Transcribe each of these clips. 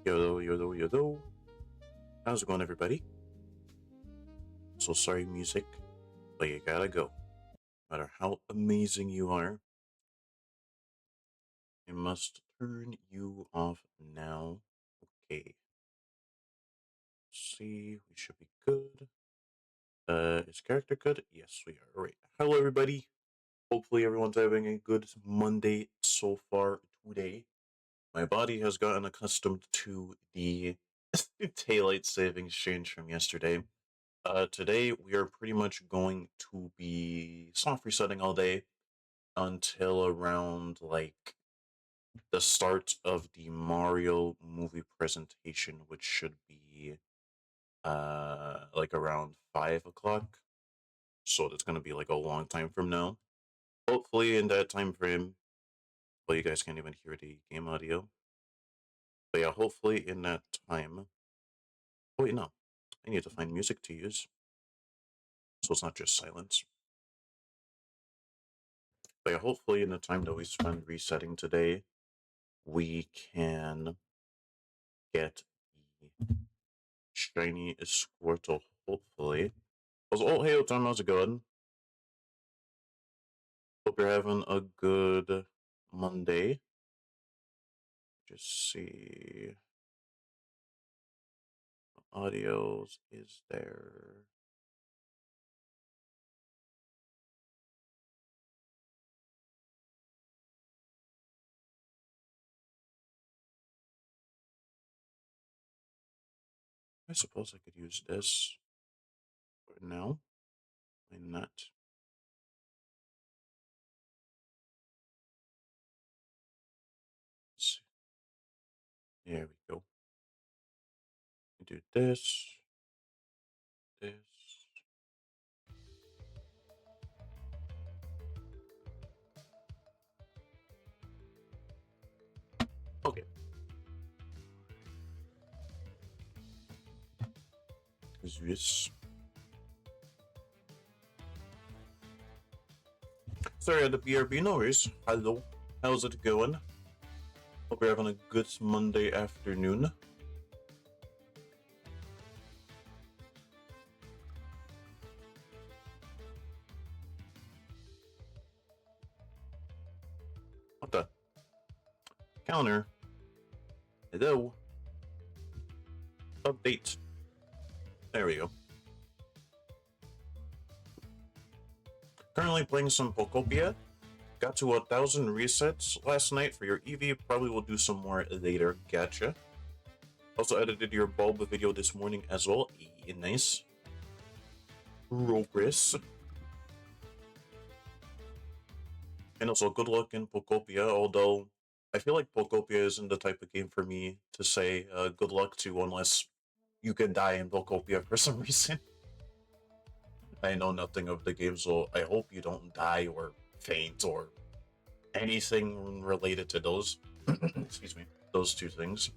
Yo. How's it going, everybody? So sorry, music, but you gotta go. No matter how amazing you are, I must turn you off now. Okay. See, we should be good. Is character good? Yes, we are. Alright. Hello, everybody. Hopefully, everyone's having a good Monday so far today. My body has gotten accustomed to the daylight savings change from yesterday. Today we are pretty much going to be soft resetting all day until around like the start of the Mario movie presentation, which should be like around 5 o'clock. So that's gonna be like a long time from now. Hopefully in that time frame, well, you guys can't even hear the game audio. But yeah, hopefully in that time. Oh wait, no, I need to find music to use, so it's not just silence. But yeah, hopefully in the time that we spend resetting today, we can get the shiny Squirtle, hopefully. Oh, hey, Tom, how's it going? Hope you're having a good Monday. Just see. Audios is there. I suppose I could use this for now. Why not? There we go. Do this. Okay. This. Sorry, the BRB, no worries. Hello. How's it going? Hope you're having a good Monday afternoon. What the? Counter. Hello. Update. There we go. Currently playing some Pokopia. Got to 1,000 resets last night for your Eevee. Probably will do some more later. Gotcha. Also edited your bulb video this morning as well. Nice. Progress. And also good luck in Pokopia, although I feel like Pokopia isn't the type of game for me to say good luck to unless you can die in Pokopia for some reason. I know nothing of the game, so I hope you don't die or faint or anything related to those. Excuse me. Those two things.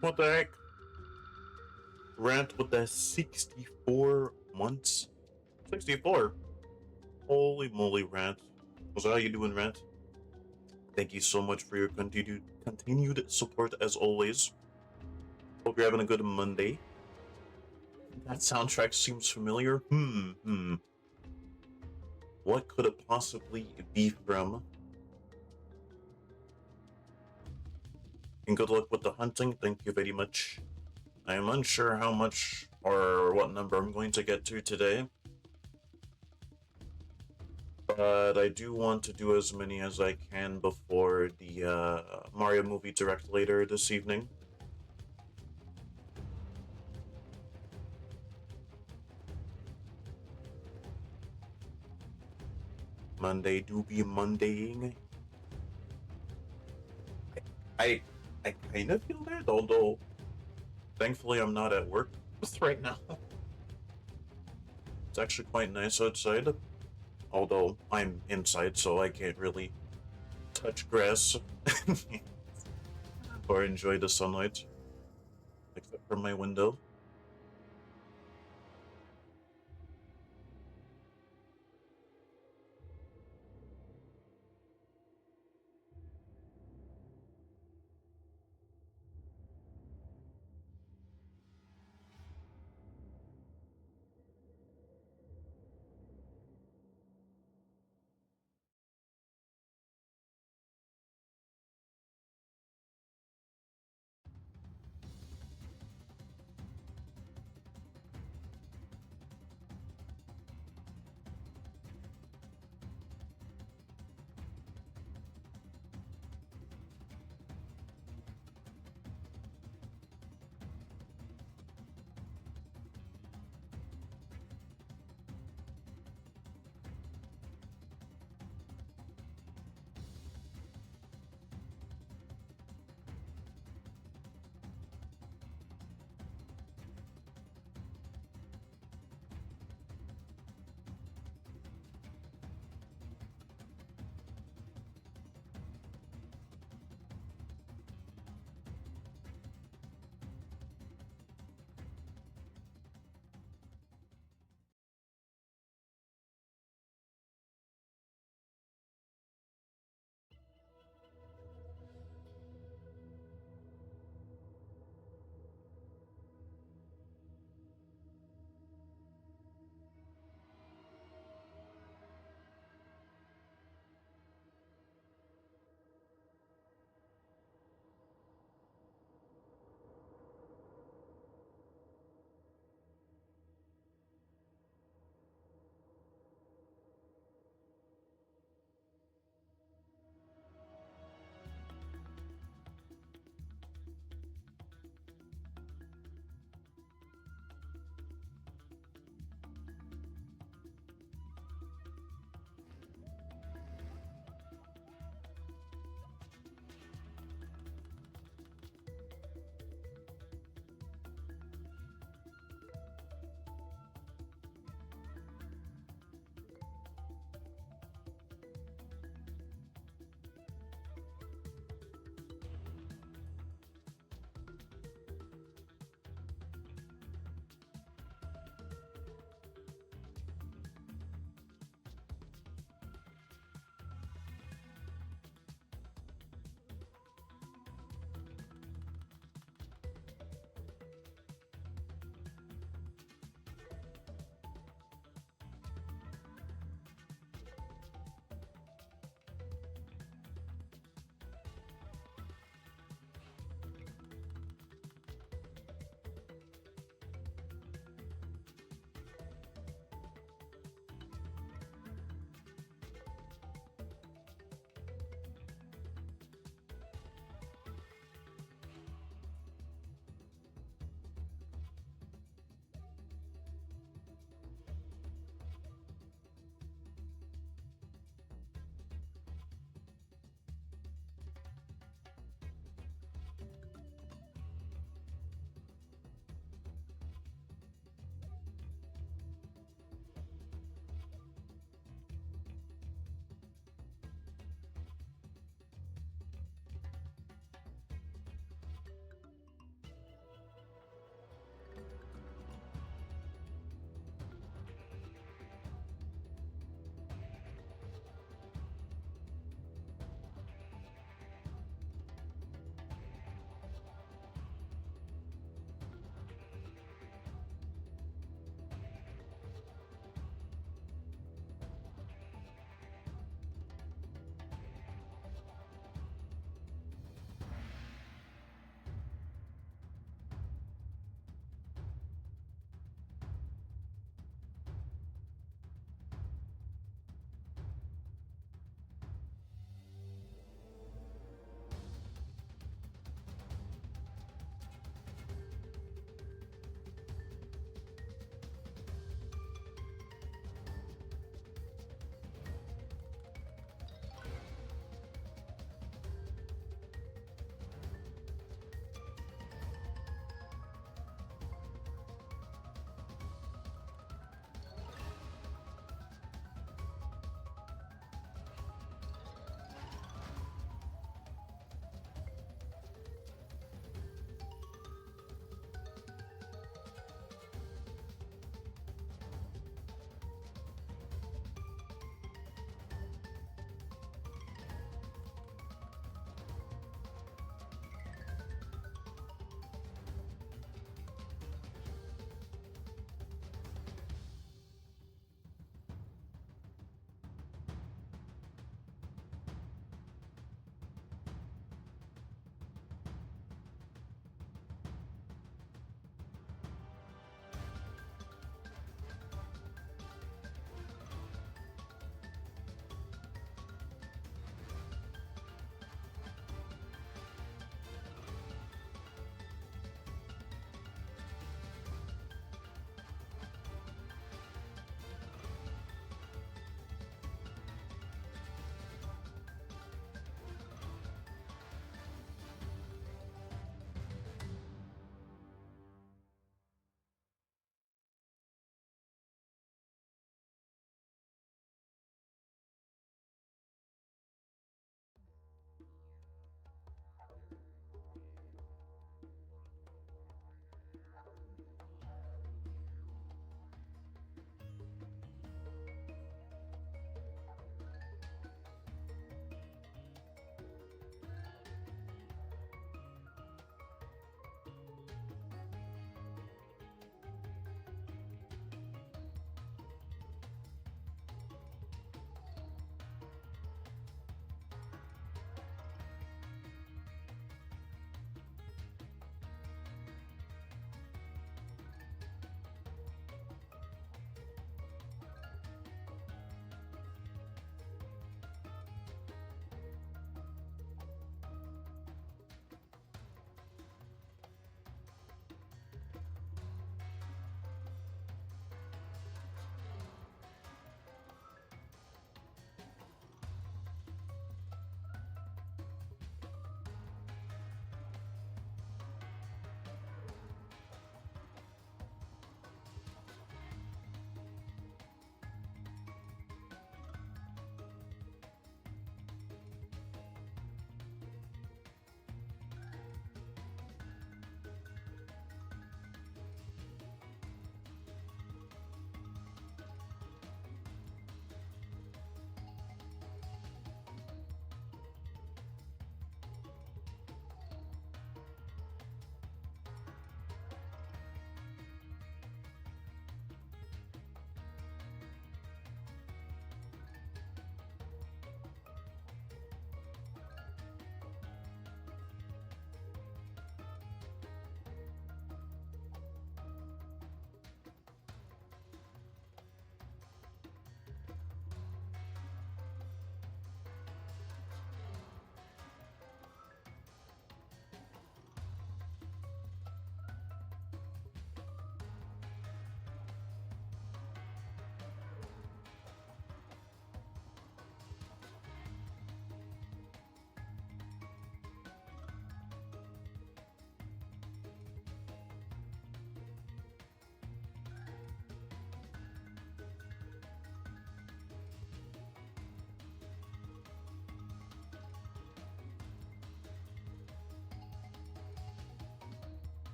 What the heck? Rant with the 64 months? 64? Holy moly, Rant. So how you doing, Rant? Thank you so much for your continued support as always. Hope you're having a good Monday. That soundtrack seems familiar. What could it possibly be from? And good luck with the hunting. Thank you very much. I am unsure how much or what number I'm going to get to today. But I do want to do as many as I can before the Mario movie direct later this evening. Monday do be Mondaying. I I kind of feel that, although thankfully I'm not at work right now. It's actually quite nice outside, although I'm inside, so I can't really touch grass or enjoy the sunlight, except from my window.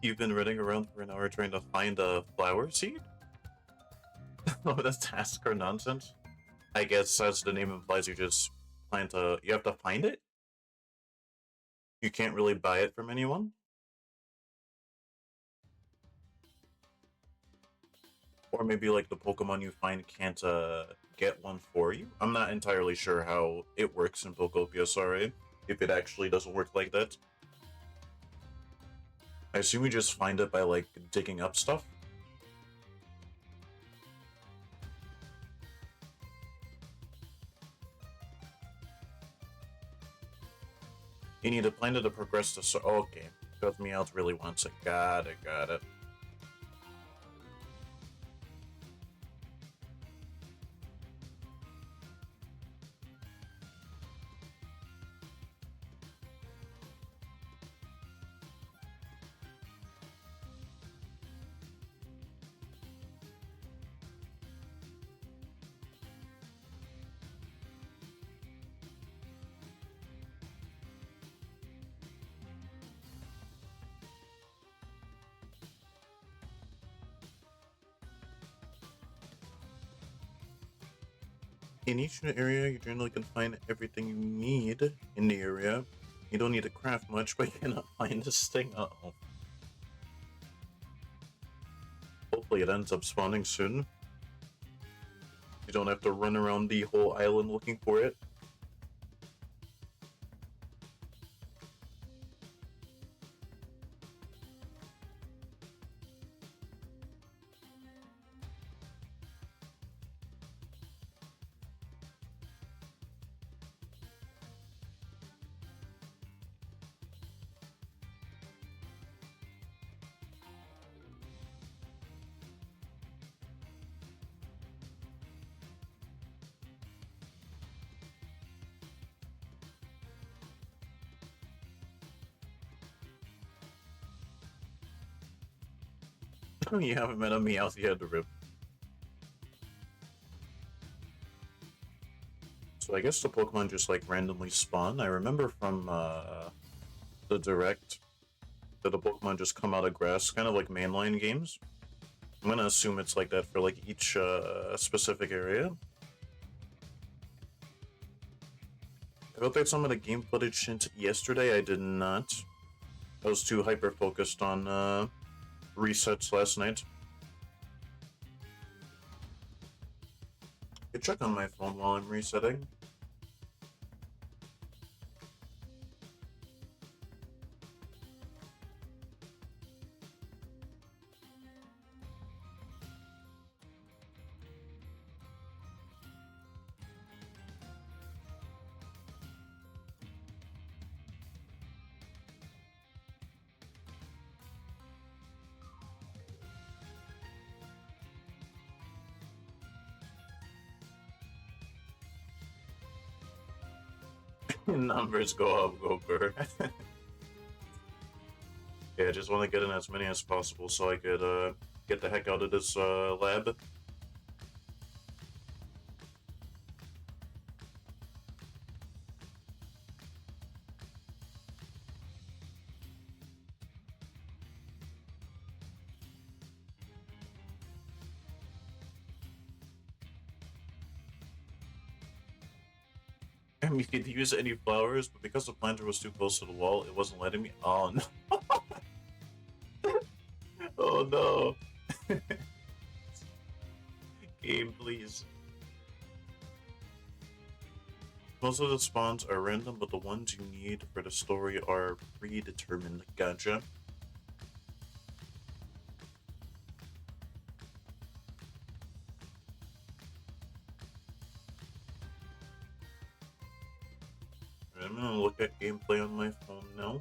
You've been running around for an hour trying to find a flower seed? Oh, that's task or nonsense. I guess as the name implies, you just you have to find it? You can't really buy it from anyone? Or maybe like the Pokemon you find can't get one for you? I'm not entirely sure how it works in Pokopia, sorry. If it actually doesn't work like that. I assume you just find it by like digging up stuff? You need to plan to progress to okay. Because Meowth really wants it. Got it, got it. In each new area, you generally can find everything you need in the area. You don't need to craft much, but you cannot find this thing. Uh-oh. Hopefully it ends up spawning soon. You don't have to run around the whole island looking for it. You haven't met a Meowth yet, Rip. So I guess the Pokemon just like randomly spawn. I remember from the Direct that the Pokemon just come out of grass, kind of like mainline games. I'm gonna assume it's like that for like each specific area. I updated some of the game footage since yesterday. I did not. I was too hyper focused on resets last night. I check on my phone while I'm resetting. Numbers go up, go burr. Yeah, I just want to get in as many as possible so I could get the heck out of this lab. I mean, you could use any flowers, but because the planter was too close to the wall, it wasn't letting me. Oh no! Oh no! Game, please. Most of the spawns are random, but the ones you need for the story are predetermined. Gotcha. I'm gonna look at gameplay on my phone now.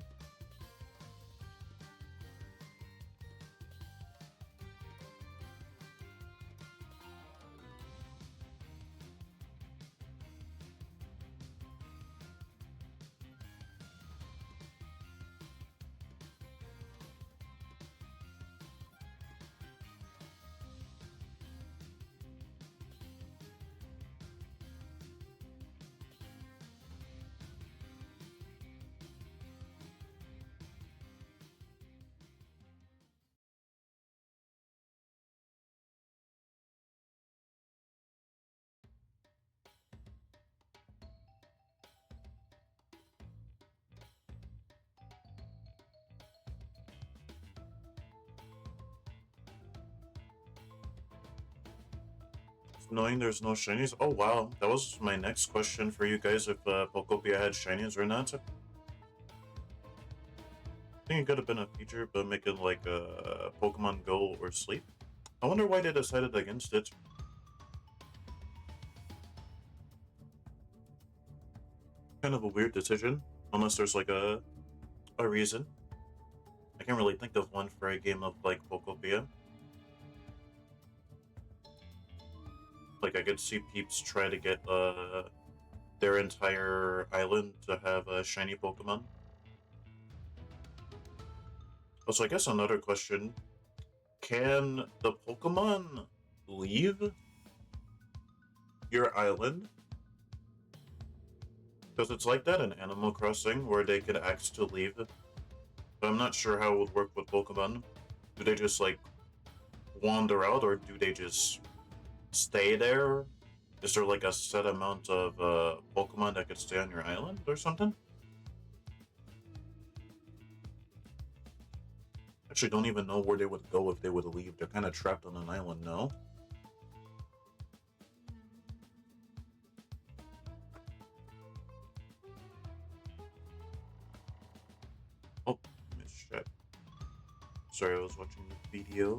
Knowing there's no shinies? Oh wow, that was my next question for you guys, if Pokopia had shinies or not. I think it could have been a feature, but make it like Pokemon Go or Sleep. I wonder why they decided against it. Kind of a weird decision, unless there's like a reason. I can't really think of one for a game of like Pokopia. Like I could see peeps try to get their entire island to have a shiny Pokemon. Also, I guess another question: can the Pokemon leave your island? Because it's like that in Animal Crossing, where they could ask to leave. But I'm not sure how it would work with Pokemon. Do they just like wander out, or do they just stay there? Is there like a set amount of Pokemon that could stay on your island or something? Actually, don't even know where they would go if they would leave. They're kind of trapped on an island, no? Oh, missed shit. Sorry, I was watching the video.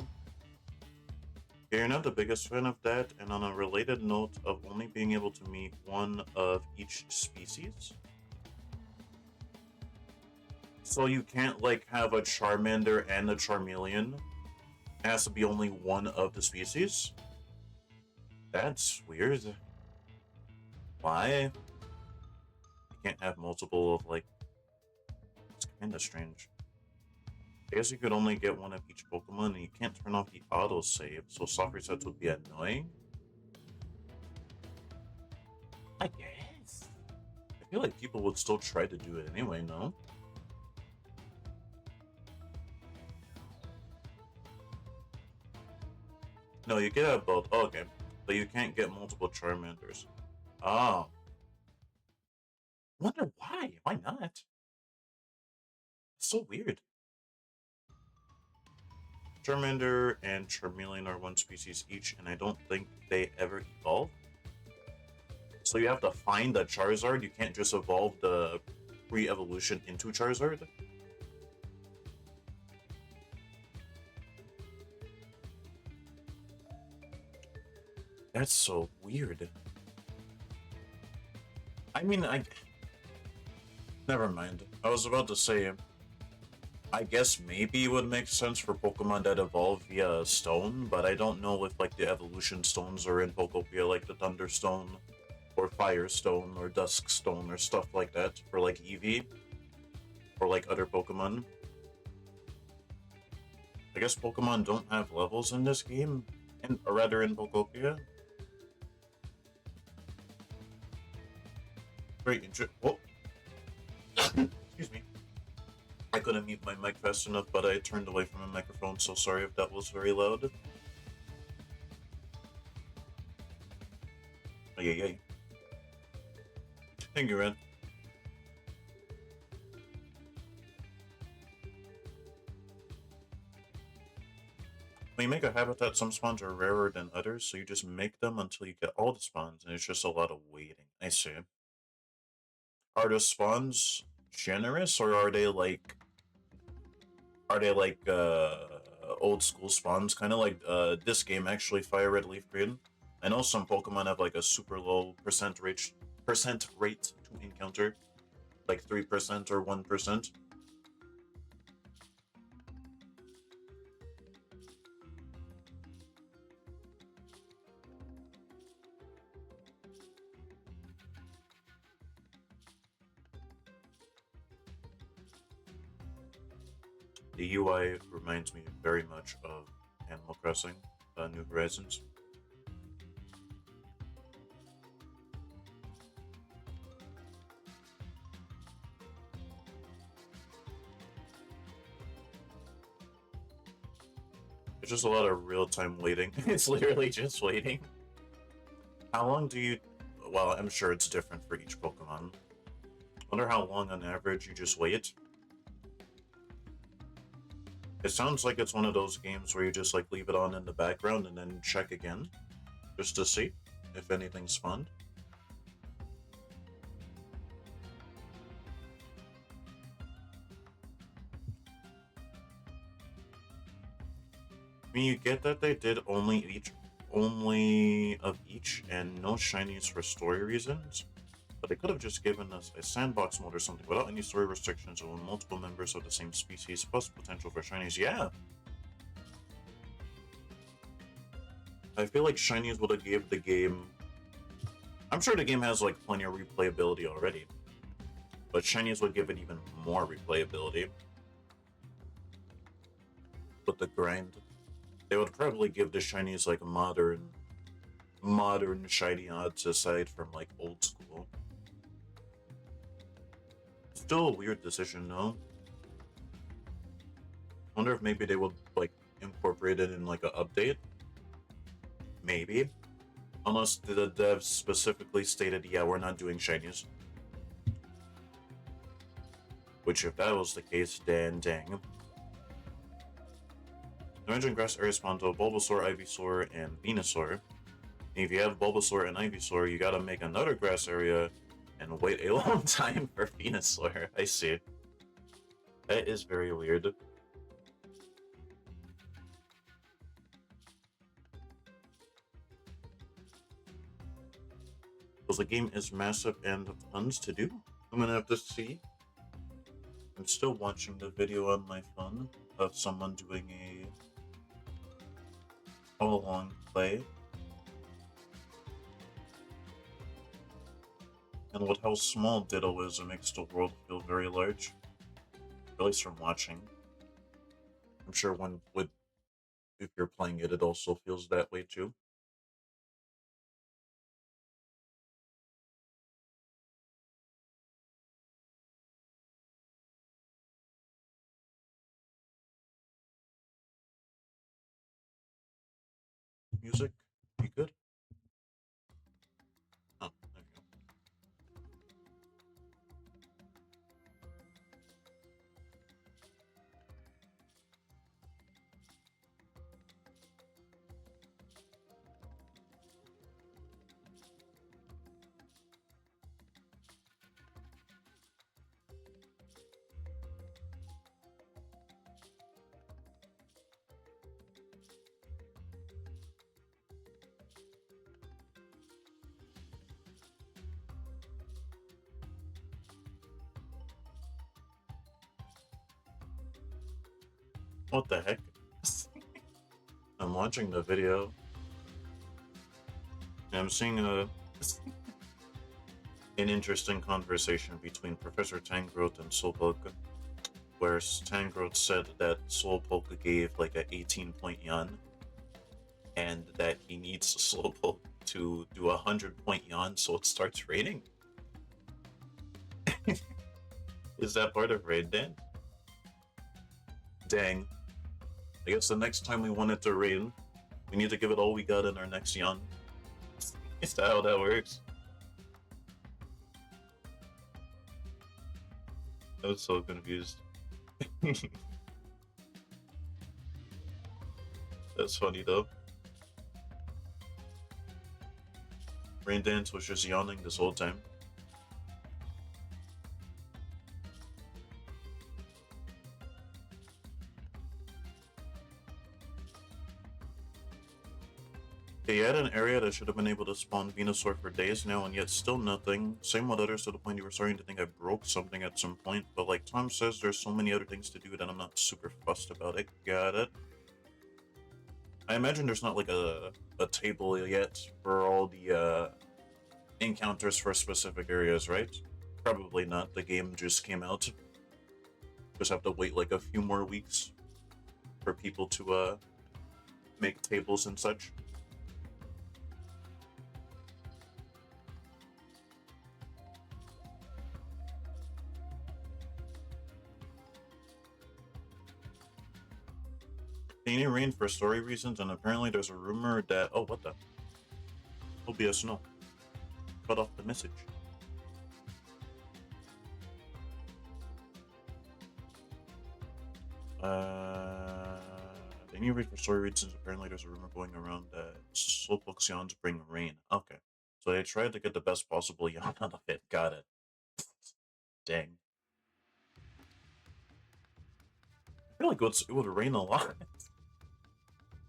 Yeah, you're not the biggest fan of that, and on a related note of only being able to meet one of each species. So you can't like have a Charmander and a Charmeleon. It has to be only one of the species. That's weird. Why? You can't have multiple of like. It's kind of strange. I guess you could only get one of each Pokemon, and you can't turn off the autosave, so soft resets would be annoying. I guess. I feel like people would still try to do it anyway, no? No, you get have both. Oh, okay. But you can't get multiple Charmanders. Oh. Wonder why? Why not? It's so weird. Charmander and Charmeleon are one species each, and I don't think they ever evolve. So you have to find a Charizard. You can't just evolve the pre-evolution into Charizard. That's so weird. I mean, never mind. I was about to say, I guess maybe it would make sense for Pokemon that evolve via stone, but I don't know if like the evolution stones are in Pokopia, like the Thunderstone, or Firestone, or Duskstone, or stuff like that for like Eevee, or like other Pokemon. I guess Pokemon don't have levels in this game, or rather in Pokopia. Very interesting. Oh. Excuse me. I couldn't mute my mic fast enough, but I turned away from my microphone, so sorry if that was very loud. Ay, ay, ay. Thank you, Ren. When you make a habitat, some spawns are rarer than others, so you just make them until you get all the spawns, and it's just a lot of waiting. I see. Are the spawns generous, or are they like old school spawns, kind of like this game actually, Fire Red Leaf Green? I know some Pokemon have like a super low percent rate to encounter, like 3% or 1%. The UI reminds me very much of Animal Crossing, New Horizons. It's just a lot of real-time waiting. It's literally just waiting. How long do you... Well, I'm sure it's different for each Pokemon. Wonder how long on average you just wait. It sounds like it's one of those games where you just like leave it on in the background and then check again, just to see. if anything spawned. I mean, you get that they did only of each and no shinies for story reasons, but they could have just given us a sandbox mode or something without any story restrictions or multiple members of the same species plus potential for shinies. Yeah. I feel like shinies would have gave the game... I'm sure the game has like plenty of replayability already, but shinies would give it even more replayability. With the grind, they would probably give the shinies like modern shiny odds aside from like old school. Still a weird decision, though. Wonder if maybe they would like incorporate it in like an update. Maybe. Unless the devs specifically stated, yeah, we're not doing shinies. Which, if that was the case, then dang. Imagine grass area spawned to Bulbasaur, Ivysaur, and Venusaur. And if you have Bulbasaur and Ivysaur, you gotta make another grass area and wait a long time for Venusaur. I see. That is very weird. Because the game is massive and tons to do. I'm gonna have to see. I'm still watching the video on my phone of someone doing a all-along play. And with how small Ditto is, it makes the world feel very large. At least from watching. I'm sure if you're playing it, it also feels that way too. Music, be good. Oh, there you go. What the heck? I'm watching the video. And I'm seeing an interesting conversation between Professor Tangrowth and Slowpoke, where Tangrowth said that Slowpoke gave like a 18-point yawn, and that he needs Slowpoke to do a 100-point yawn so it starts raining. Is that part of Raid Dan? Dang. I guess the next time we want it to rain, we need to give it all we got in our next yawn. Is that how that works? I was so confused. That's funny though. Rain Dance was just yawning this whole time. Okay, you had an area that should have been able to spawn Venusaur for days now, and yet still nothing. Same with others to the point you were starting to think I broke something at some point, but like Tom says, there's so many other things to do that I'm not super fussed about it. Got it. I imagine there's not like a table yet for all the encounters for specific areas, right? Probably not. The game just came out. Just have to wait like a few more weeks for people to make tables and such. They need rain for story reasons, and apparently there's a rumor that... Oh, what the? OBS, no. Cut off the message. Didn't you read for story reasons? Apparently, there's a rumor going around that Slowpoke's yawns bring rain. Okay. So they tried to get the best possible yawn out of it. Got it. Dang. I feel like it would rain a lot.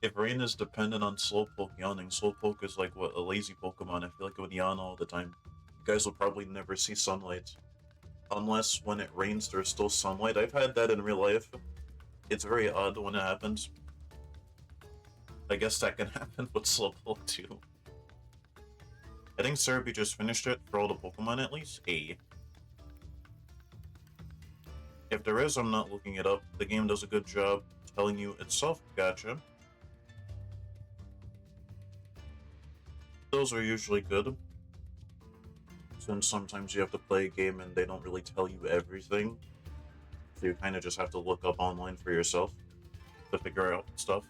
If rain is dependent on Slowpoke yawning, Slowpoke is like, what, a lazy Pokemon. I feel like it would yawn all the time. You guys will probably never see sunlight. Unless when it rains, there's still sunlight. I've had that in real life. It's very odd when it happens. I guess that can happen with Slowpoke too. I think Cerebi just finished it for all the Pokemon at least. A. If there is, I'm not looking it up. The game does a good job telling you itself. Gotcha. Those are usually good. Since sometimes you have to play a game and they don't really tell you everything. So you kind of just have to look up online for yourself to figure out stuff.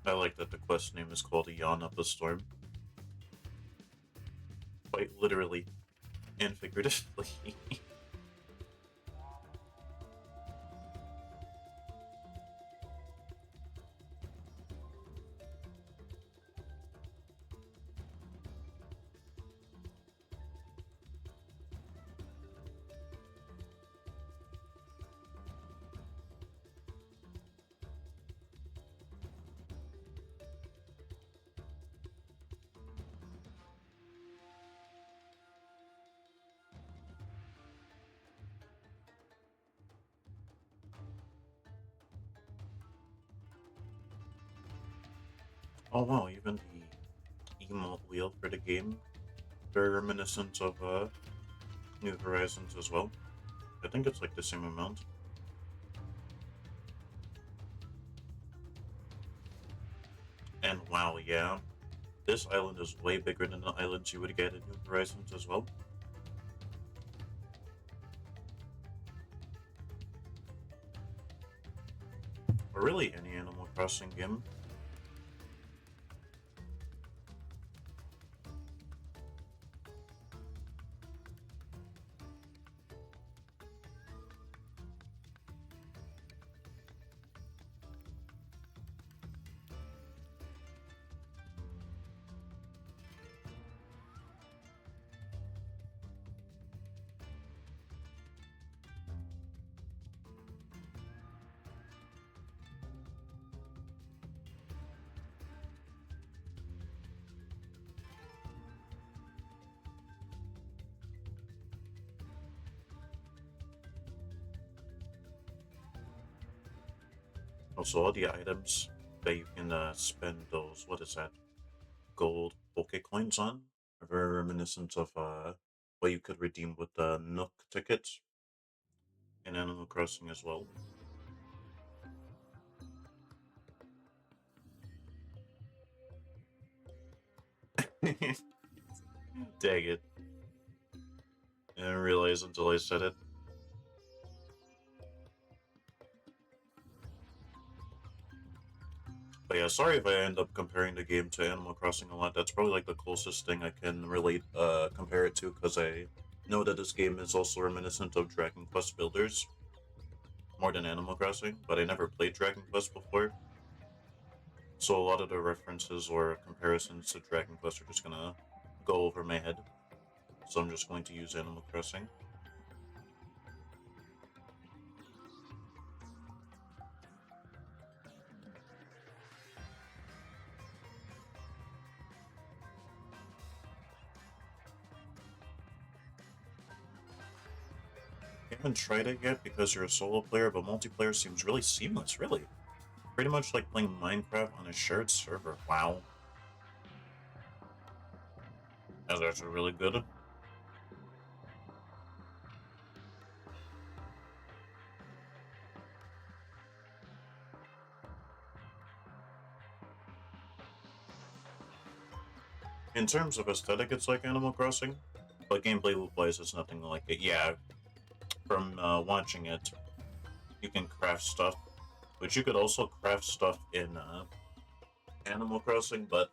I like that the quest name is called Yawn Up a Storm. Quite literally and figuratively. Oh wow, even the emote wheel for the game, very reminiscent of New Horizons as well. I think it's like the same amount. And wow, yeah, this island is way bigger than the islands you would get in New Horizons as well. Or really any Animal Crossing game. Also, all the items that you can spend those, what is that, gold Pokecoins on, are very reminiscent of what you could redeem with the Nook tickets in Animal Crossing as well. Dang it. I didn't realize until I said it. But yeah, sorry if I end up comparing the game to Animal Crossing a lot. That's probably like the closest thing I can relate, compare it to, because I know that this game is also reminiscent of Dragon Quest Builders more than Animal Crossing, but I never played Dragon Quest before. So a lot of the references or comparisons to Dragon Quest are just gonna go over my head. So I'm just going to use Animal Crossing. I haven't tried it yet because you're a solo player, but multiplayer seems really seamless, really. Pretty much like playing Minecraft on a shared server. Wow. That's actually really good. In terms of aesthetic, it's like Animal Crossing, but gameplay loop-wise, it's nothing like it. Yeah, from watching it, you can craft stuff, which you could also craft stuff in Animal Crossing, but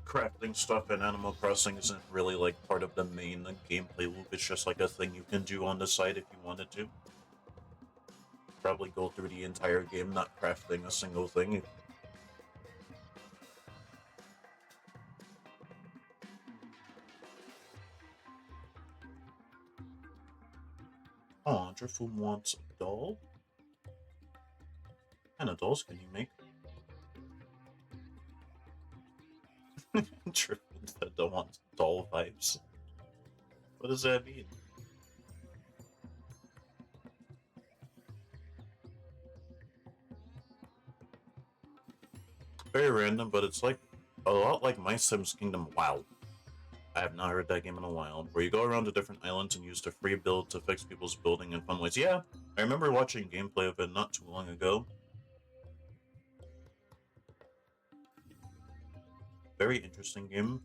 crafting stuff in Animal Crossing isn't really like part of the main gameplay loop. It's just like a thing you can do on the side if you wanted to. Probably go through the entire game not crafting a single thing. Oh, Drifloon wants a doll? What kind of dolls can you make? Drifloon that don't want doll vibes. What does that mean? Very random, but it's like a lot like My Sims Kingdom. Wow. I have not heard that game in a while, where you go around to different islands and use the free build to fix people's building in fun ways. Yeah, I remember watching gameplay of it not too long ago. Very interesting game.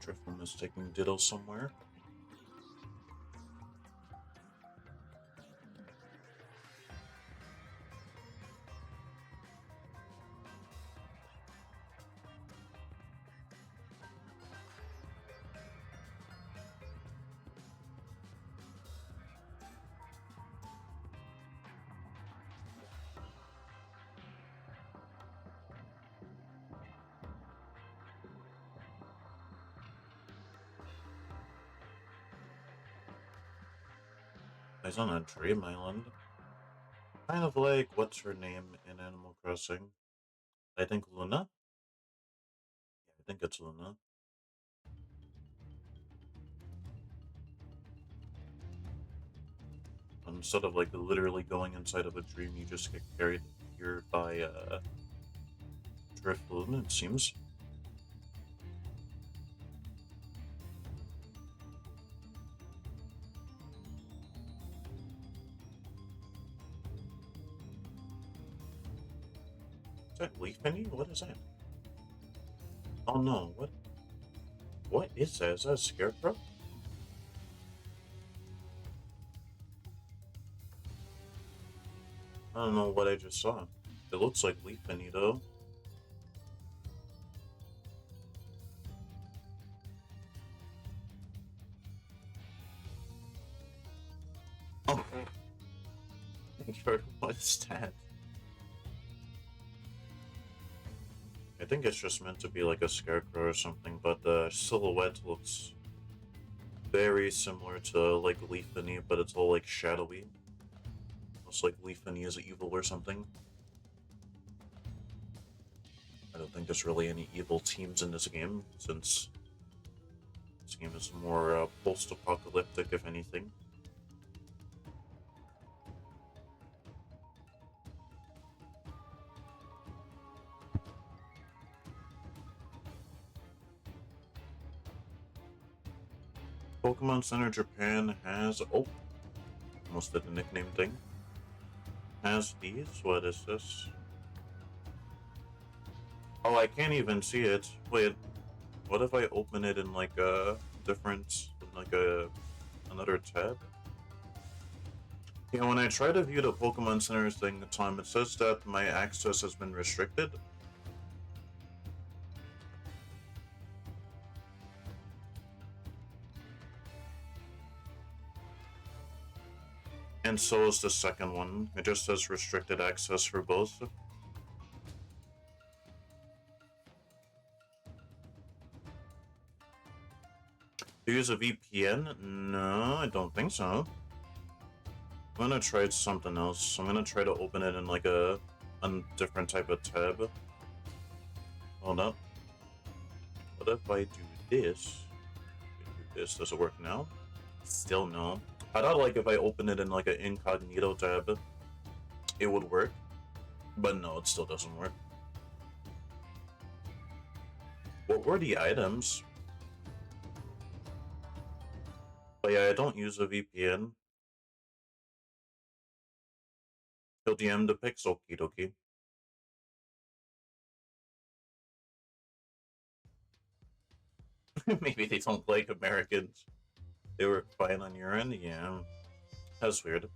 Drifloon is taking Diddle somewhere. He's on a dream island. Kind of like, what's her name in Animal Crossing? I think Luna? Yeah, I think it's Luna. Instead of like literally going inside of a dream, you just get carried here by Drifloon, it seems. Is that Leafany? What is that? Oh no, what? What is that? Is that a scarecrow? I don't know what I just saw. It looks like Leafany though. Oh, what is that? I think it's just meant to be like a scarecrow or something, but the silhouette looks very similar to like Leafany, but it's all like shadowy. Almost like Leafany is evil or something. I don't think there's really any evil teams in this game, since this game is more post-apocalyptic, if anything. Pokemon Center Japan has... Oh, almost did the nickname thing. Has these? What is this? Oh, I can't even see it. Wait, what if I open it in like a different, like another tab? Yeah, when I try to view the Pokemon Center thing, Tom, it says that my access has been restricted. And so is the second one. It just says restricted access for both. Do you use a VPN? No, I don't think so. I'm gonna try something else. I'm gonna try to open it in like a different type of tab. Hold up. What if I do this? Does it work now? Still no. I thought like if I open it in like an incognito tab, it would work. But no, it still doesn't work. What were the items? But yeah, I don't use a VPN. He'll DM the pics, okie dokie. Maybe they don't like Americans. They were fine on your end? Yeah. That's weird.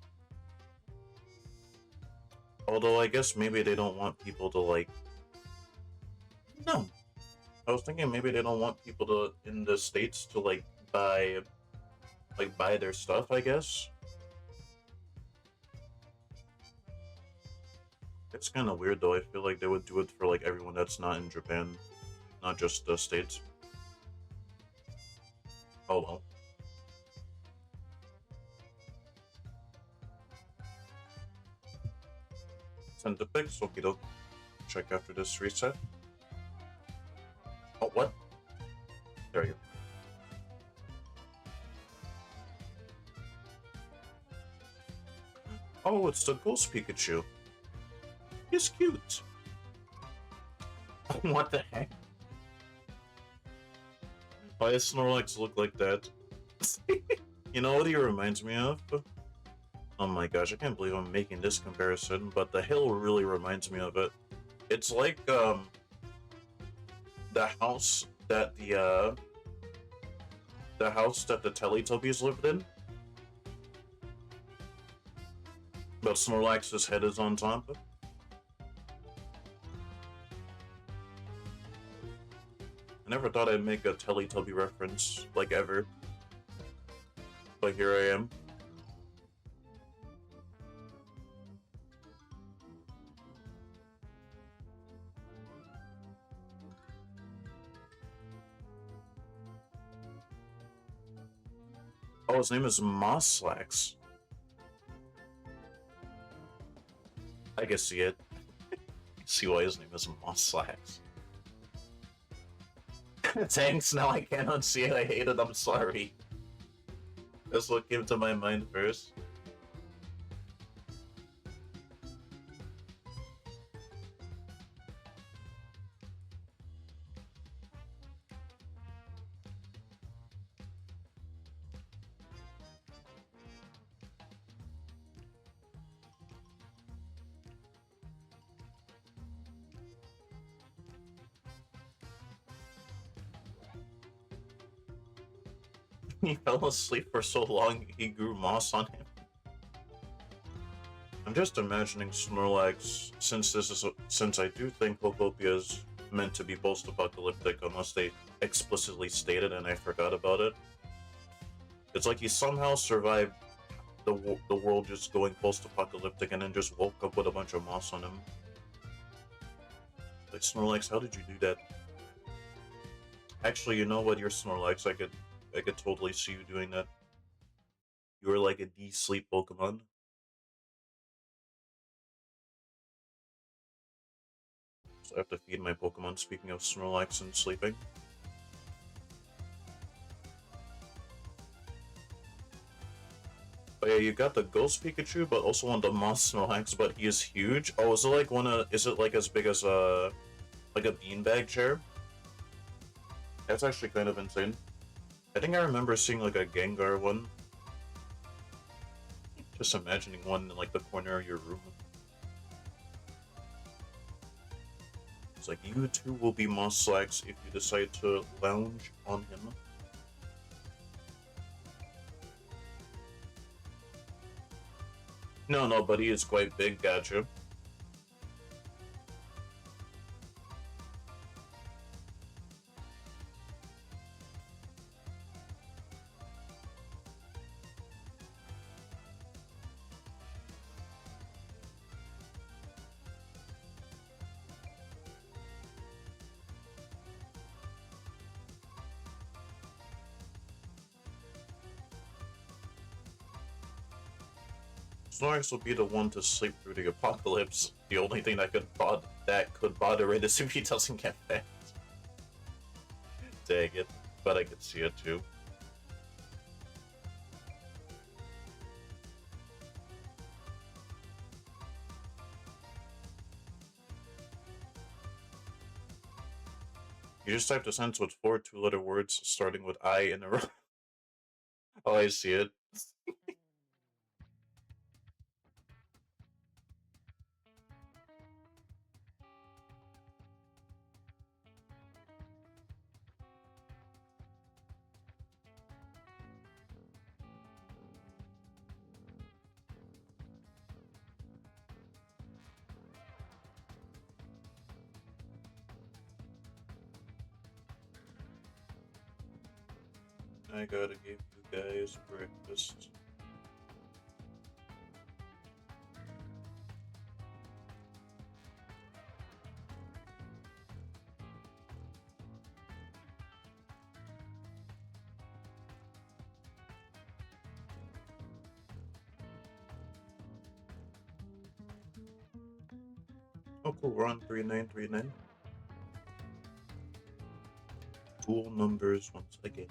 Although I guess maybe they don't want people to like... No. I was thinking maybe they don't want people to in the States to like buy their stuff, I guess. It's kind of weird though. I feel like they would do it for like everyone that's not in Japan, not just the States. Oh well. Send the pics, okie doke. Check after this reset. Oh, what? There you go. Oh, it's the Ghost Pikachu. He's cute. What the heck? Why does Snorlax look like that? You know what he reminds me of? Oh my gosh, I can't believe I'm making this comparison, but the hill really reminds me of it. It's like, the house that the Teletubbies lived in. But Snorlax's head is on top. I never thought I'd make a Teletubby reference, like, ever. But here I am. Oh, his name is Mosslax. I can see it. See why his name is Mosslax. Thanks, now I can't unsee it. I hate it, I'm sorry. That's what came to my mind first. He fell asleep for so long, he grew moss on him. I'm just imagining Snorlax, since I do think Hopopia is meant to be post-apocalyptic, unless they explicitly state it and I forgot about it. It's like he somehow survived the world just going post-apocalyptic and then just woke up with a bunch of moss on him. Like, Snorlax, how did you do that? Actually, you know what? You're Snorlax. I could totally see you doing that. You were like a D-sleep Pokemon. So I have to feed my Pokemon, speaking of Snorlax and sleeping. But yeah, you got the Ghost Pikachu, but also on the Moss Snorlax, but he is huge. Oh, is it like is it like as big as like a beanbag chair? That's actually kind of insane. I think I remember seeing like a Gengar one. Just imagining one in like the corner of your room. It's like, you too will be Mosslax if you decide to lounge on him. No, but he is quite big, gotcha. Snorlax will be the one to sleep through the apocalypse. The only thing that could bother it is if he doesn't get fed. dang it. But I could see it too. You just typed a sentence with 4 two-letter words starting with I in a row. Oh, I see it. I gotta give you guys breakfast. Oh, cool. We're on 3939. Cool numbers once again.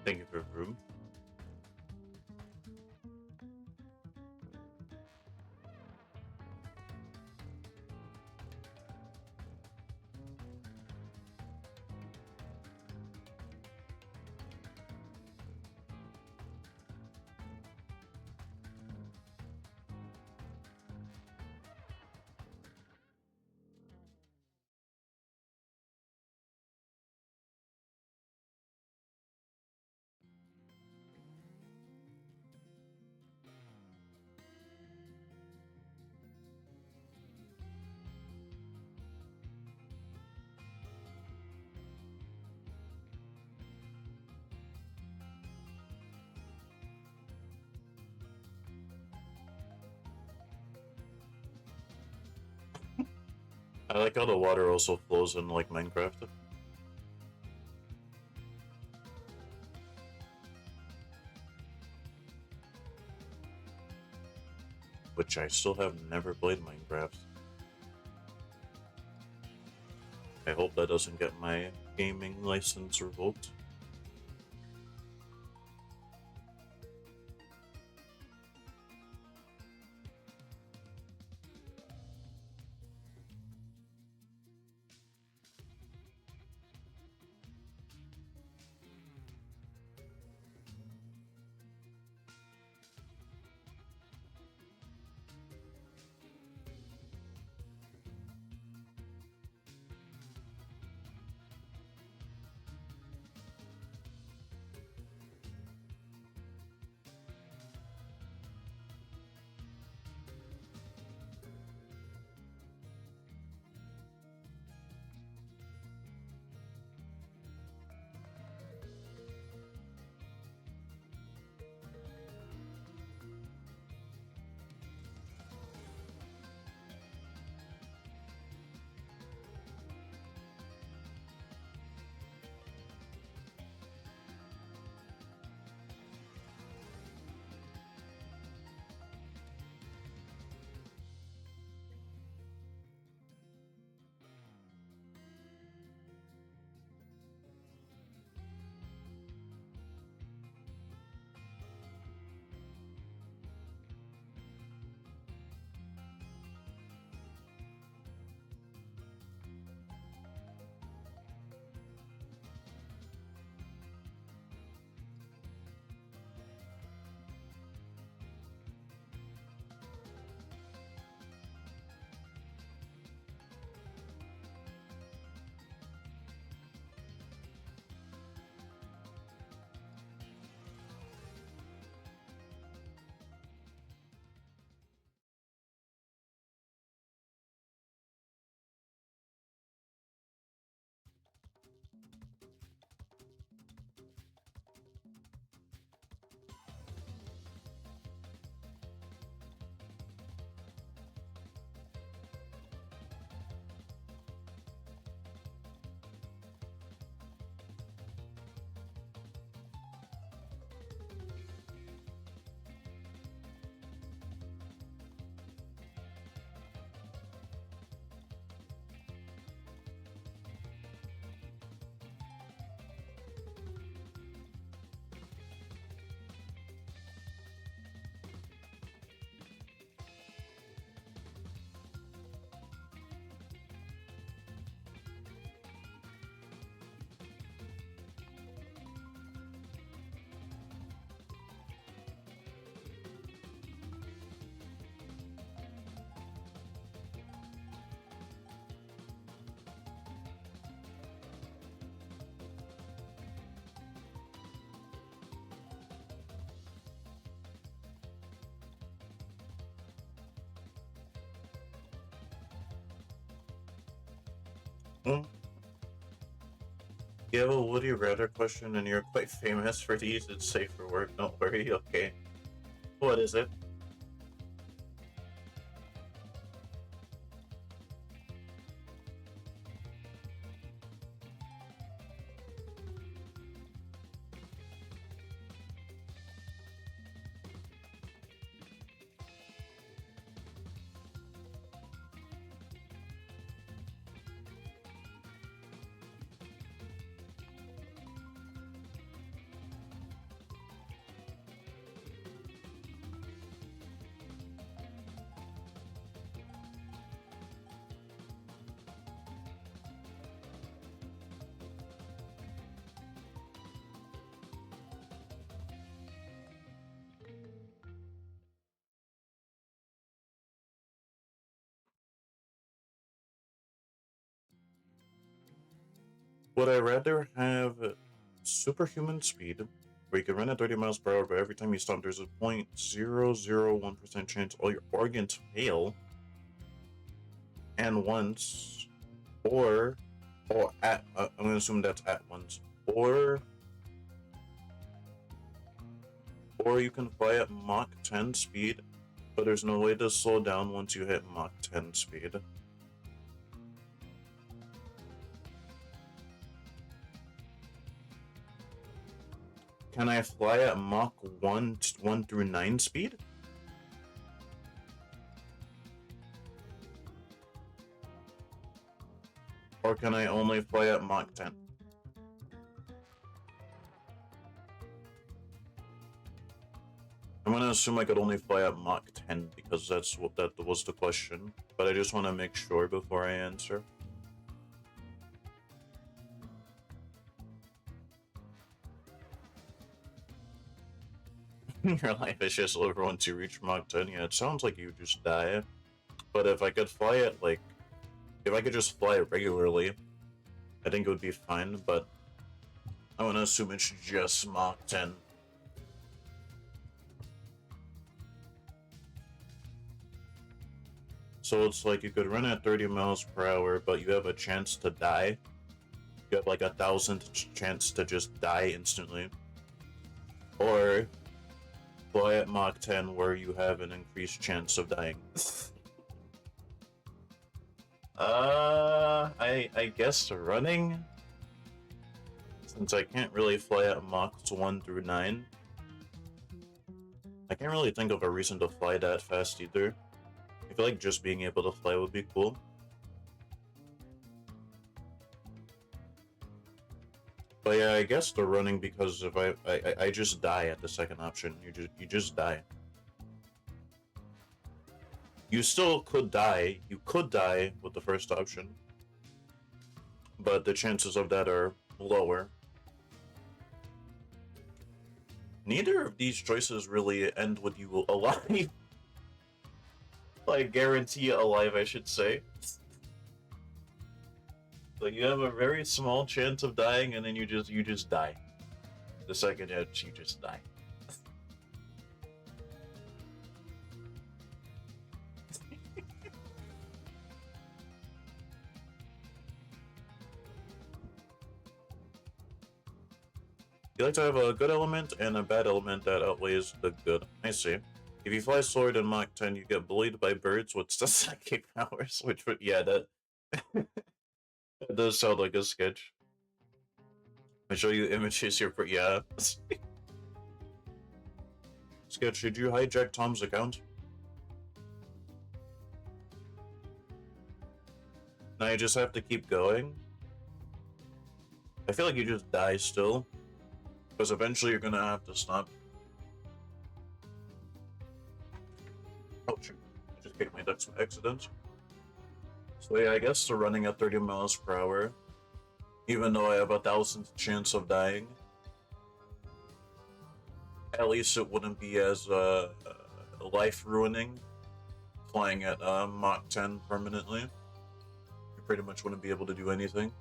Thank you for the room. I like how the water also flows in like Minecraft. Which I still have never played Minecraft. I hope that doesn't get my gaming license revoked. Mm. You have a would you rather question, and you're quite famous for these. It's safe for work. Don't worry. Okay. What is it? Would I rather have superhuman speed, where you can run at 30 miles per hour, but every time you stop, there's a 0.001% chance all your organs fail, and once, or at, I'm gonna assume that's at once, or you can fly at Mach 10 speed, but there's no way to slow down once you hit Mach 10 speed. Can I fly at Mach 1 through 9 speed? Or can I only fly at Mach 10? I'm gonna assume I could only fly at Mach 10 because that was the question. But I just want to make sure before I answer. Your life is just over once you reach Mach 10. Yeah, it sounds like you just die. But if I could fly it, like, if I could just fly it regularly, I think it would be fine. But I want to assume it's just Mach 10. So it's like you could run at 30 miles per hour, but you have a chance to die. You have like 1,000 chance to just die instantly. Or fly at Mach 10 where you have an increased chance of dying. I guess running? Since I can't really fly at Machs 1 through 9. I can't really think of a reason to fly that fast either. I feel like just being able to fly would be cool. But yeah, I guess the running, because if I just die at the second option. You just die. You still could die. You could die with the first option, but the chances of that are lower. Neither of these choices really end with you alive. Like, guarantee alive, I should say. Like, you have a very small chance of dying, and then you just die. The second hit, you just die. You like to have a good element and a bad element that outweighs the good. I see. If you fly slower than Mach 10, you get bullied by birds with the psychic powers, which would, yeah, that, that does sound like a sketch. I show you images here for, yeah. Sketch, did you hijack Tom's account? Now you just have to keep going. I feel like you just die still, because eventually you're gonna have to stop. Oh shoot, I just kicked my ducks by accident. So yeah, I guess they're running at 30 miles per hour, even though I have 1,000 chance of dying. At least it wouldn't be as life-ruining flying at Mach 10 permanently. You pretty much wouldn't be able to do anything.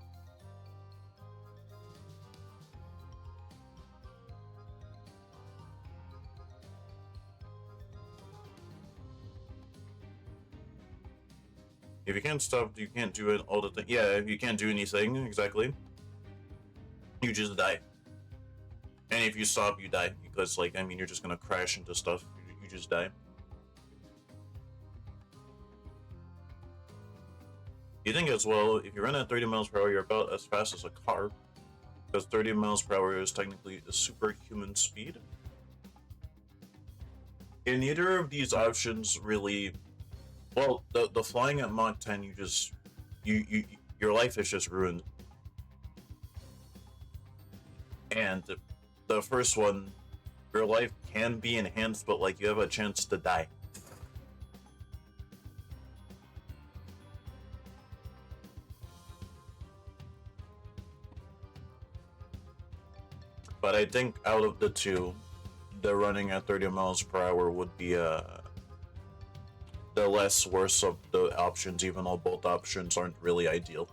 If you can't stop, you can't do it all the time. Yeah, if you can't do anything, exactly, you just die. And if you stop, you die. Because, like, I mean, you're just gonna crash into stuff. You just die. You think as well, if you run at 30 miles per hour, you're about as fast as a car. Because 30 miles per hour is technically a superhuman speed. And neither of these options really... Well, the flying at Mach 10, you just... your life is just ruined. And the first one, your life can be enhanced, but, like, you have a chance to die. But I think out of the two, the running at 30 miles per hour would be the less worse of the options, even though both options aren't really ideal.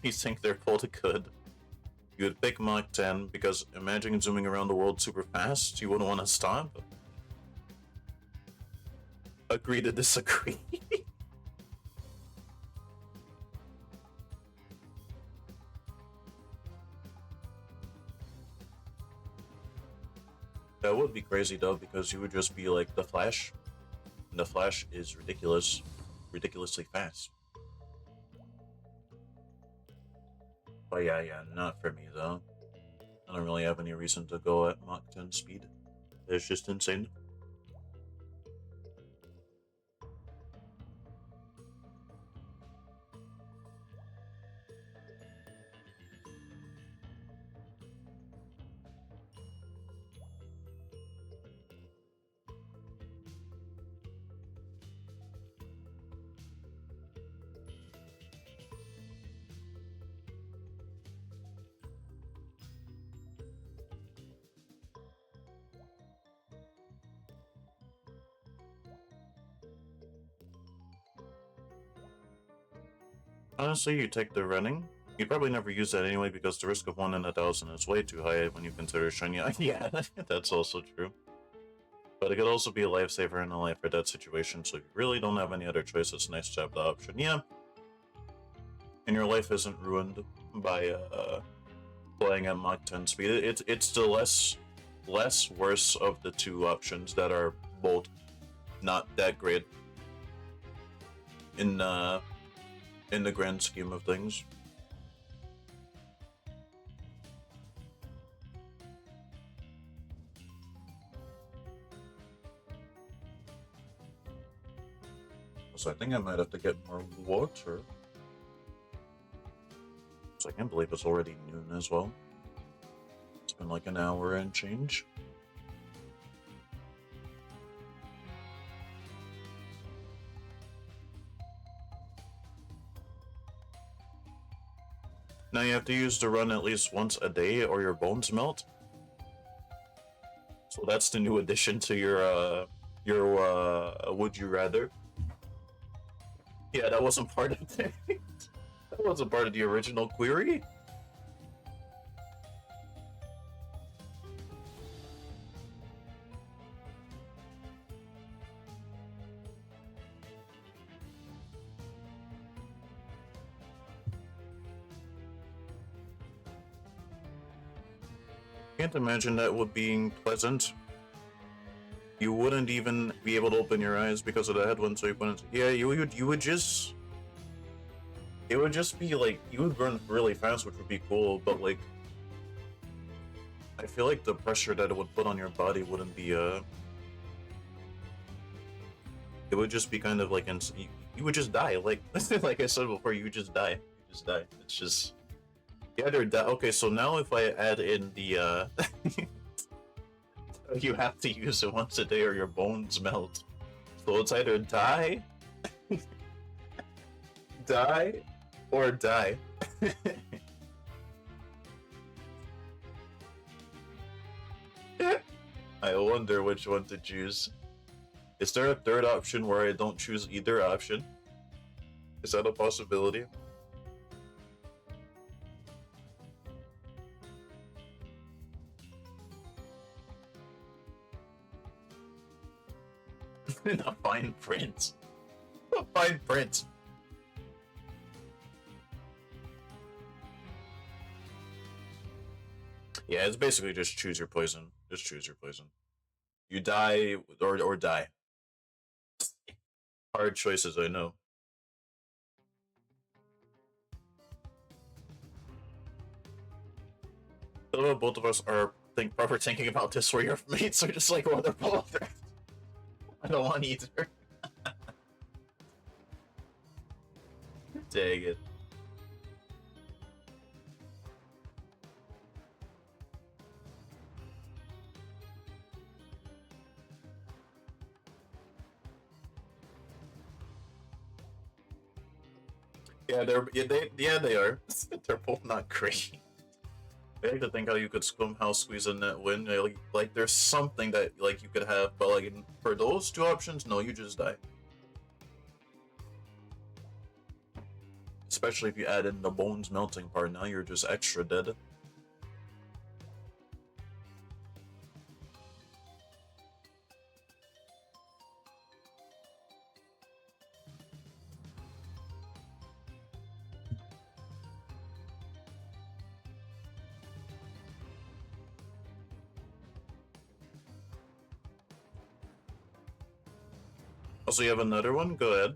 You think they're both good. You would pick Mach 10 because imagine zooming around the world super fast, you wouldn't want to stop. Agree to disagree. That would be crazy though, because you would just be like the Flash. And the Flash is ridiculously fast. But yeah, not for me though. I don't really have any reason to go at Mach 10 speed. It's just insane. Honestly, you take the running. You'd probably never use that anyway because the risk of 1 in 1,000 is way too high when you consider shiny. Yeah, that's also true. But it could also be a lifesaver in a life or death situation, so if you really don't have any other choice, it's nice to have the option. Yeah. And your life isn't ruined by playing at Mach 10 speed. It's the less worse of the two options that are both not that great in the grand scheme of things. So I think I might have to get more water. So I can't believe it's already noon as well. It's been like an hour and change. Now you have to use the run at least once a day or your bones melt. So that's the new addition to your would you rather. Yeah, that wasn't part of the that wasn't part of the original query. Can't imagine that would being pleasant. You wouldn't even be able to open your eyes because of the headwind, so you wouldn't. Yeah, you would just. It would just be like you would run really fast, which would be cool, but like, I feel like the pressure that it would put on your body wouldn't be It would just be kind of like you would just die. Like like I said before, you would just die. You just die. It's just you either die. Okay, so now if I add in the you have to use it once a day or your bones melt. So it's either die, die, or die. I wonder which one to choose. Is there a third option where I don't choose either option? Is that a possibility? The fine print. The fine print. Yeah, it's basically just choose your poison. Just choose your poison. You die or die. Hard choices, I know. I don't know, both of us are probably thinking about this where your mates are just like, oh, they're both. I don't want either. Dang it. Yeah, they are. They're both not great. I like to think how you could somehow squeeze in that win. Like there's something that like you could have, but like for those two options, no, you just die. Especially if you add in the bones melting part, now you're just extra dead. Also, you have another one? Go ahead.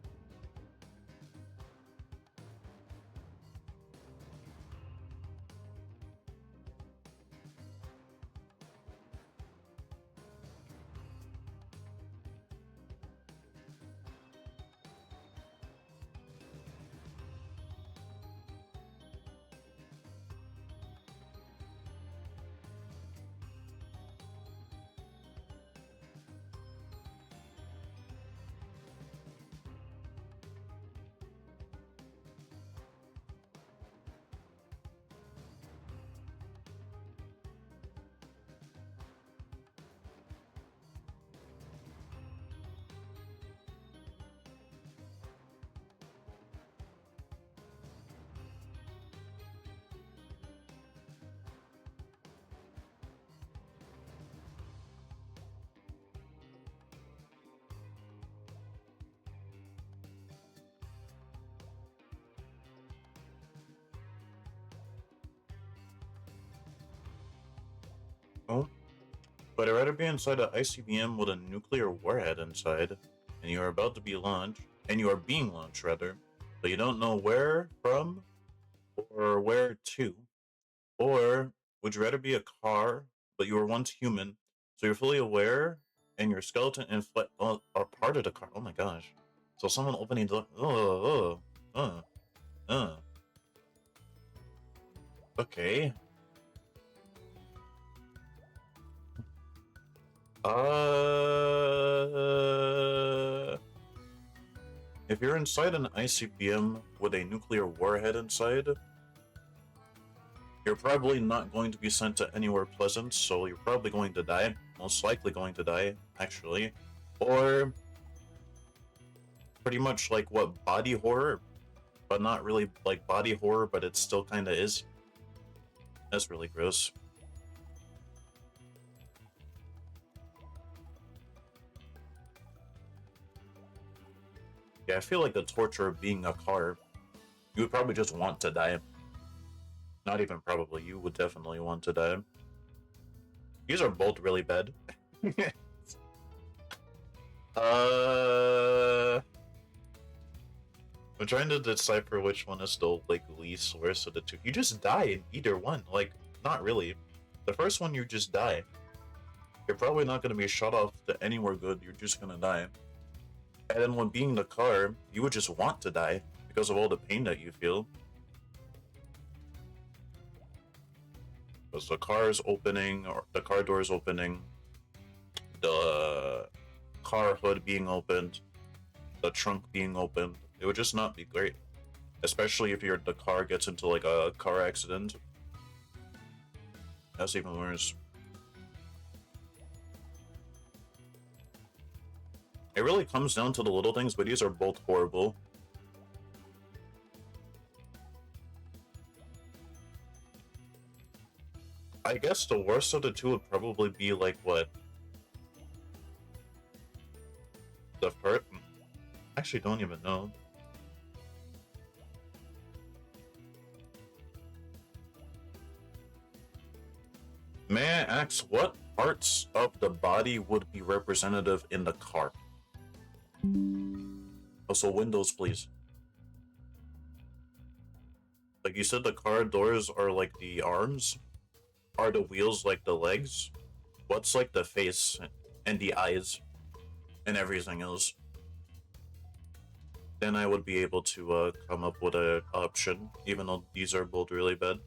Oh. But I'd rather be inside an ICBM with a nuclear warhead inside, and you are about to be launched, and you are being launched rather, but you don't know where from or where to. Or would you rather be a car, but you were once human, so you're fully aware, and your skeleton and are part of the car? Oh my gosh! So someone opening the okay. If you're inside an ICBM with a nuclear warhead inside, you're probably not going to be sent to anywhere pleasant, so you're probably going to die. Most likely going to die, actually. Or pretty much like what, body horror? But not really like body horror, but it still kind of is. That's really gross. Yeah, I feel like the torture of being a car, you would probably just want to die. Not even probably, you would definitely want to die. These are both really bad. I'm trying to decipher which one is the like least worst of the two. You just die in either one. Like, not really. The first one, you just die. You're probably not gonna be shot off to anywhere good. You're just gonna die. And then when being in the car, you would just want to die because of all the pain that you feel. Because the car is opening, or the car door is opening, the car hood being opened, the trunk being opened. It would just not be great. Especially if the car gets into like a car accident. That's even worse. It really comes down to the little things, but these are both horrible. I guess the worst of the two would probably be like what? The actually don't even know. May I ask what parts of the body would be representative in the car? Also, windows, please. Like you said, the car doors are like the arms. Are the wheels like the legs? What's like the face and the eyes and everything else? Then I would be able to come up with an option, even though these are both really bad.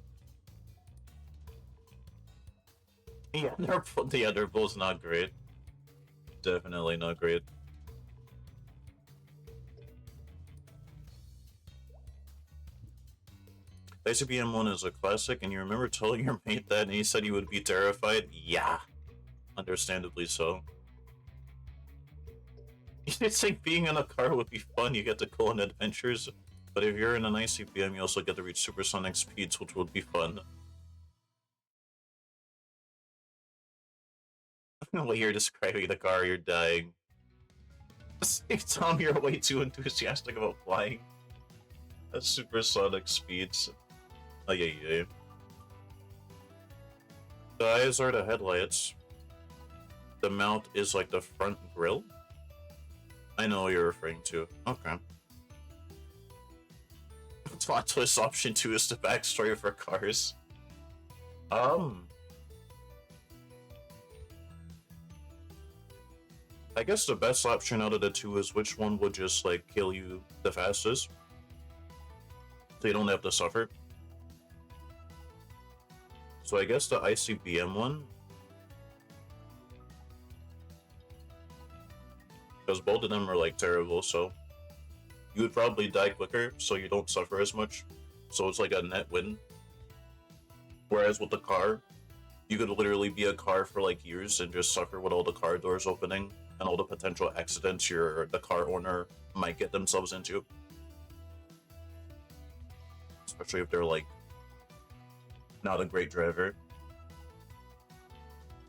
Yeah, they're both not great. Definitely not great. The ICBM one is a classic, and you remember telling your mate that, and he said he would be terrified? Yeah, understandably so. It's like being in a car would be fun, you get to go on adventures, but if you're in an ICBM, you also get to reach supersonic speeds, which would be fun. The way you're describing the car, you're dying. Tom, you're way too enthusiastic about flying. That's supersonic speeds. Oh, yeah. The eyes are the headlights. The mount is like the front grille. I know what you're referring to. Okay. Plot twist option 2 is the backstory for cars. I guess the best option out of the two is which one would just like kill you the fastest, so you don't have to suffer. So I guess the ICBM one, because both of them are like terrible, so you would probably die quicker, so you don't suffer as much. So it's like a net win. Whereas with the car, you could literally be a car for like years and just suffer with all the car doors opening and all the potential accidents the car owner might get themselves into. Especially if they're like not a great driver.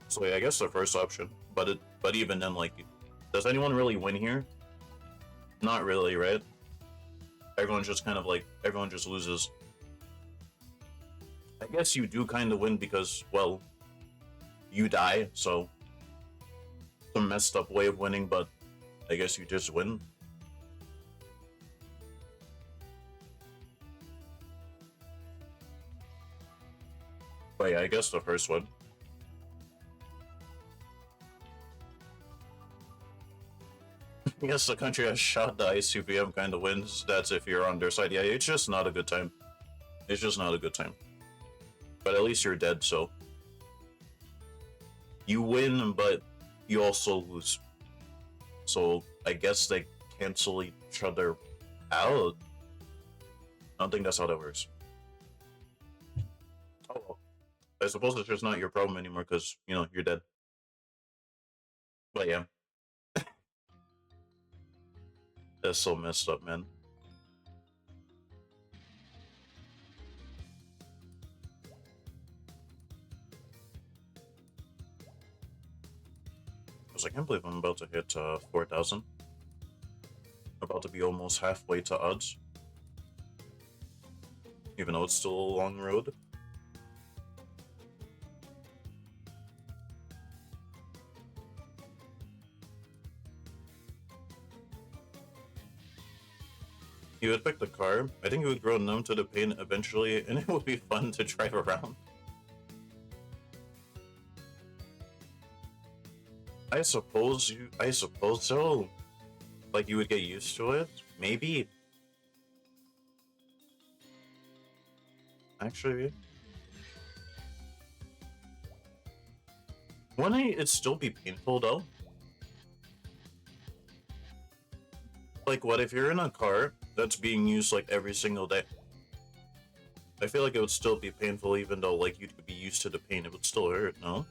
So yeah, I guess the first option. But even then, like, does anyone really win here? Not really, right? Everyone's just kind of like, everyone just loses. I guess you do kind of win because, well, you die, so it's a messed up way of winning, but I guess you just win. But yeah, I guess the first one. Yes, the country has shot the ICBM kind of wins. That's if you're on their side. Yeah, it's just not a good time. It's just not a good time. But at least you're dead, so you win, but you also lose. So I guess they cancel each other out. I don't think that's how that works. Oh, well. I suppose it's just not your problem anymore because, you know, you're dead. But yeah. That's so messed up, man. Because I can't believe I'm about to hit 4,000. About to be almost halfway to odds. Even though it's still a long road. You would pick the car. I think you would grow numb to the pain eventually, and it would be fun to drive around. I suppose so. Like, you would get used to it? Maybe. Actually. Wouldn't it still be painful, though? Like, what if you're in a car that's being used, like, every single day? I feel like it would still be painful even though, like, you'd be used to the pain. It would still hurt, no?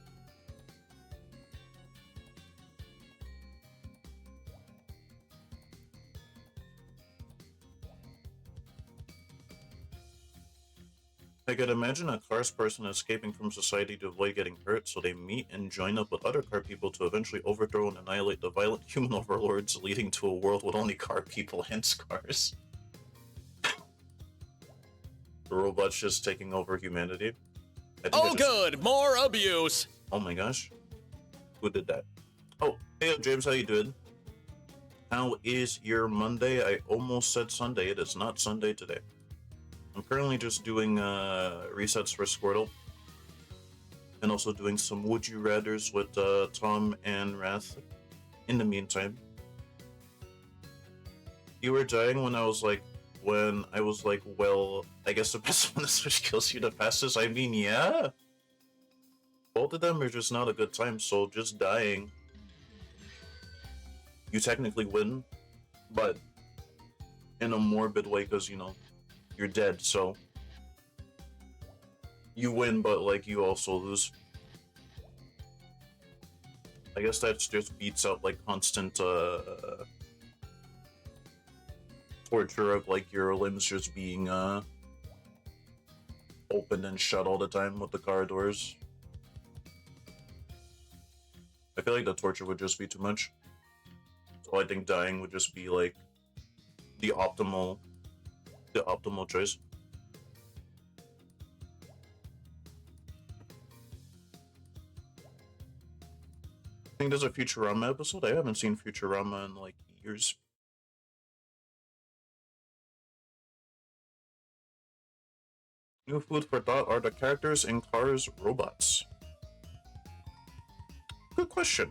could imagine a Cars person escaping from society to avoid getting hurt, so they meet and join up with other car people to eventually overthrow and annihilate the violent human overlords, leading to a world with only car people, hence cars. The robots just taking over humanity. Oh good, more abuse! Oh my gosh. Who did that? Oh, hey James, how you doing? How is your Monday? I almost said Sunday. It is not Sunday today. I'm currently just doing resets for Squirtle. And also doing some Would You Rathers with Tom and Wrath. In the meantime. You were dying when I was like, well, I guess the best one to switch kills you the fastest. I mean, yeah. Both of them are just not a good time, so just dying. You technically win, but in a morbid way, because, you know, you're dead, so you win, but, like, you also lose. I guess that just beats out, like, constant, torture of, like, your limbs just being, opened and shut all the time with the car doors. I feel like the torture would just be too much. So I think dying would just be, like, the optimal choice. I think there's a Futurama episode. I haven't seen Futurama in, like, years. New food for thought, are the characters in Cars robots? Good question.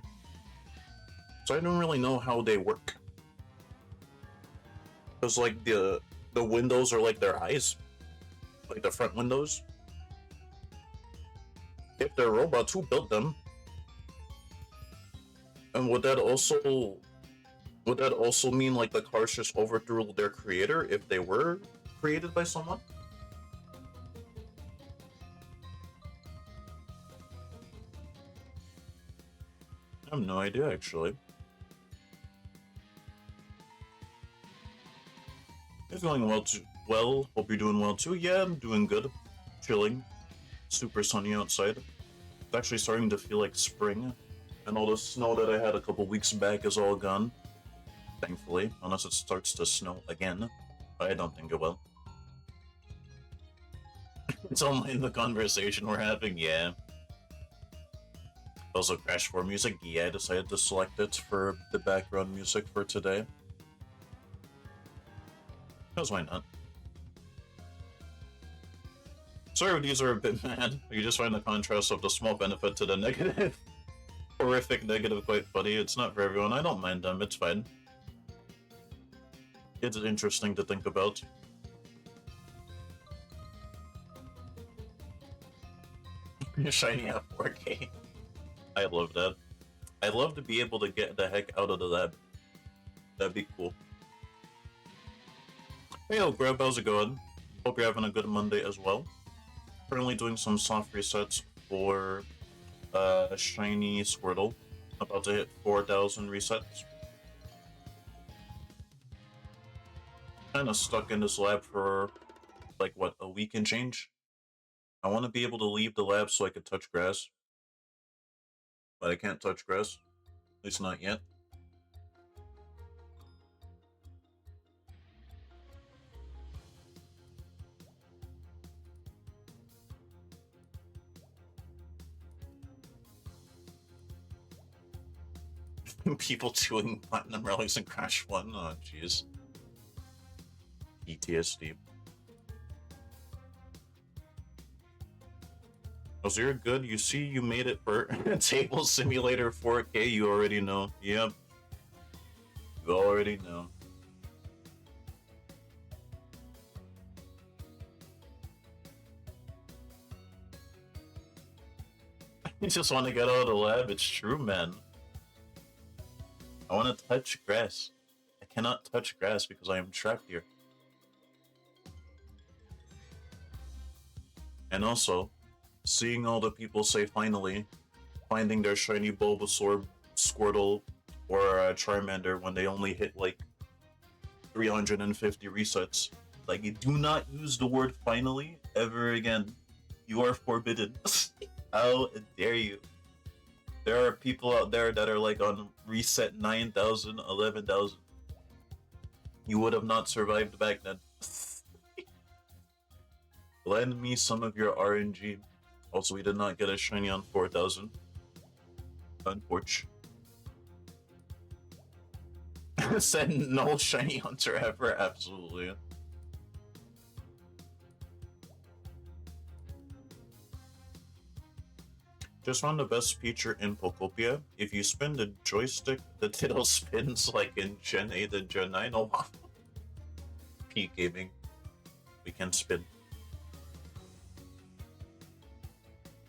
So I don't really know how they work. Because, like, the windows are like their eyes. Like the front windows. If they're robots, who built them? And would that also mean, like, the cars just overthrew their creator if they were created by someone? I have no idea, actually. It's going well too. Well, hope you're doing well too. Yeah, I'm doing good. Chilling. Super sunny outside. It's actually starting to feel like spring. And all the snow that I had a couple weeks back is all gone. Thankfully. Unless it starts to snow again. But I don't think it will. It's only in the conversation we're having, yeah. Also, Crash 4 music, yeah, I decided to select it for the background music for today. Because why not? Sorry, these are a bit mad. You just find the contrast of the small benefit to the negative. Horrific negative quite funny. It's not for everyone. I don't mind them, it's fine. It's interesting to think about. Shiny at 4K. I love that. I'd love to be able to get the heck out of the lab. That'd be cool. Hey, yo, Grub, how's it going? Hope you're having a good Monday as well. Currently doing some soft resets for Shiny Squirtle. About to hit 4,000 resets. Kinda stuck in this lab for, like, what, a week and change? I want to be able to leave the lab so I can touch grass. But I can't touch grass. At least not yet. People doing platinum rallies and Crash 1? Oh, jeez. PTSD. Oh, so you're good? You see you made it for Table Simulator 4K? You already know. Yep. You already know. You just want to get out of the lab? It's true, man. I want to touch grass. I cannot touch grass because I am trapped here. And also, seeing all the people say finally, finding their shiny Bulbasaur, Squirtle, or Charmander when they only hit like 350 resets. Like, do not use the word finally ever again. You are forbidden. How dare you? There are people out there that are like on reset 9,000, 11,000. You would have not survived back then. Lend me some of your RNG. Also, we did not get a shiny on 4,000. Unfortunate. Said no shiny hunter ever, absolutely. Just found the best feature in Pokopia. If you spin the joystick, the title spins like in Gen 8 and Gen 9. Oh wow. P gaming. We can spin.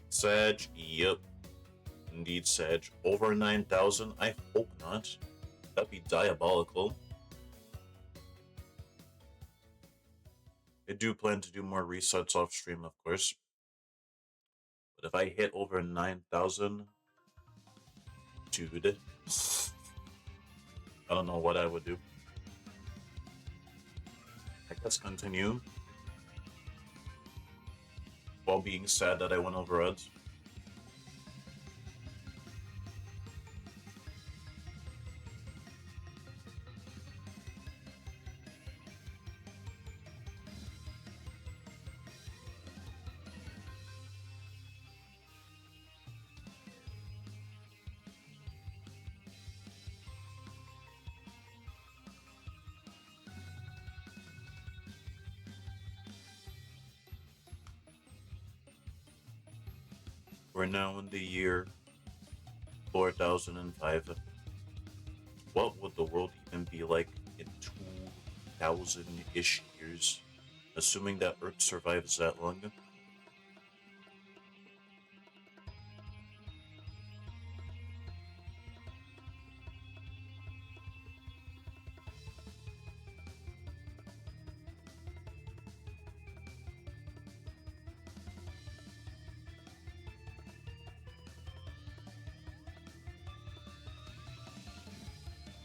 Sag, yep. Indeed, Sag. Over 9,000? I hope not. That'd be diabolical. I do plan to do more resets off stream, of course. But if I hit over 9,000, dude, I don't know what I would do. I guess continue. While being sad that I went over odds. We're now in the year 4005. What would the world even be like in 2,000-ish years? Assuming that Earth survives that long.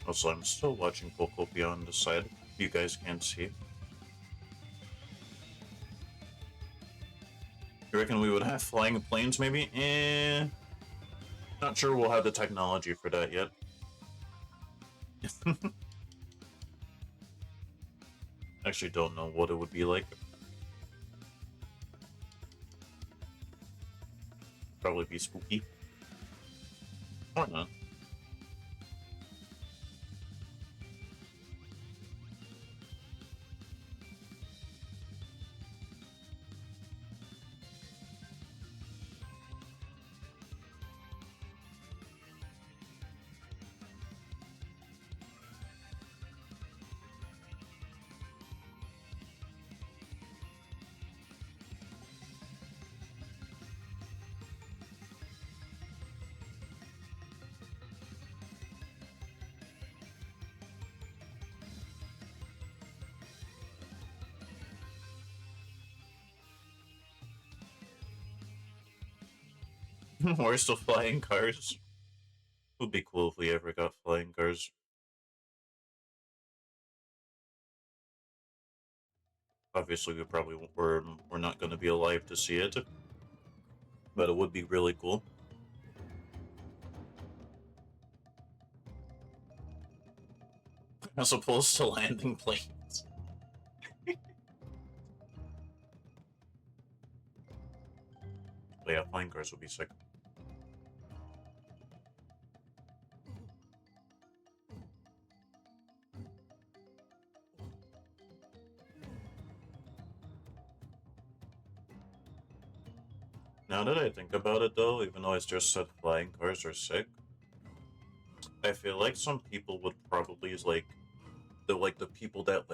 Also, I'm still watching Pokopia on the side. You guys can't see. You reckon we would have flying planes, maybe? Not sure we'll have the technology for that yet. Actually don't know what it would be like. Probably be spooky. Or not. We're still flying cars. Would be cool if we ever got flying cars. Obviously, we're not going to be alive to see it, but it would be really cool. As opposed to landing planes. But yeah, flying cars would be sick. Now that I think about it though, even though I just said flying cars are sick, I feel like some people would probably the people that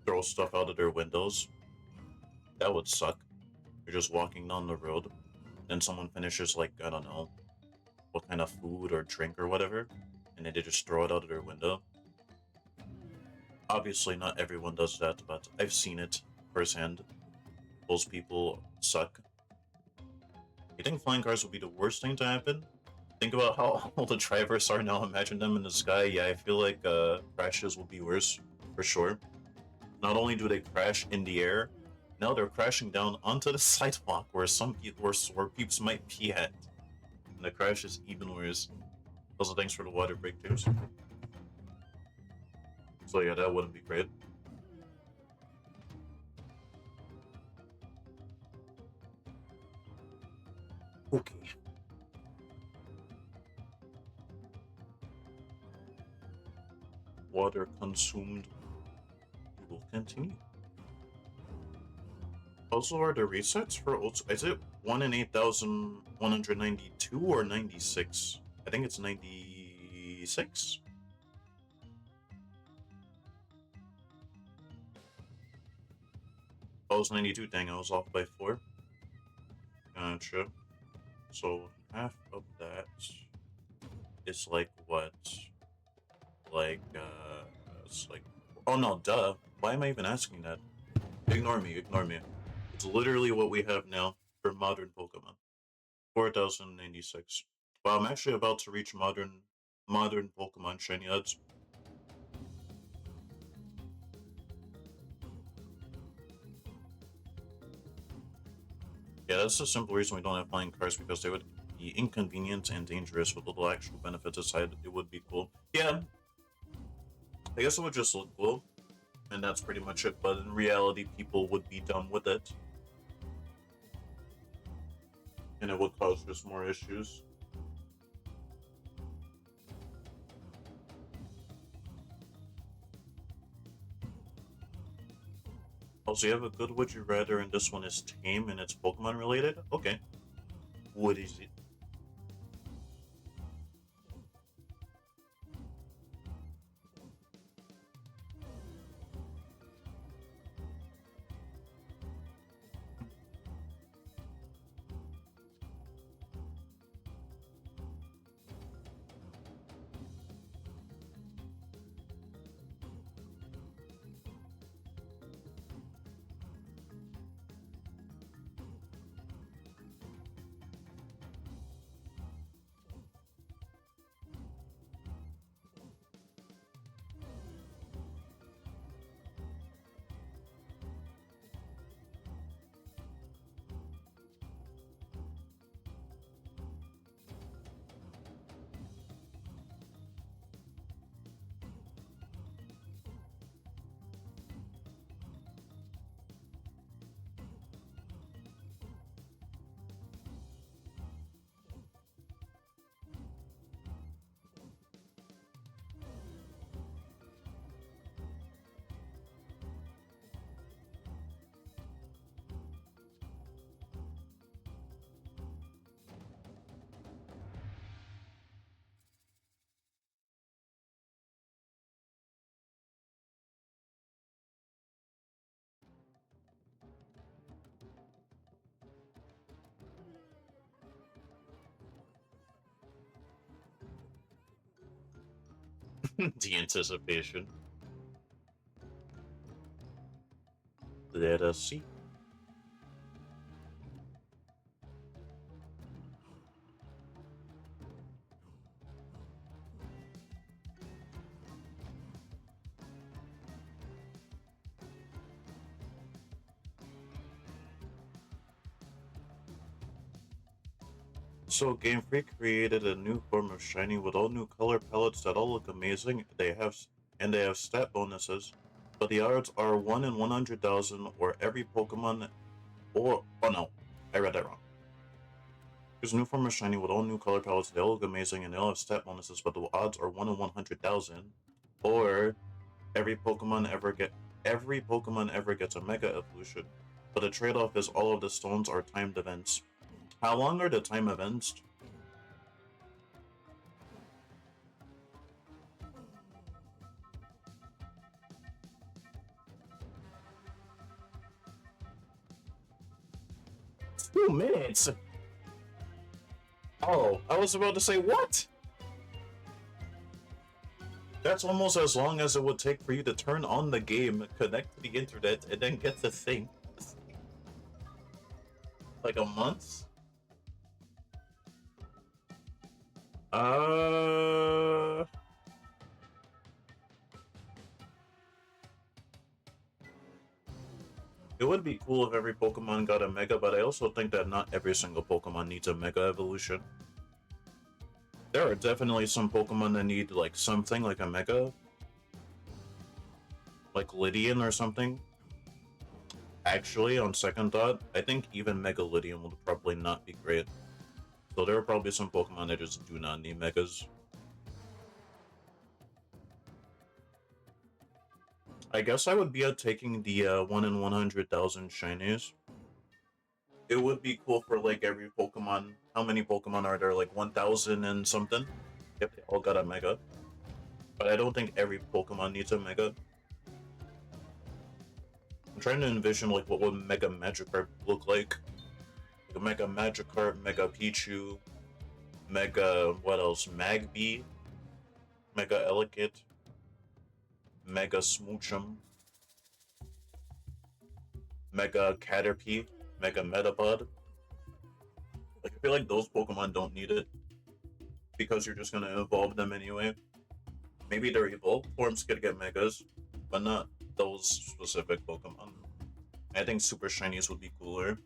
throw stuff out of their windows. That would suck. You're just walking down the road, then someone finishes I don't know, what kind of food or drink or whatever, and then they just throw it out of their window. Obviously not everyone does that, but I've seen it firsthand. Those people suck. You think flying cars would be the worst thing to happen? Think about how all the drivers are now. Imagine them in the sky. Yeah, I feel like crashes will be worse, for sure. not only do they crash in the air, now they're crashing down onto the sidewalk where some people where peeps might be at. And the crash is even worse. Also, thanks for the water break, James. So yeah, that wouldn't be great. Okay. Water consumed. We will continue. Also, are the resets for is it 1 in 8,192 or 96? I think it's 96. Oh, it's 92. Dang, I was off by 4. Gotcha. So half of that is like what? Like, it's like, oh no, duh. Why am I even asking that? Ignore me, ignore me. It's literally what we have now for modern Pokemon. 4,096. Well, I'm actually about to reach modern Pokemon shiny odds. Yeah, that's the simple reason we don't have flying cars, because they would be inconvenient and dangerous. With little actual benefits aside, it would be cool. Yeah, I guess it would just look cool, and that's pretty much it. But in reality, people would be done with it, and it would cause just more issues. Also, you have a good would you rather, and this one is tame and it's Pokemon related? Okay. What is it? The anticipation. Let us see. So Game Freak created a new form of shiny with all new color palettes that all look amazing. They have stat bonuses, but the odds are 1 in 100,000, or every Pokemon, or oh no, I read that wrong. There's a new form of shiny with all new color palettes. They all look amazing and they all have stat bonuses, but the odds are 1 in 100,000, or every Pokemon ever gets a Mega Evolution. But the trade-off is all of the stones are timed events. How long are the time events? Two minutes. Oh, I was about to say, what? That's almost as long as it would take for you to turn on the game, connect to the internet, and then get the thing. Like a month? Uh... It would be cool if every Pokemon got a Mega, but I also think that not every single Pokemon needs a Mega evolution. There are definitely some Pokemon that need like something like a Mega, like Lydian or something. Actually, on second thought, I think even Mega Lydian would probably not be great. So there are probably some Pokemon that just do not need Megas. I guess I would be taking the 1 in 100,000 shinies. It would be cool for like every Pokemon. How many Pokemon are there? Like 1,000 and something? Yep, they all got a Mega. But I don't think every Pokemon needs a Mega. I'm trying to envision like what would Mega Magikarp look like. Like a Mega Magikarp, Mega Pichu, Mega what else? Magby, Mega Elekid, Mega Smoochum, Mega Caterpie, Mega Metapod. Like I feel like those Pokemon don't need it because you're just gonna evolve them anyway. Maybe their evolved forms could get Megas, but not those specific Pokemon. I think Super Shinies would be cooler.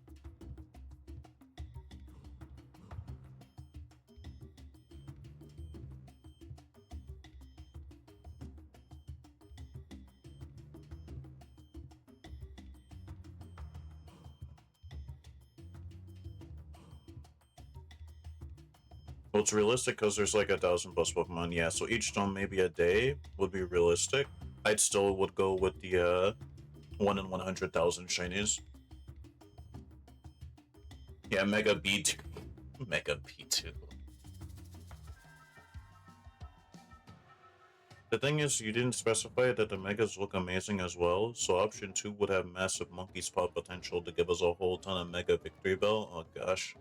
Well, it's realistic because there's like 1,000 plus Pokemon. Yeah, so each stone maybe a day would be realistic. I'd still would go with the 1 in 100,000 shinies. Yeah, Mega B2. Mega B2. The thing is, you didn't specify that the Megas look amazing as well, so option 2 would have massive monkey spot potential to give us a whole ton of Mega Victory Bell. Oh gosh.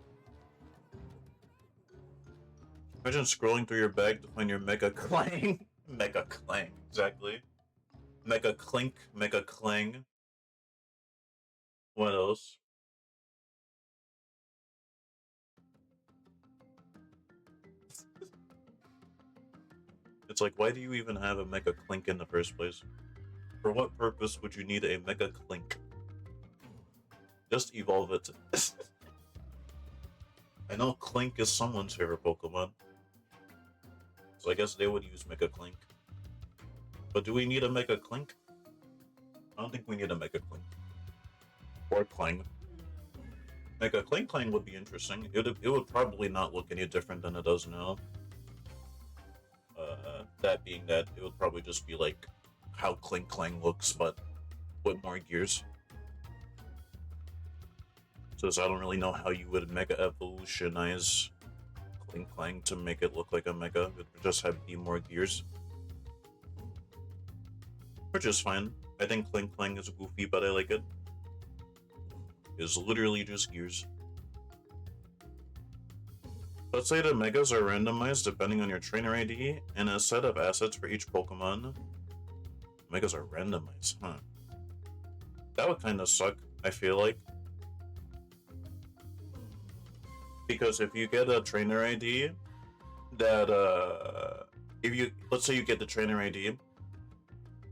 Imagine scrolling through your bag to find your Mega Clang. Mega Clang, exactly. Mega Clink, Mega Clang. What else? It's like, why do you even have a Mega Clink in the first place? For what purpose would you need a Mega Clink? Just evolve it. I know Clink is someone's favorite Pokemon, so I guess they would use Mega Clink. But do we need a Mega Clink? I don't think we need a Mega Clink. Or Clang. Mega Clang would be interesting. It would probably not look any different than it does now. That being that, it would probably just be like how Clang looks, but with more gears. So I don't really know how you would Mega Evolutionize Clang to make it look like a Mega. It would just have be more gears. Which is fine. I think Clang is goofy, but I like it. It's literally just gears. Let's say the Megas are randomized depending on your trainer ID and a set of assets for each Pokemon. Megas are randomized, huh? That would kind of suck, I feel like. Because if you get a trainer ID that, let's say you get the trainer ID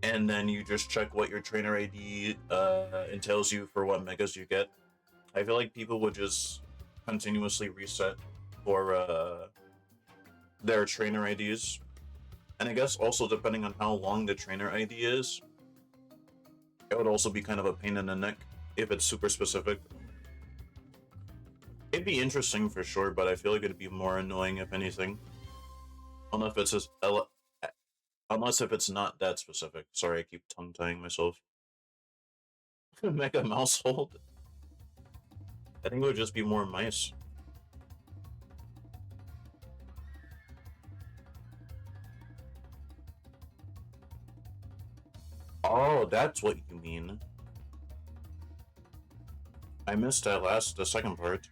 and then you just check what your trainer ID entails you for what Megas you get, I feel like people would just continuously reset for their trainer IDs. And I guess also depending on how long the trainer ID is, it would also be kind of a pain in the neck if it's super specific. It'd be interesting for sure, but I feel like it'd be more annoying if anything. Unless if it's not that specific. Sorry, I keep tongue-tying myself. Mega Mousehold? I think it would just be more mice. Oh, that's what you mean. I missed the second part.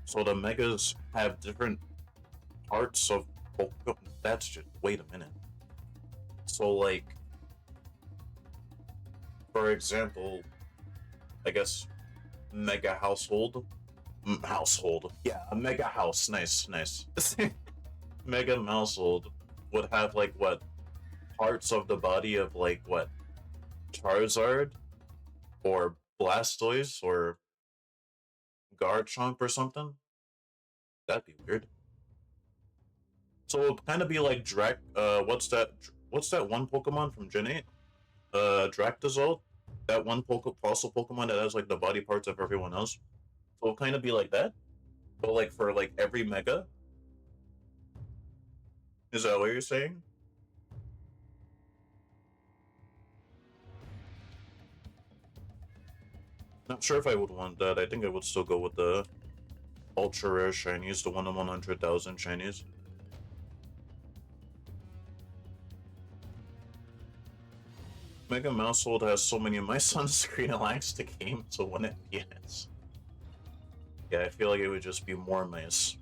So the Megas have different parts of Pokemon. That's just, wait a minute. So like, for example, I guess Mega Household? Household. Yeah, a Mega House. Nice. Mega Mousehold would have like what? Parts of the body of like what? Charizard? Or Blastoise or Garchomp or something. That'd be weird. So it'll kind of be like what's that? What's that one Pokemon from Gen 8? Drakazol. That one fossil Pokemon that has like the body parts of everyone else. So it'll kind of be like that, but like for like every Mega. Is that what you're saying? Not sure if I would want that. I think I would still go with the ultra rare shinies, the 1 in 100,000 shinies. Mega Mousehold has so many mice on screen, it lacks the game, so 1 FPS. Yeah, I feel like it would just be more mice.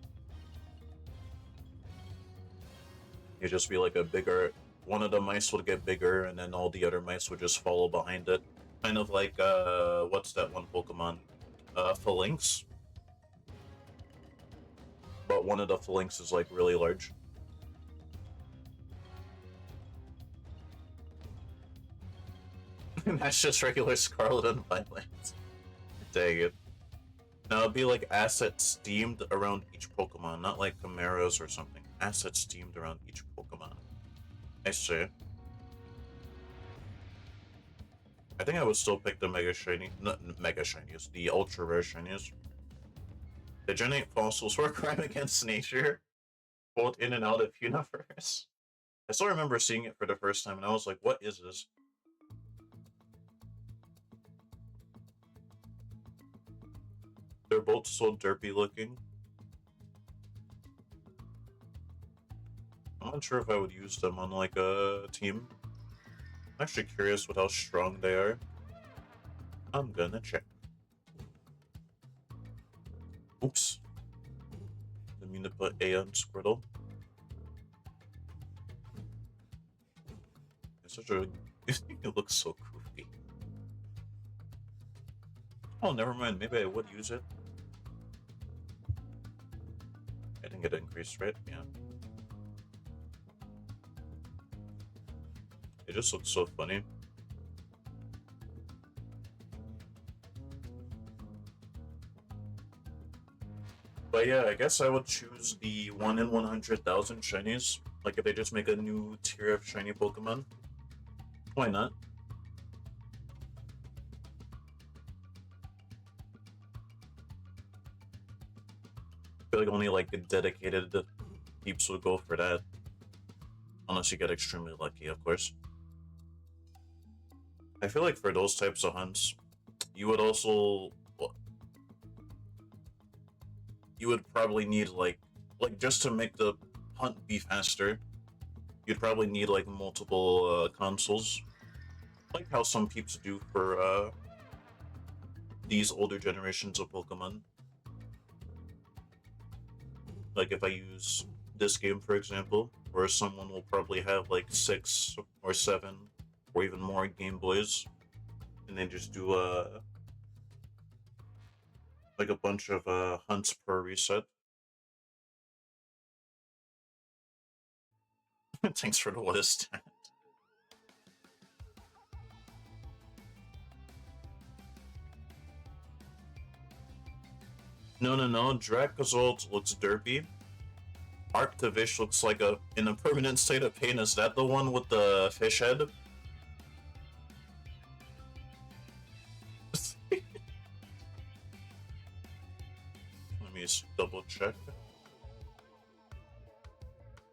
It'd just be like a bigger... One of the mice would get bigger, and then all the other mice would just follow behind it. Kind of like, what's that one Pokemon? Phalanx. But one of the Phalanx is like really large. And that's just regular Scarlet and Violet. Dang it. Now it'd be like assets themed around each Pokemon, not like Chimeras or something. Assets themed around each Pokemon. I see. I think I would still pick the Mega Shiny, not Mega Shinies, the Ultra Rare Shinies. The Gen 8 fossils were a crime against nature, both in and out of universe. I still remember seeing it for the first time and I was like, what is this? They're both so derpy looking. I'm not sure if I would use them on like a team. I'm actually curious with how strong they are. I'm gonna check. Oops. Didn't mean to put A on Squirtle. It's such a... it looks so goofy. Oh, never mind. Maybe I would use it. I didn't get increased, right? Yeah. It just looks so funny. But yeah, I guess I would choose the 1 in 100,000 shinies. Like if they just make a new tier of shiny Pokemon. Why not? I feel like only like the dedicated peeps would go for that. Unless you get extremely lucky, of course. I feel like for those types of hunts, you would also... you would probably need like just to make the hunt be faster, you'd probably need like multiple consoles. Like how some peeps do for these older generations of Pokemon. Like if I use this game, for example, where someone will probably have like 6 or 7 or even more Game Boys, and then just do like a bunch of hunts per reset. Thanks for the what is that? No, Dracozolt looks derpy. Arctovish looks like in a permanent state of pain. Is that the one with the fish head? Let me double check.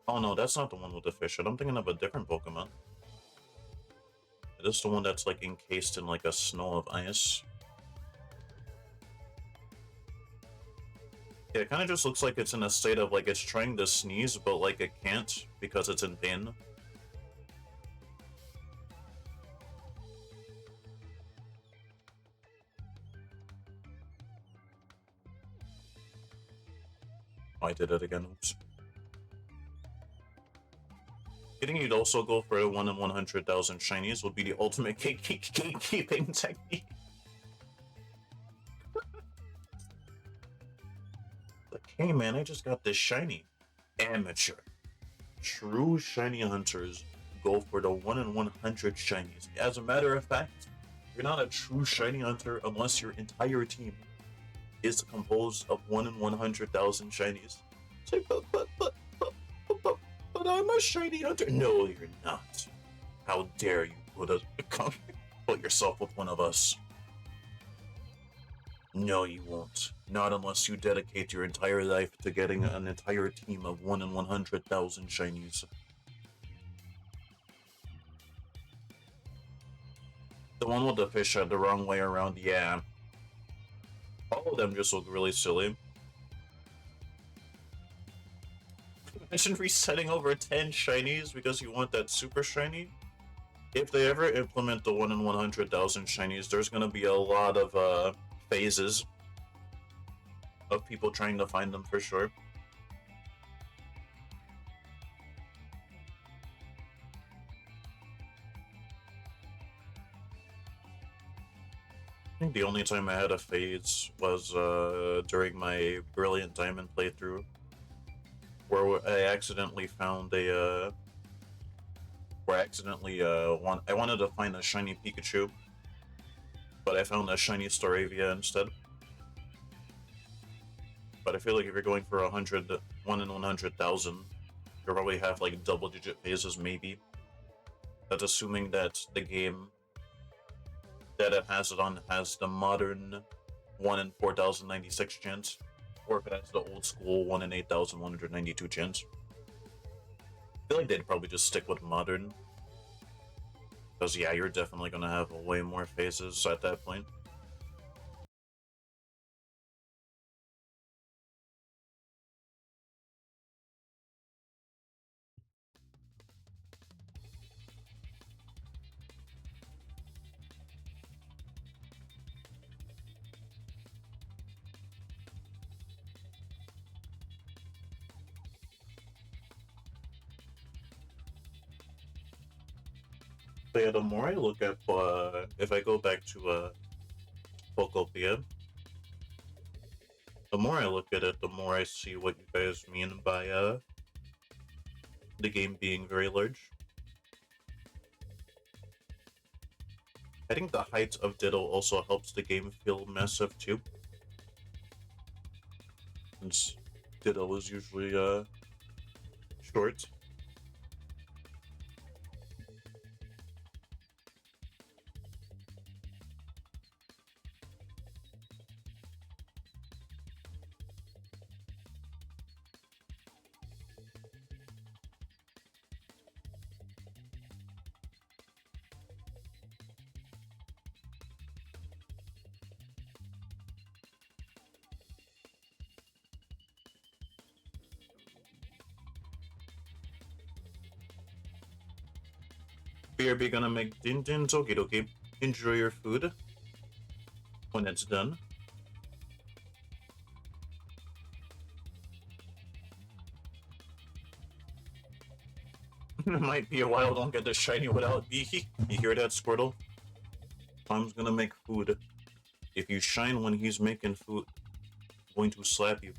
Oh no, that's not the one with the fish head. I'm thinking of a different Pokemon. It is the one that's like encased in like a snow of ice. Yeah, it kind of just looks like it's in a state of like it's trying to sneeze, but like it can't because it's in pain. Oh, I did it again. Oops. I think you'd also go for a 1 in 100,000 shinies would be the ultimate gatekeeping technique. Like, hey man, I just got this shiny. Amateur. True shiny hunters go for the 1 in 100 shinies. As a matter of fact, You're not a true shiny hunter unless your entire team is composed of 1 in 100,000 shinies. Say, but I'm a shiny hunter. No, you're not. How dare you put yourself with one of us? No, you won't. Not unless you dedicate your entire life to getting an entire team of 1 in 100,000 shinies. The one with the fish head the wrong way around, yeah. All of them just look really silly. Imagine resetting over 10 shinies because you want that super shiny. If they ever implement the 1 in 100,000 shinies, there's gonna be a lot of phases of people trying to find them for sure. I think the only time I had a phase was during my Brilliant Diamond playthrough, where I accidentally found a I wanted to find a shiny Pikachu, but I found a shiny Staravia instead. But I feel like if you're going for 1 in 100,000, you'll probably have like double-digit phases, maybe. That's assuming that the game that it has it on has the modern 1 in 4,096 chance, or if it has the old school 1 in 8,192 chance. I feel like they'd probably just stick with modern. Because, yeah, you're definitely going to have way more phases at that point. But yeah, the more I look at, if I go back to Pokopia, the more I look at it, the more I see what you guys mean by the game being very large. I think the height of Ditto also helps the game feel massive too, since Ditto is usually short. BRB gonna make Din Din's okie dokie. Enjoy your food when it's done. It might be a while, don't get the shiny without Beaky. You hear that, Squirtle? Tom's gonna make food. If you shine when he's making food, I'm going to slap you.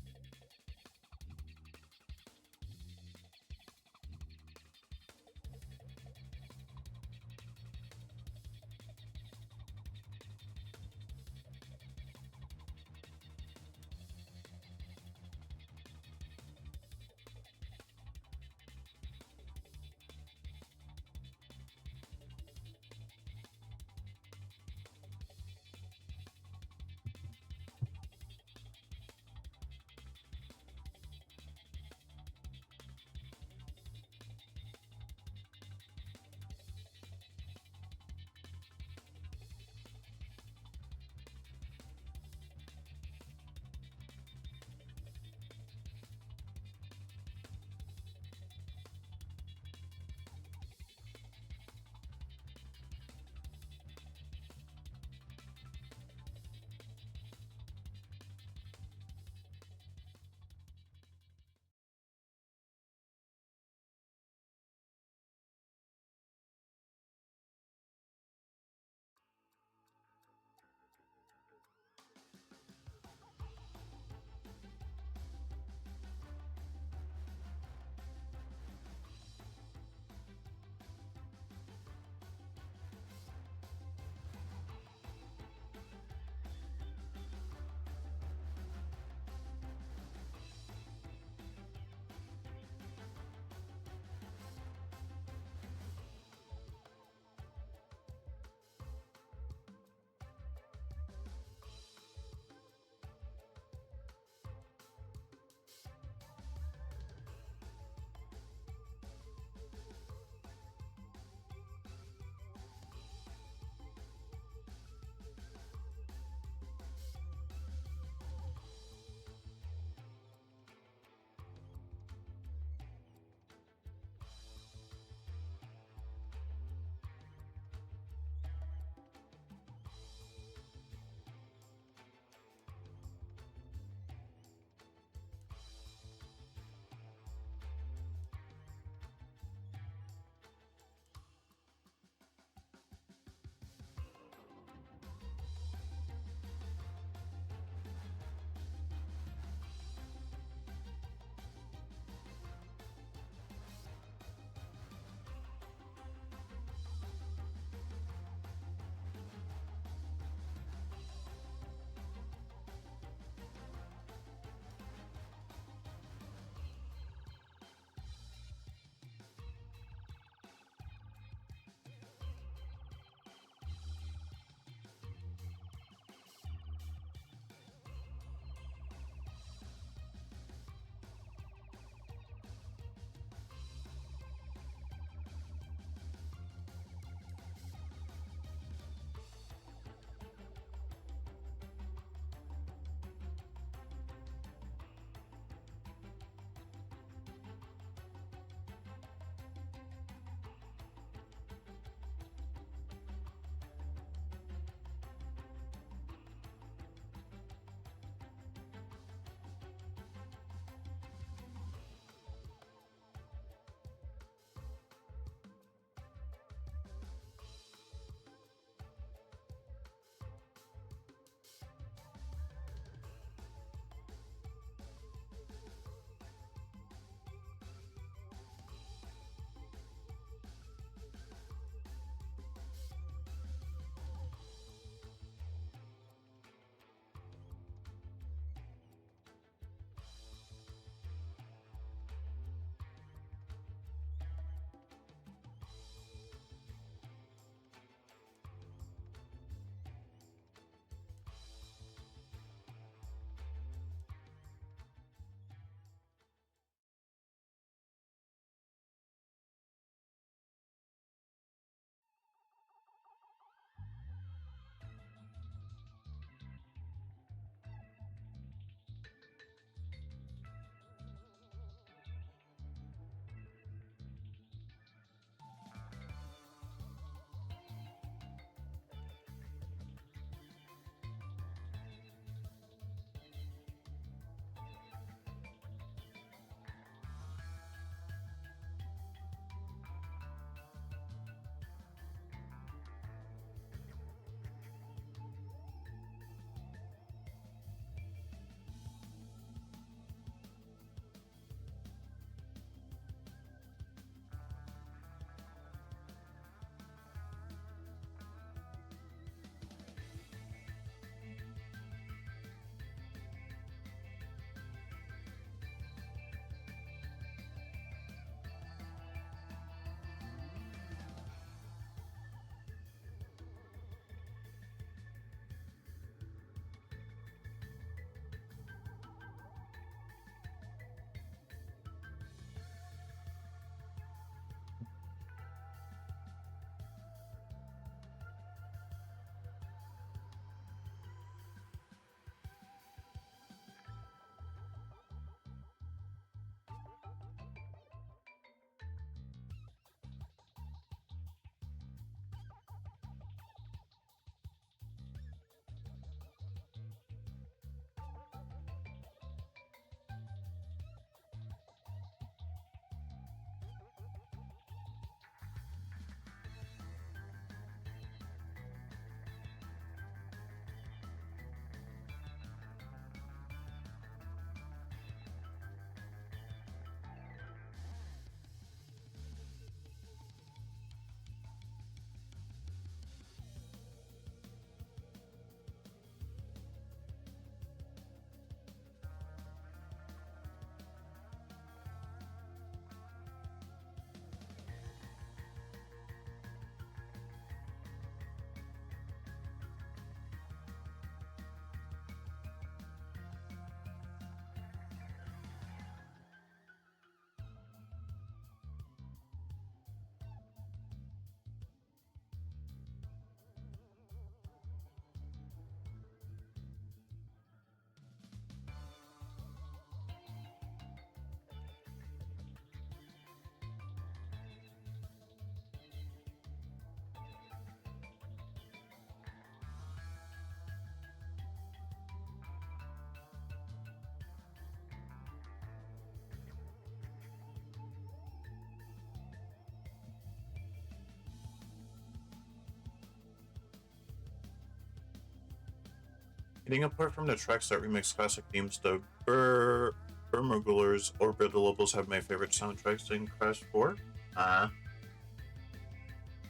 Getting apart from the tracks that remix classic themes, the Burmugler's orbital levels have my favorite soundtracks in Crash 4. Uh,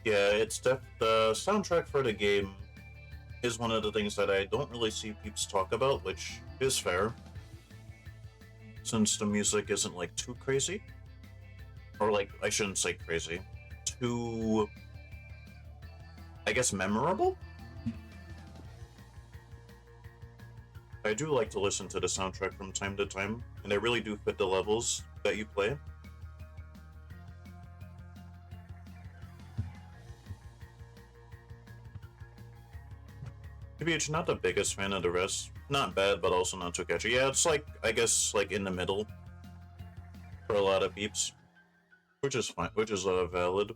yeah, the soundtrack for the game is one of the things that I don't really see peeps talk about, which is fair, since the music isn't like too crazy. Or like, I shouldn't say crazy, too, I guess, memorable? I do like to listen to the soundtrack from time to time, and they really do fit the levels that you play. TBH, not the biggest fan of the rest. Not bad, but also not too catchy. Yeah, it's like, I guess, like in the middle for a lot of peeps, which is fine, which is valid.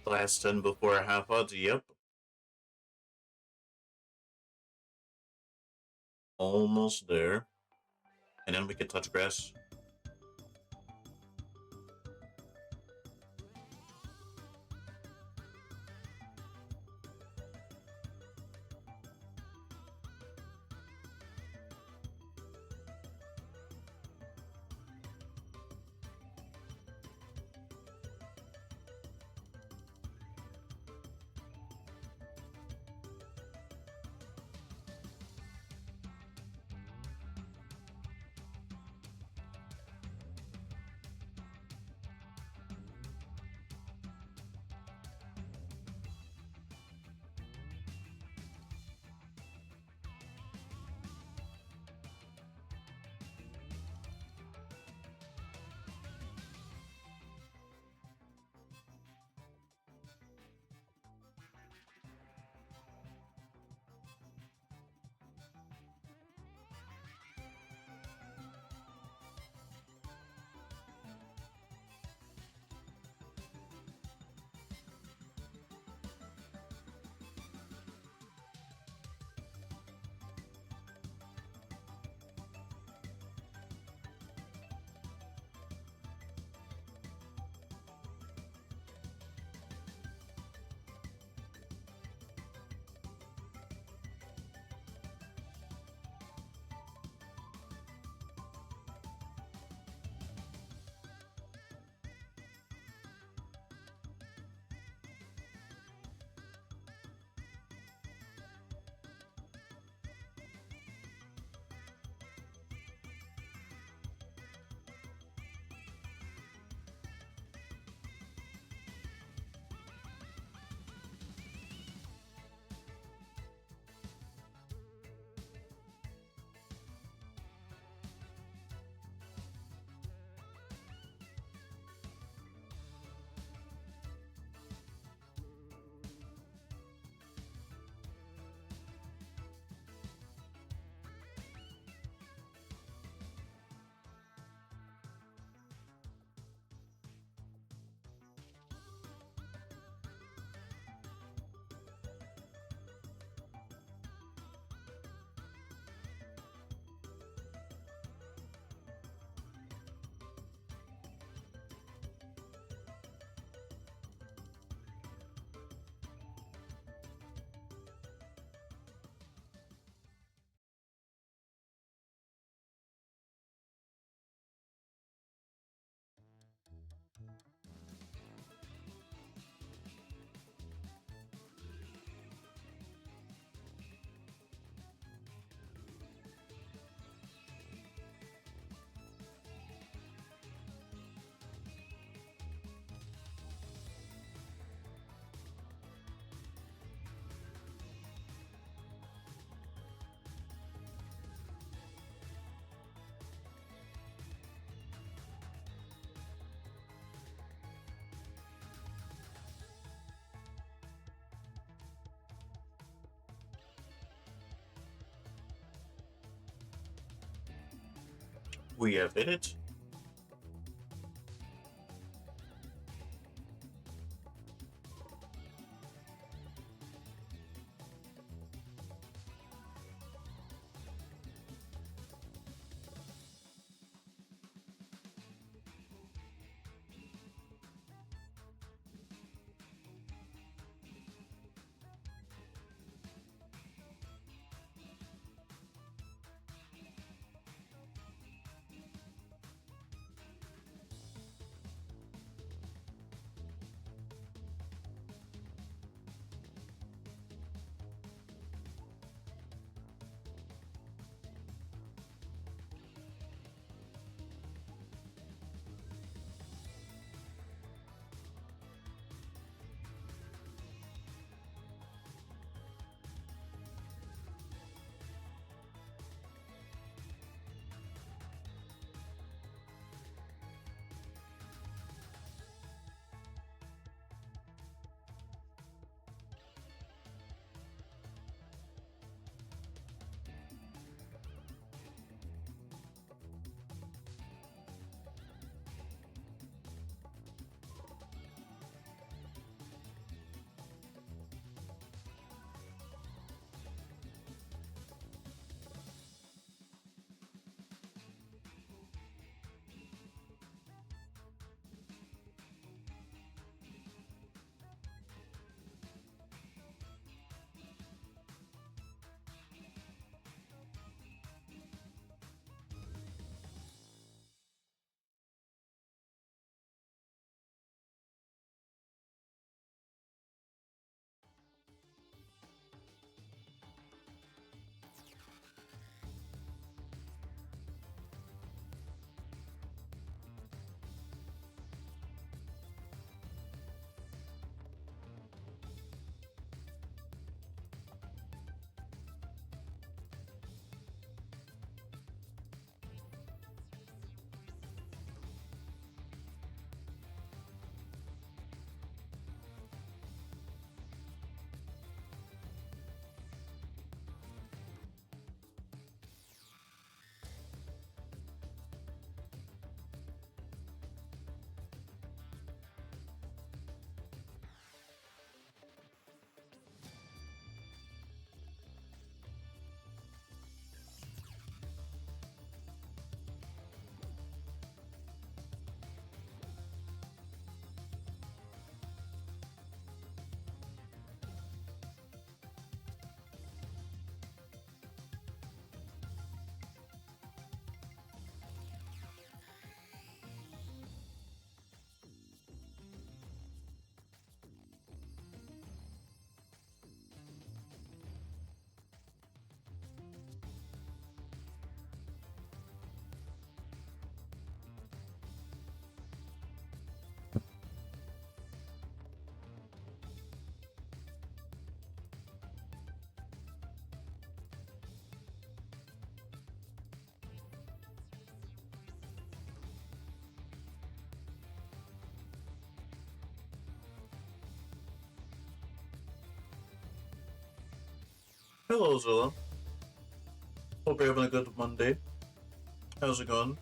Last 10 before half odds, yep. Almost there. And then we can touch grass. We have hit it. Hello, Zilla. Hope you're having a good Monday. How's it going?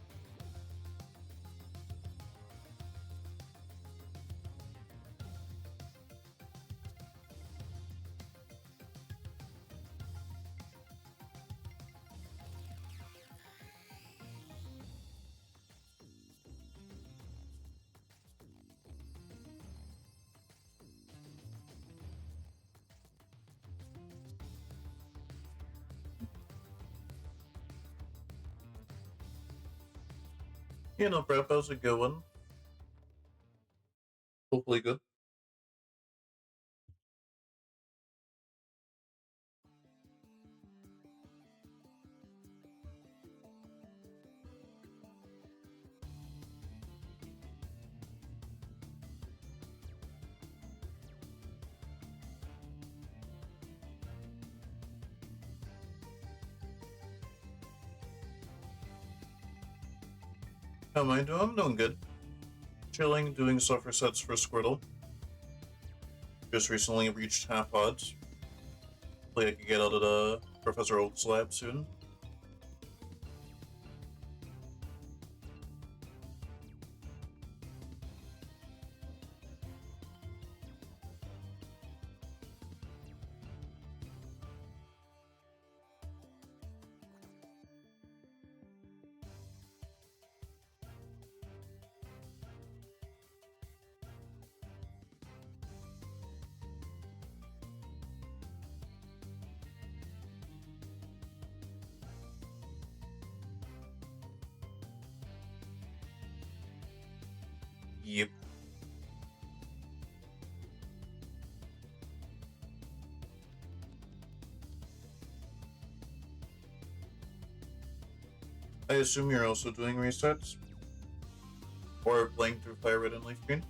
Yeah, no prep. How's it going? Hopefully good. How am I doing? I'm doing good. Chilling, doing software sets for Squirtle. Just recently reached half odds. Hopefully I can get out of the Professor Oak's lab soon. Yep. I assume you're also doing resets? Or playing through Fire Red and Leaf Green?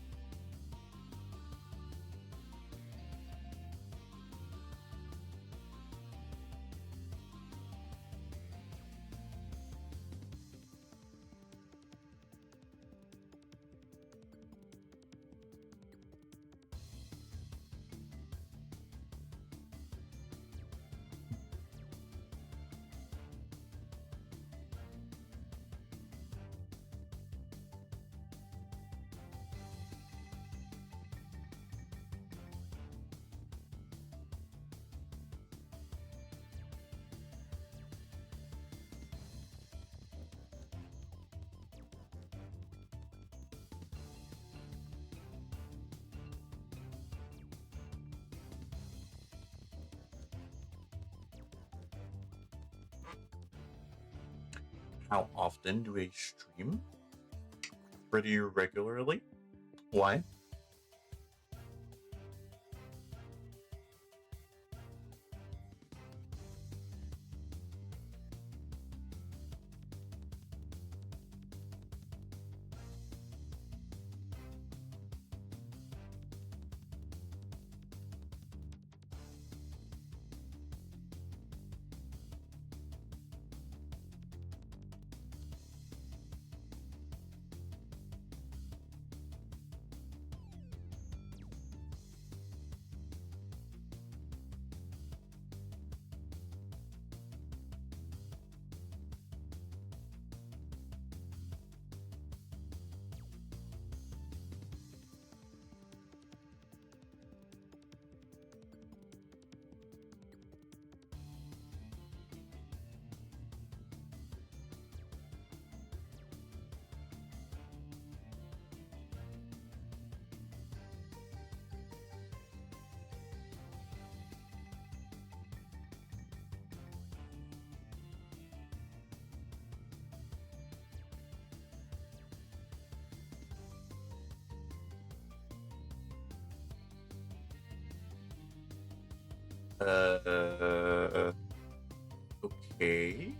How often do I stream? Pretty regularly. Why? Okay.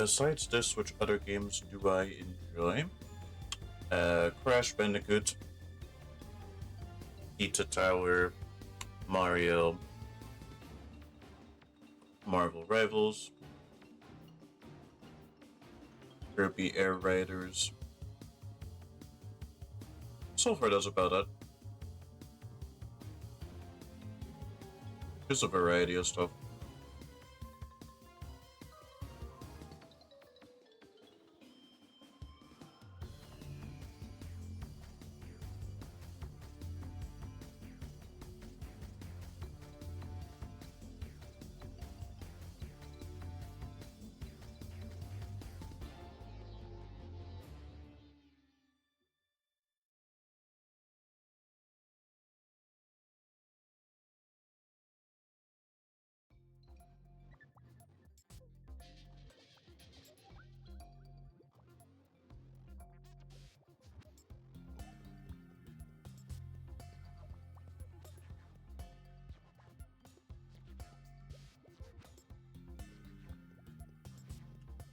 besides this, which other games do I enjoy? Crash Bandicoot, Pizza Tower, Mario, Marvel Rivals, Kirby Air Riders. So far, that's about it. There's a variety of stuff.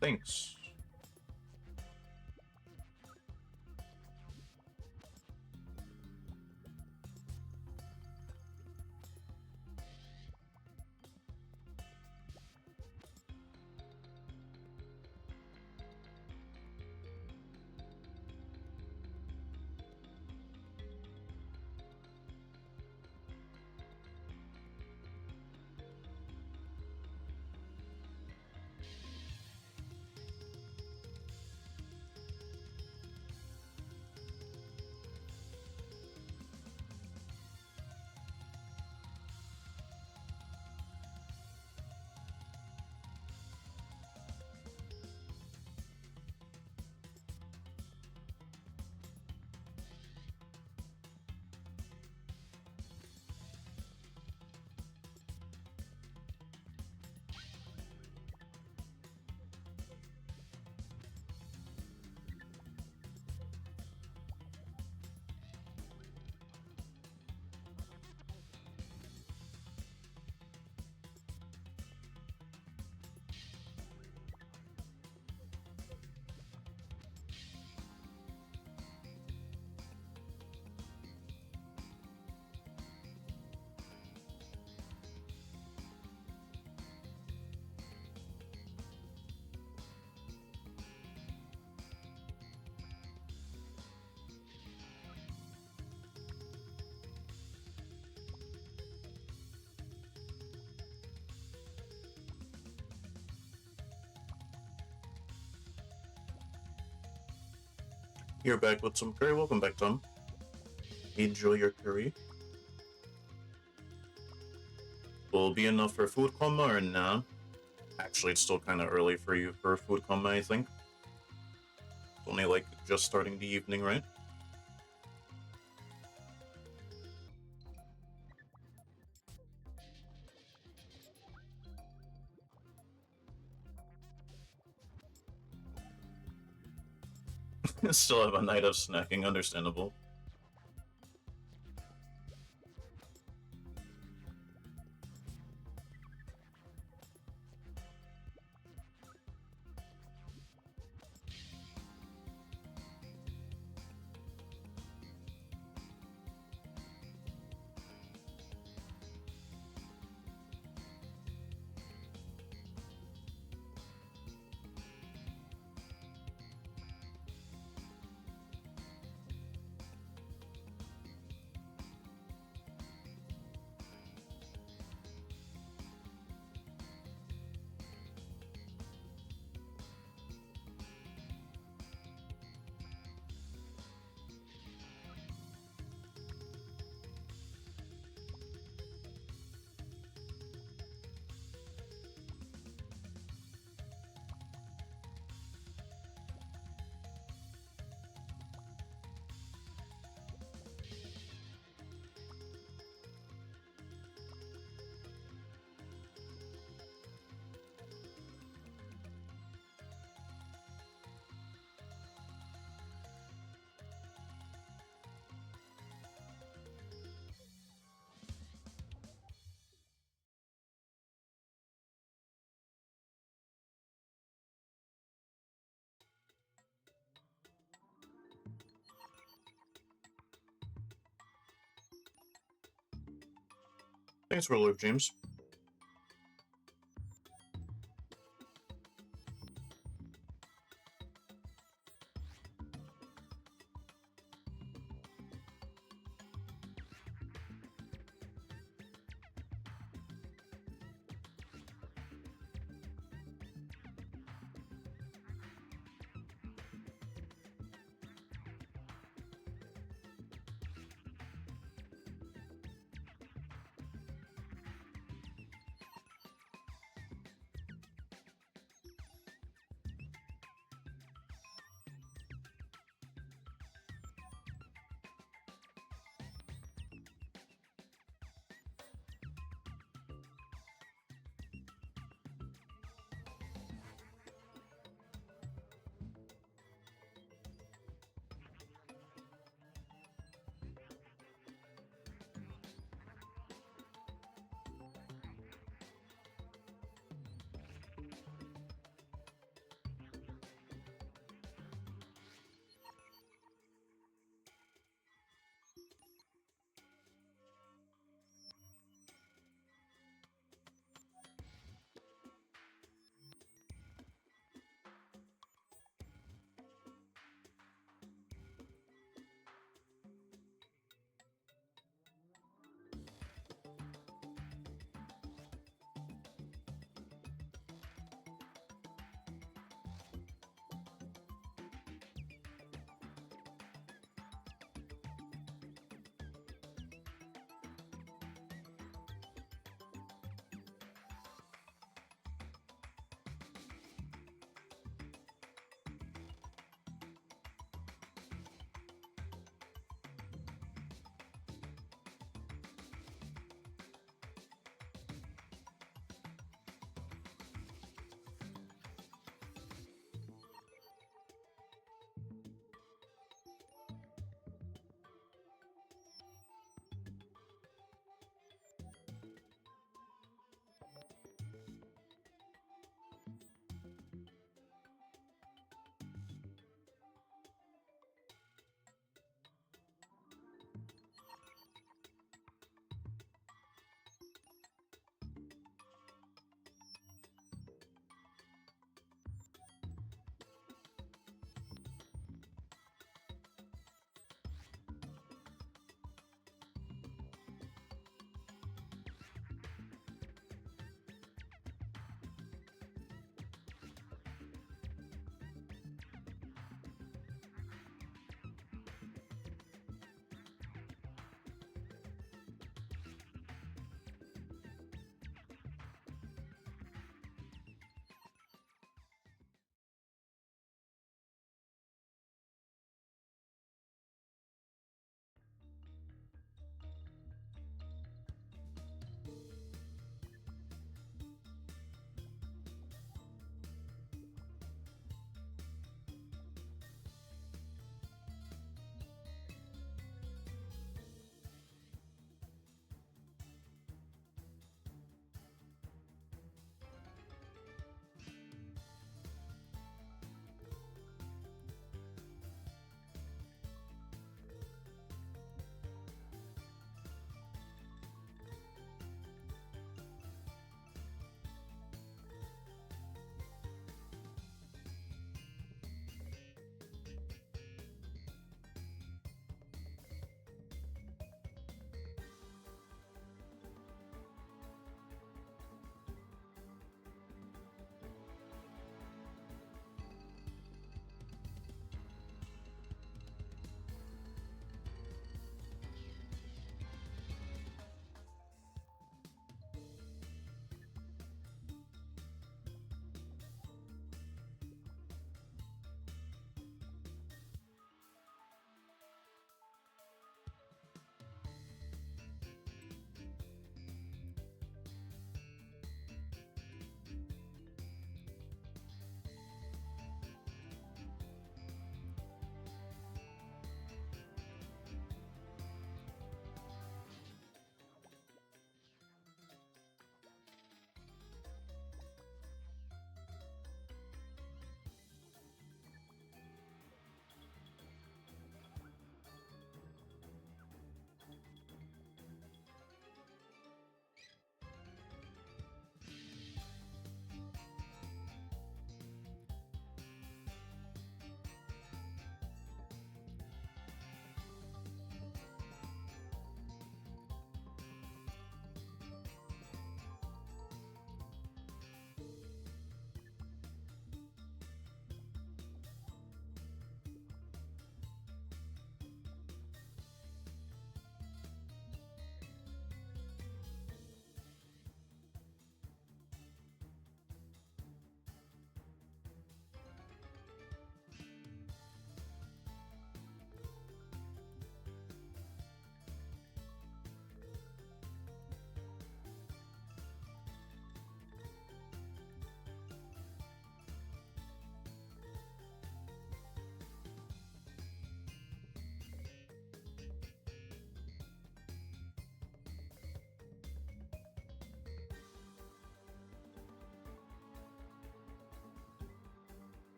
Thanks. You're back with some curry. Welcome back, Tom. Enjoy your curry. Will be enough for food coma or nah? Actually, it's still kind of early for you for food coma, I think. It's only like just starting the evening, right? Still have a night of snacking, understandable. Thanks for the lurk, James.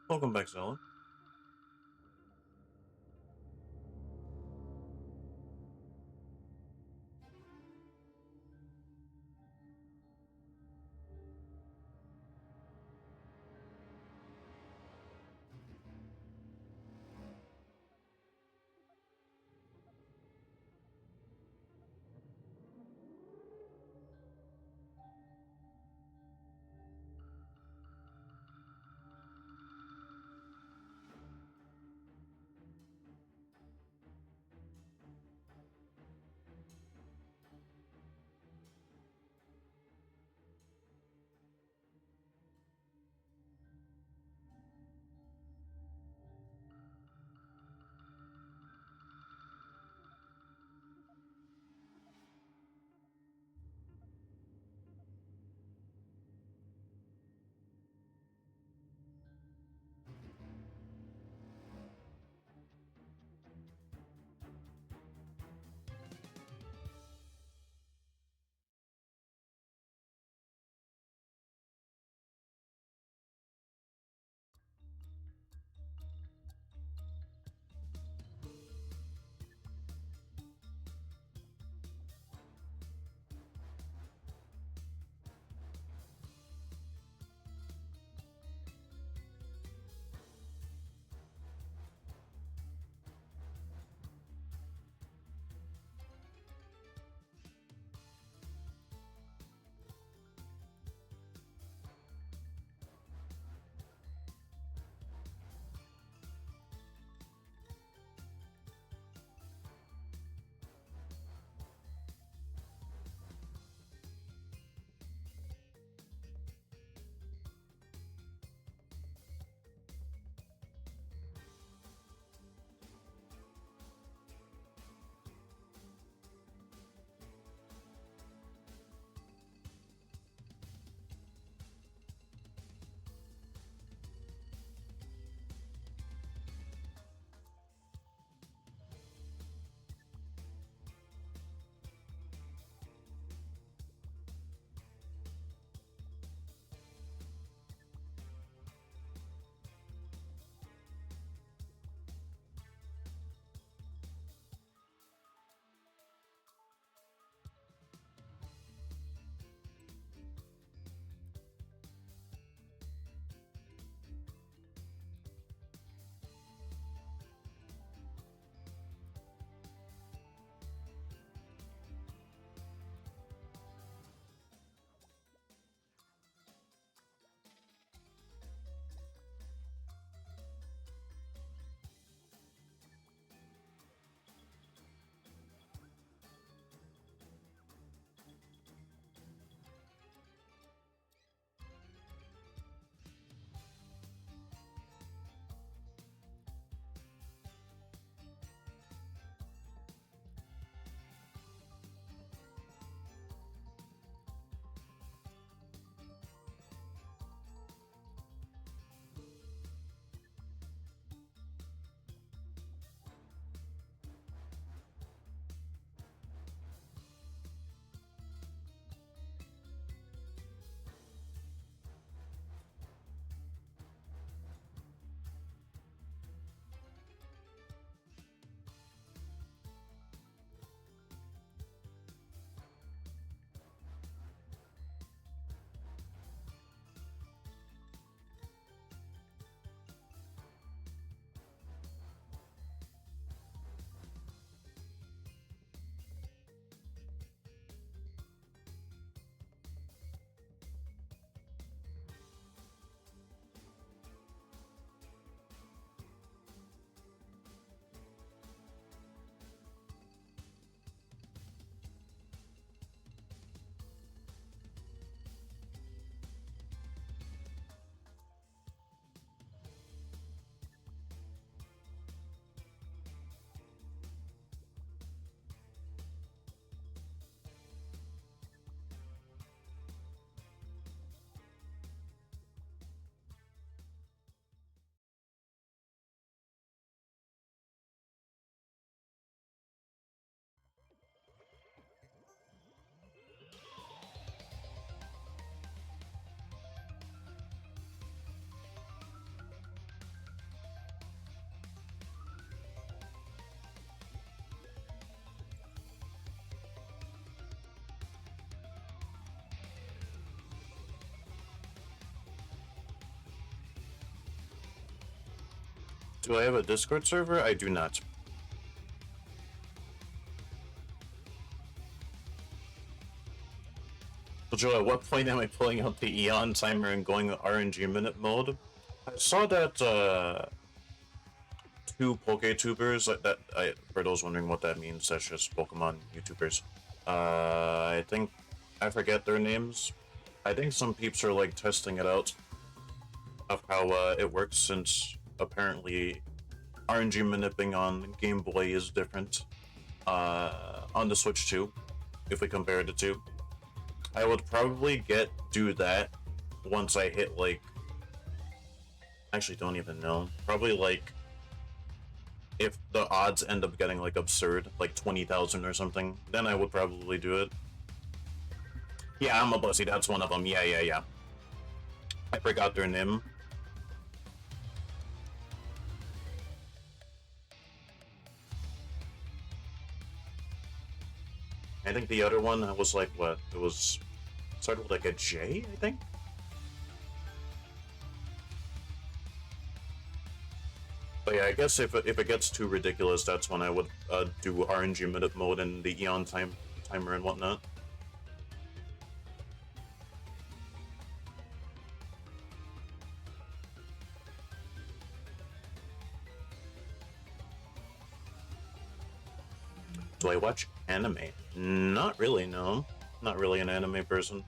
Welcome back, Zella. Do I have a Discord server? I do not. So Joe, at what point am I pulling out the Eon timer and going RNG minute mode? I saw that two PokeTubers for those wondering what that means, that's just Pokemon YouTubers. I think I forget their names. I think some peeps are like testing it out of how it works, since apparently RNG manipping on Game Boy is different on the Switch too, if we compare the two. I would probably do that once I hit like, actually don't even know, probably like if the odds end up getting like absurd, like 20,000 or something, then I would probably do it. Yeah, I'm a pussy, that's one of them. Yeah. I forgot their name. I think the other one was like, what? It was started with like a J, I think? But yeah, I guess if it gets too ridiculous, that's when I would do RNG minute mode and the Eon timer and whatnot. Do I watch anime? Not really, no. Not really an anime person.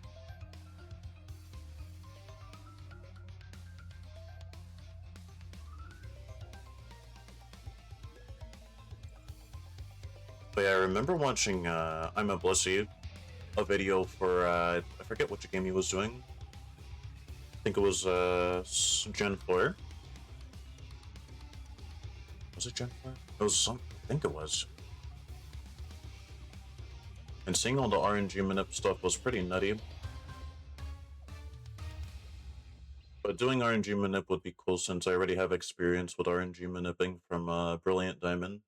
But yeah, I remember watching I'm a Blissey, a video for I forget which game he was doing. I think it was Gen 4. Was it Gen 4? It was some, I think it was. And seeing all the RNG manip stuff was pretty nutty. But doing RNG manip would be cool, since I already have experience with RNG manipping from Brilliant Diamond.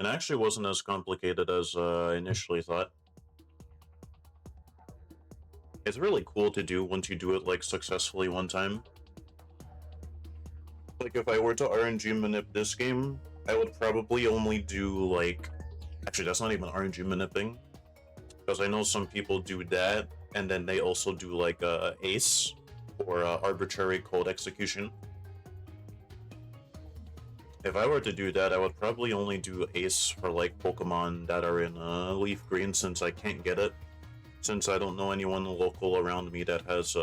And it actually wasn't as complicated as I initially thought. It's really cool to do once you do it like successfully one time. Like if I were to RNG manip this game, I would probably only do like, actually that's not even RNG manipping, because I know some people do that and then they also do like ace or arbitrary code execution. If I were to do that, I would probably only do ace for like Pokemon that are in Leaf Green, since I can't get it. Since I don't know anyone local around me that has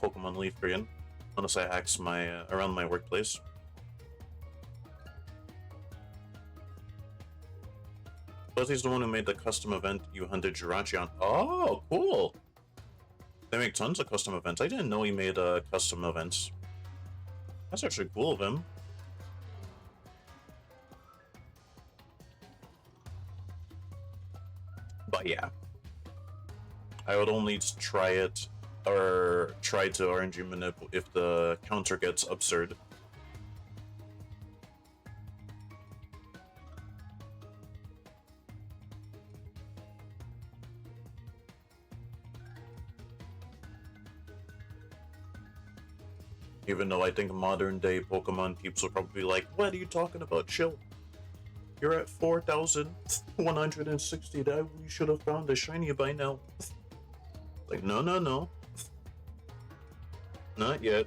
Pokemon Leaf Green, unless I ask around my workplace. Plus, he's the one who made the custom event you hunted Jirachi on. Oh, cool! They make tons of custom events. I didn't know he made custom events. That's actually cool of him. But yeah, I would only try it, or try to RNG manip if the counter gets absurd. Even though I think modern day Pokemon peeps will probably be like, what are you talking about? Chill. You're at 4,160. That we should have found a shiny by now. Like, no. Not yet.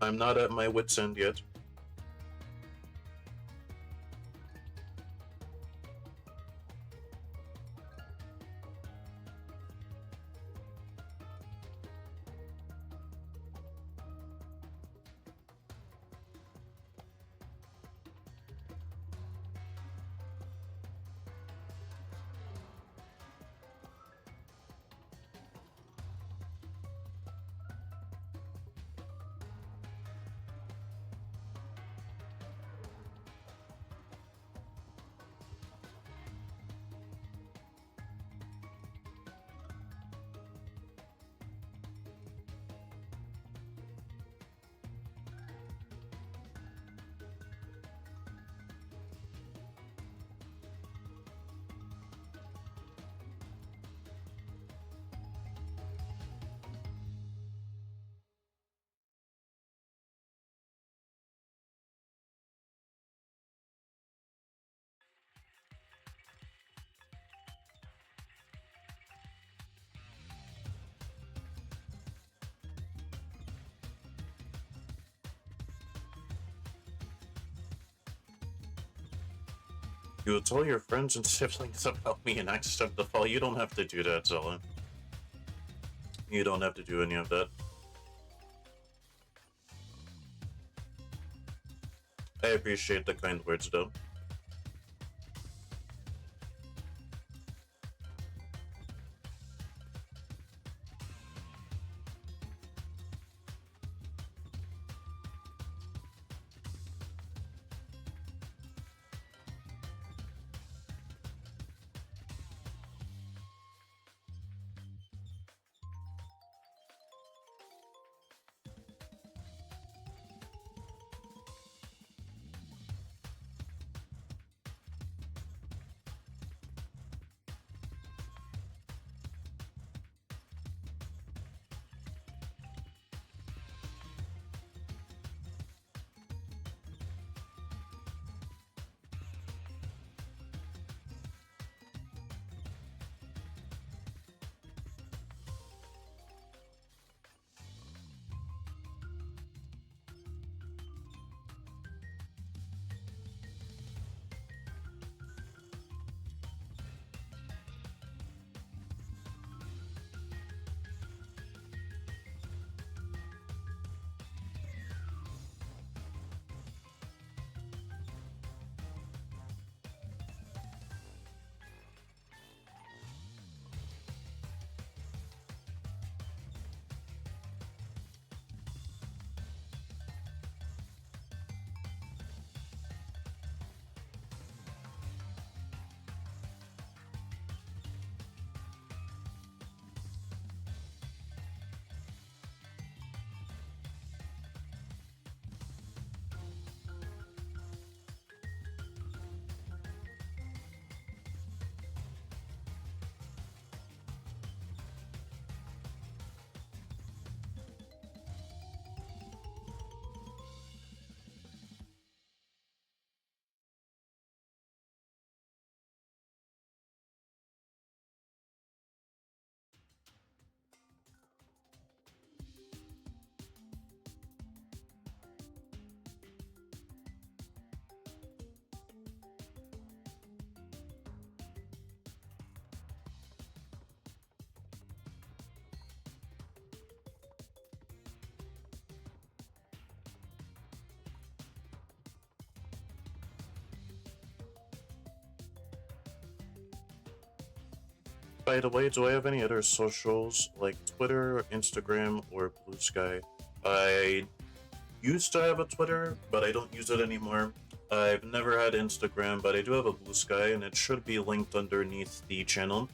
I'm not at my wit's end yet. You tell your friends and siblings about me and accept the fall. You don't have to do that, Zella. You don't have to do any of that. I appreciate the kind words, though. By the way, do I have any other socials like Twitter, Instagram, or Blue Sky? I used to have a Twitter, but I don't use it anymore. I've never had Instagram, but I do have a Blue Sky, and it should be linked underneath the channel.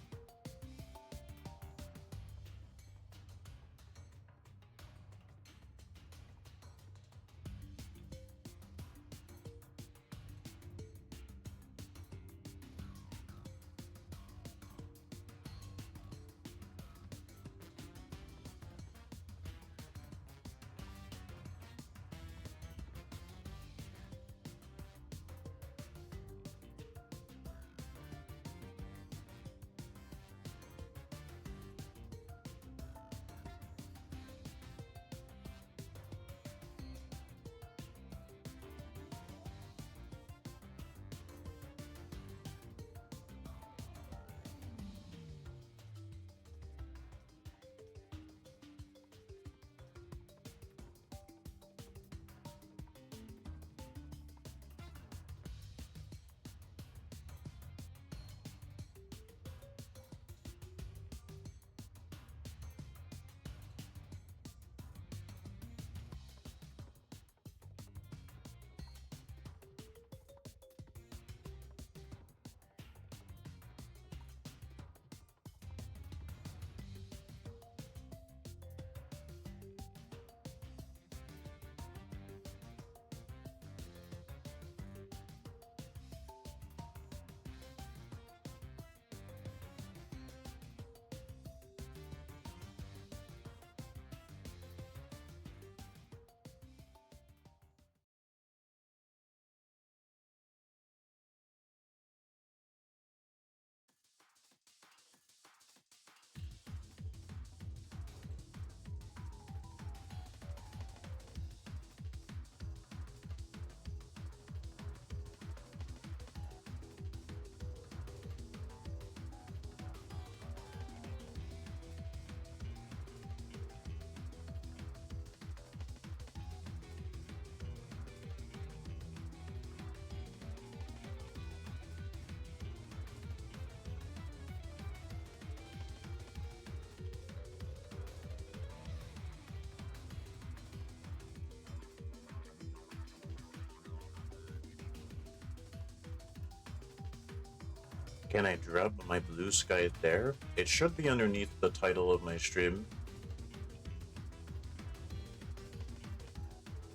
Can I drop my blue sky there? It should be underneath the title of my stream.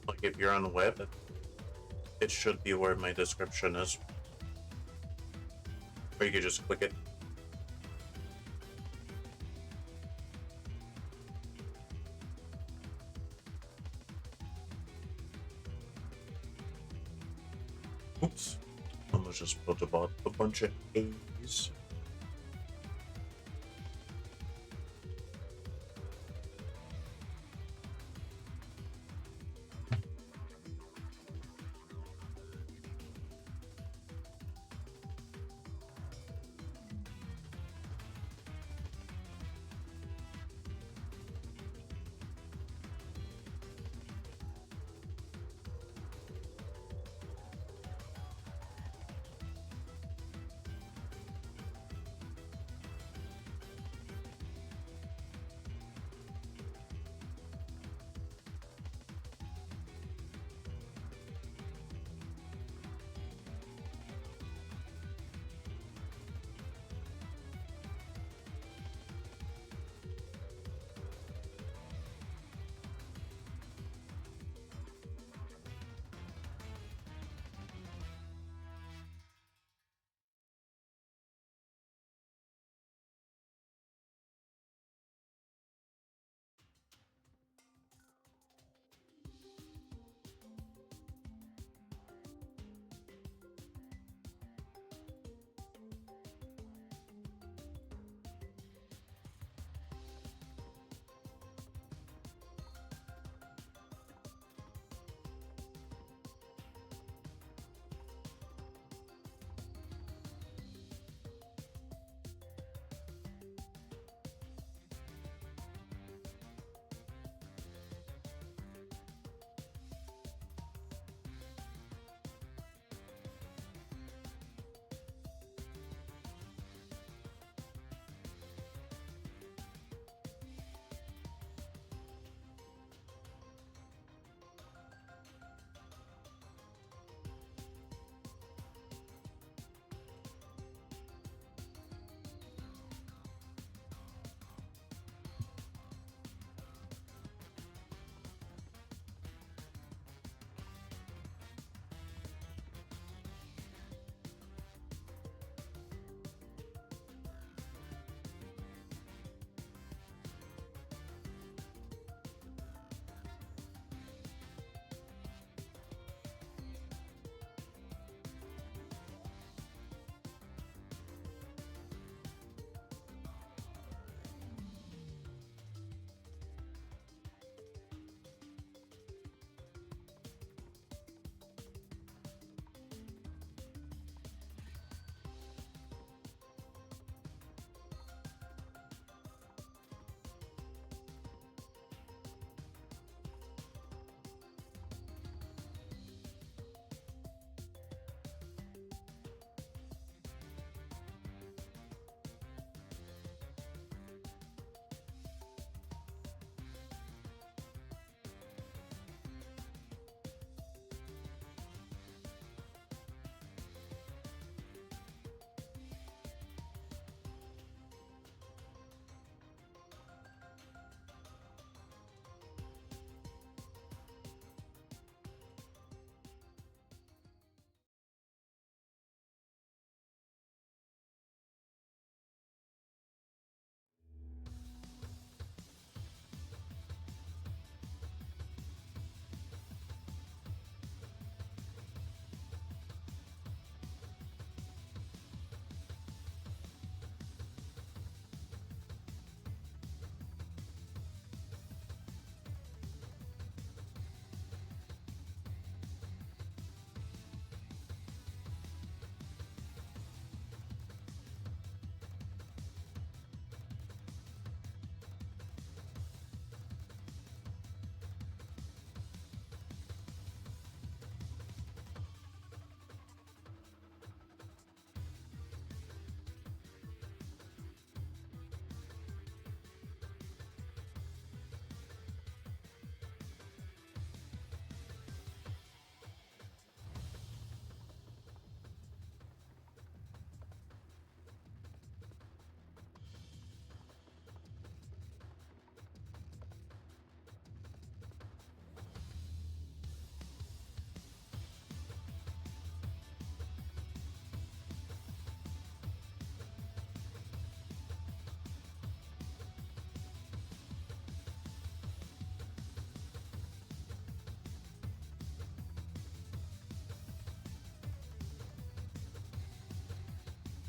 Like if you're on the web, it should be where my description is. Or you could just click it. Oops. Almost just put about a bunch of A's.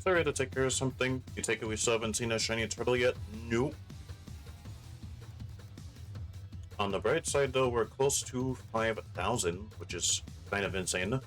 Sorry, I had to take care of something. You take it we still haven't seen a shiny turtle yet? Nope. On the bright side, though, we're close to 5,000, which is kind of insane.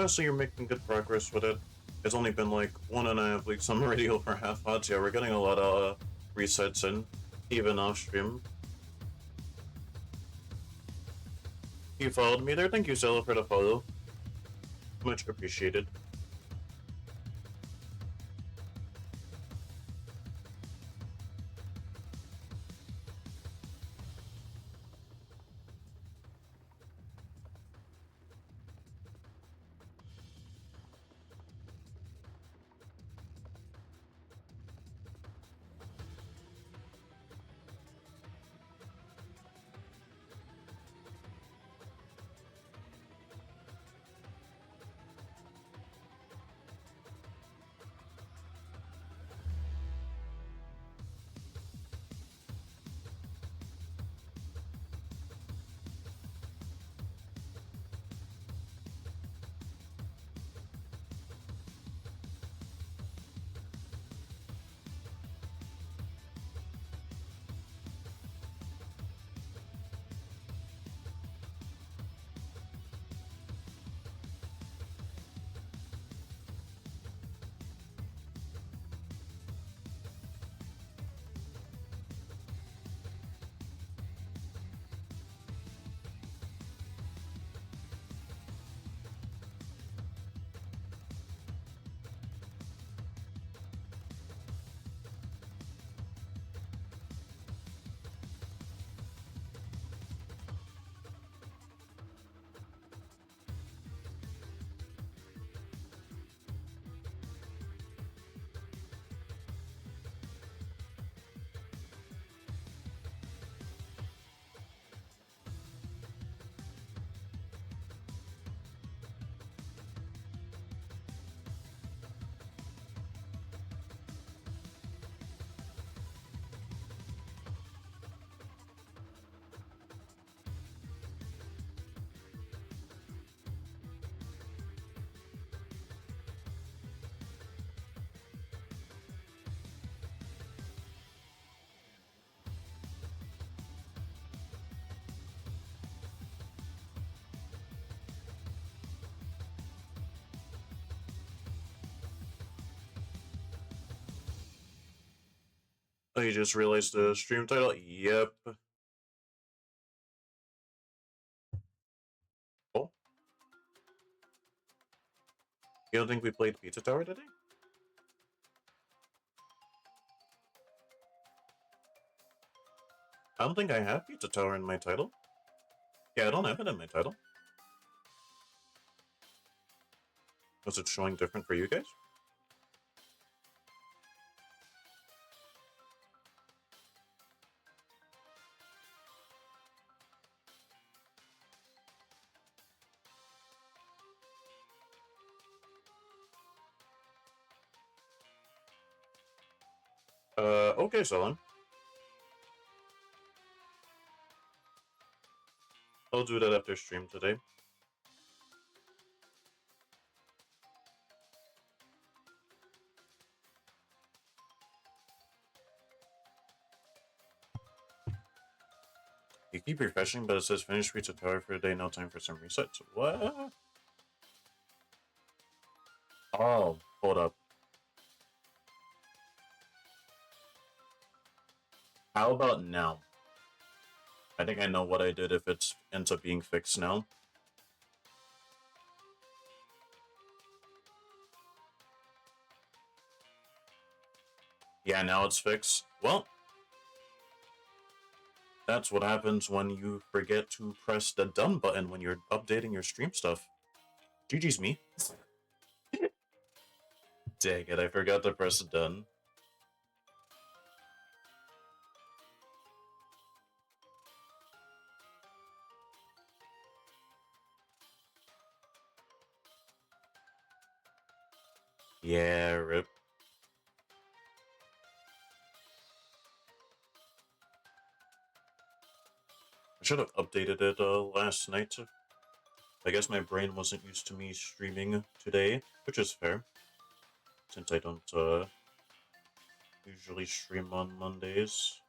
So you're making good progress with it. It's only been like 1.5 weeks. I'm already over half odds. Yeah, we're getting a lot of resets in, even off stream. You followed me there. Thank you, Zella, for the follow. Much appreciated. Oh, you just realized the stream title? Yep. Oh, you don't think we played Pizza Tower today? I don't think I have Pizza Tower in my title. Yeah, I don't have it in my title. Was it showing different for you guys? Okay, Solon. I'll do that after stream today. Keep refreshing, but it says finish free tutorial for the day, no time for some resets. What? Oh, hold up. How about now? I think I know what I did if it ends up being fixed now. Yeah, now it's fixed. Well, that's what happens when you forget to press the done button when you're updating your stream stuff. GG's me. Dang it, I forgot to press done. Yeah, rip. I should have updated it last night. I guess my brain wasn't used to me streaming today, which is fair, since I don't usually stream on Mondays.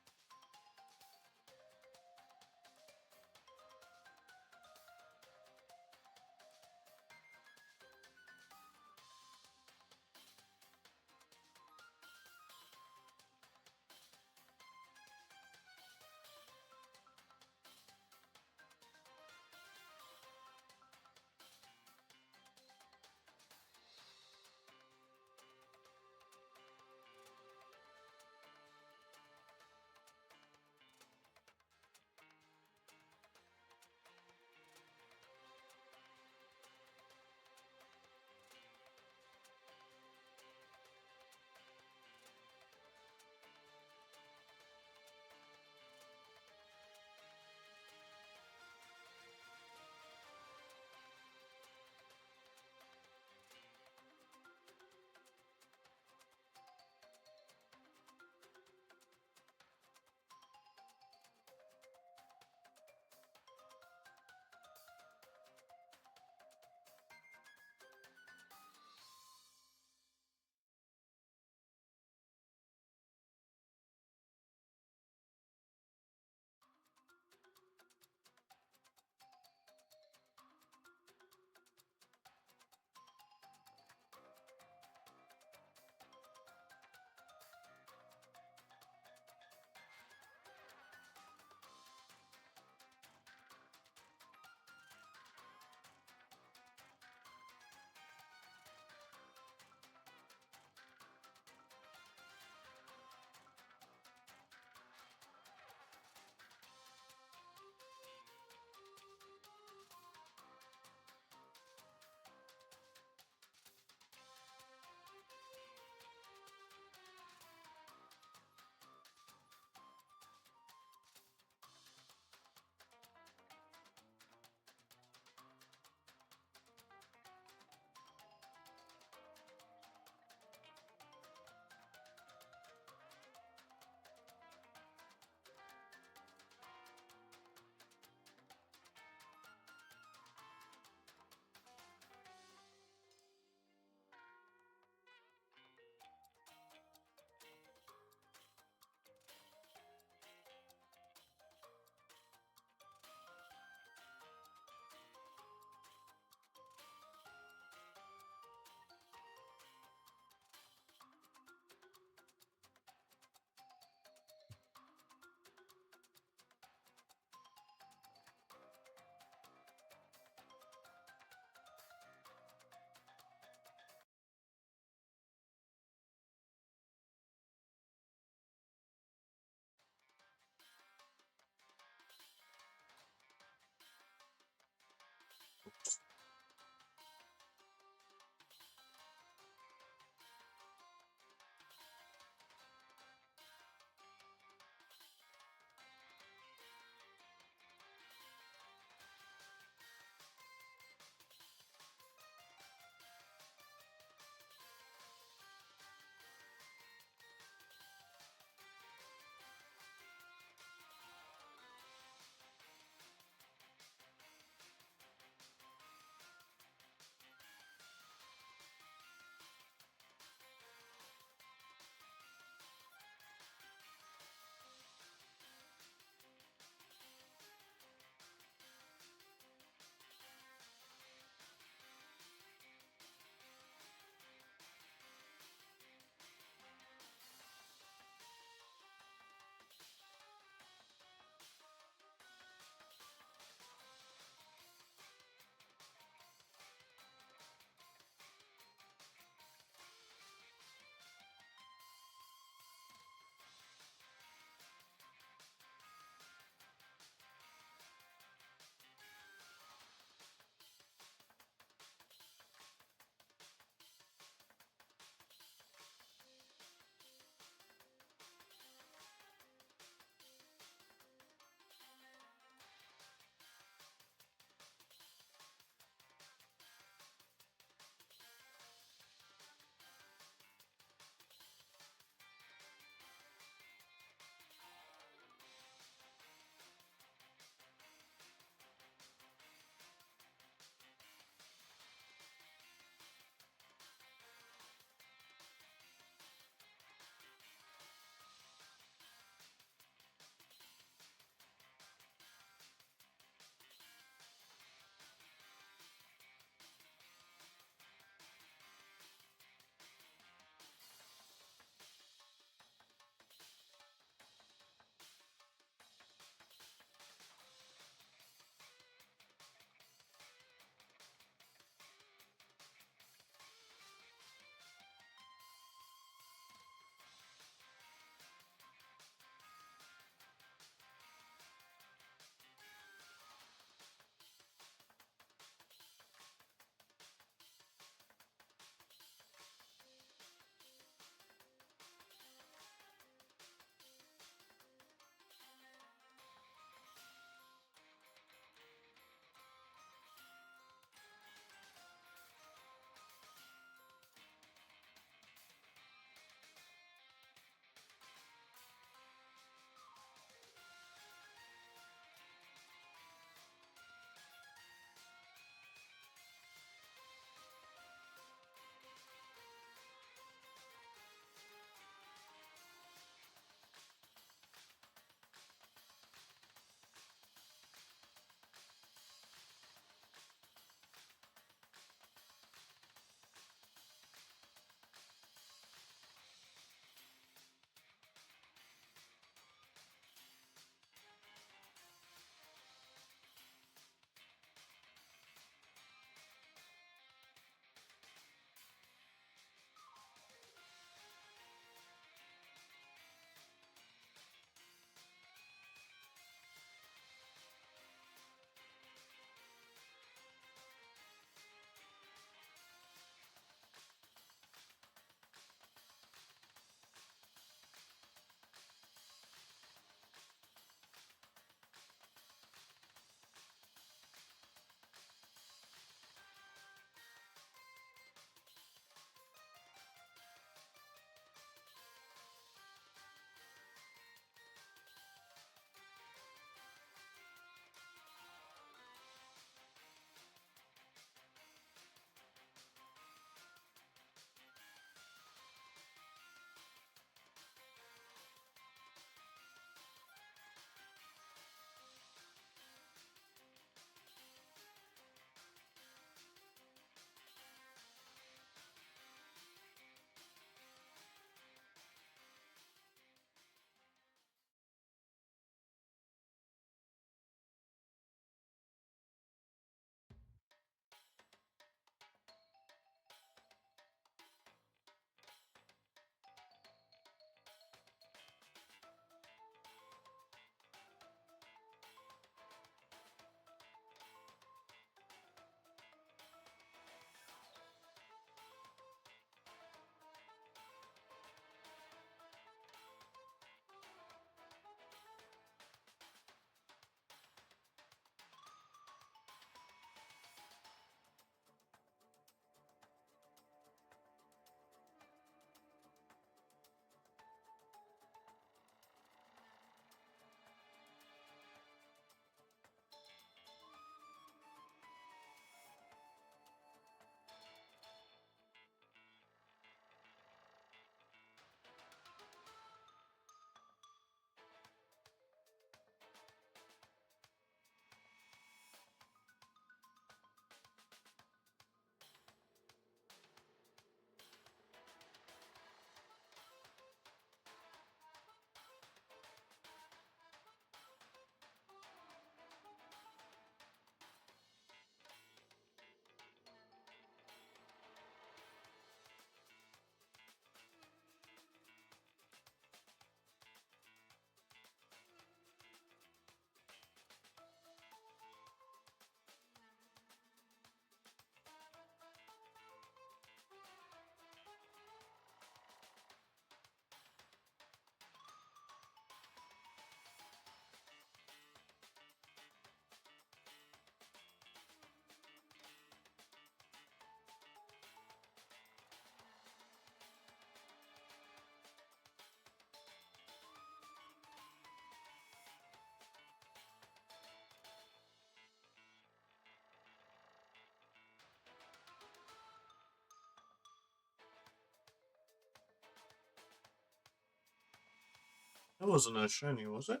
That wasn't a shiny, was it?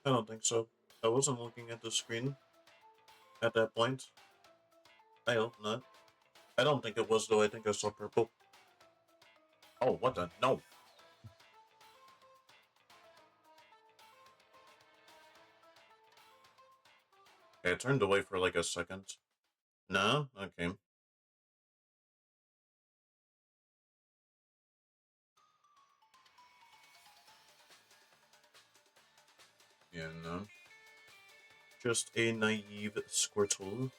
I don't think so. I wasn't looking at the screen at that point. I hope not. I don't think it was, though. I think I saw purple. Oh, what the? No. Okay, I turned away for like a second. No? Okay. Yeah, no. Just a naive Squirtle.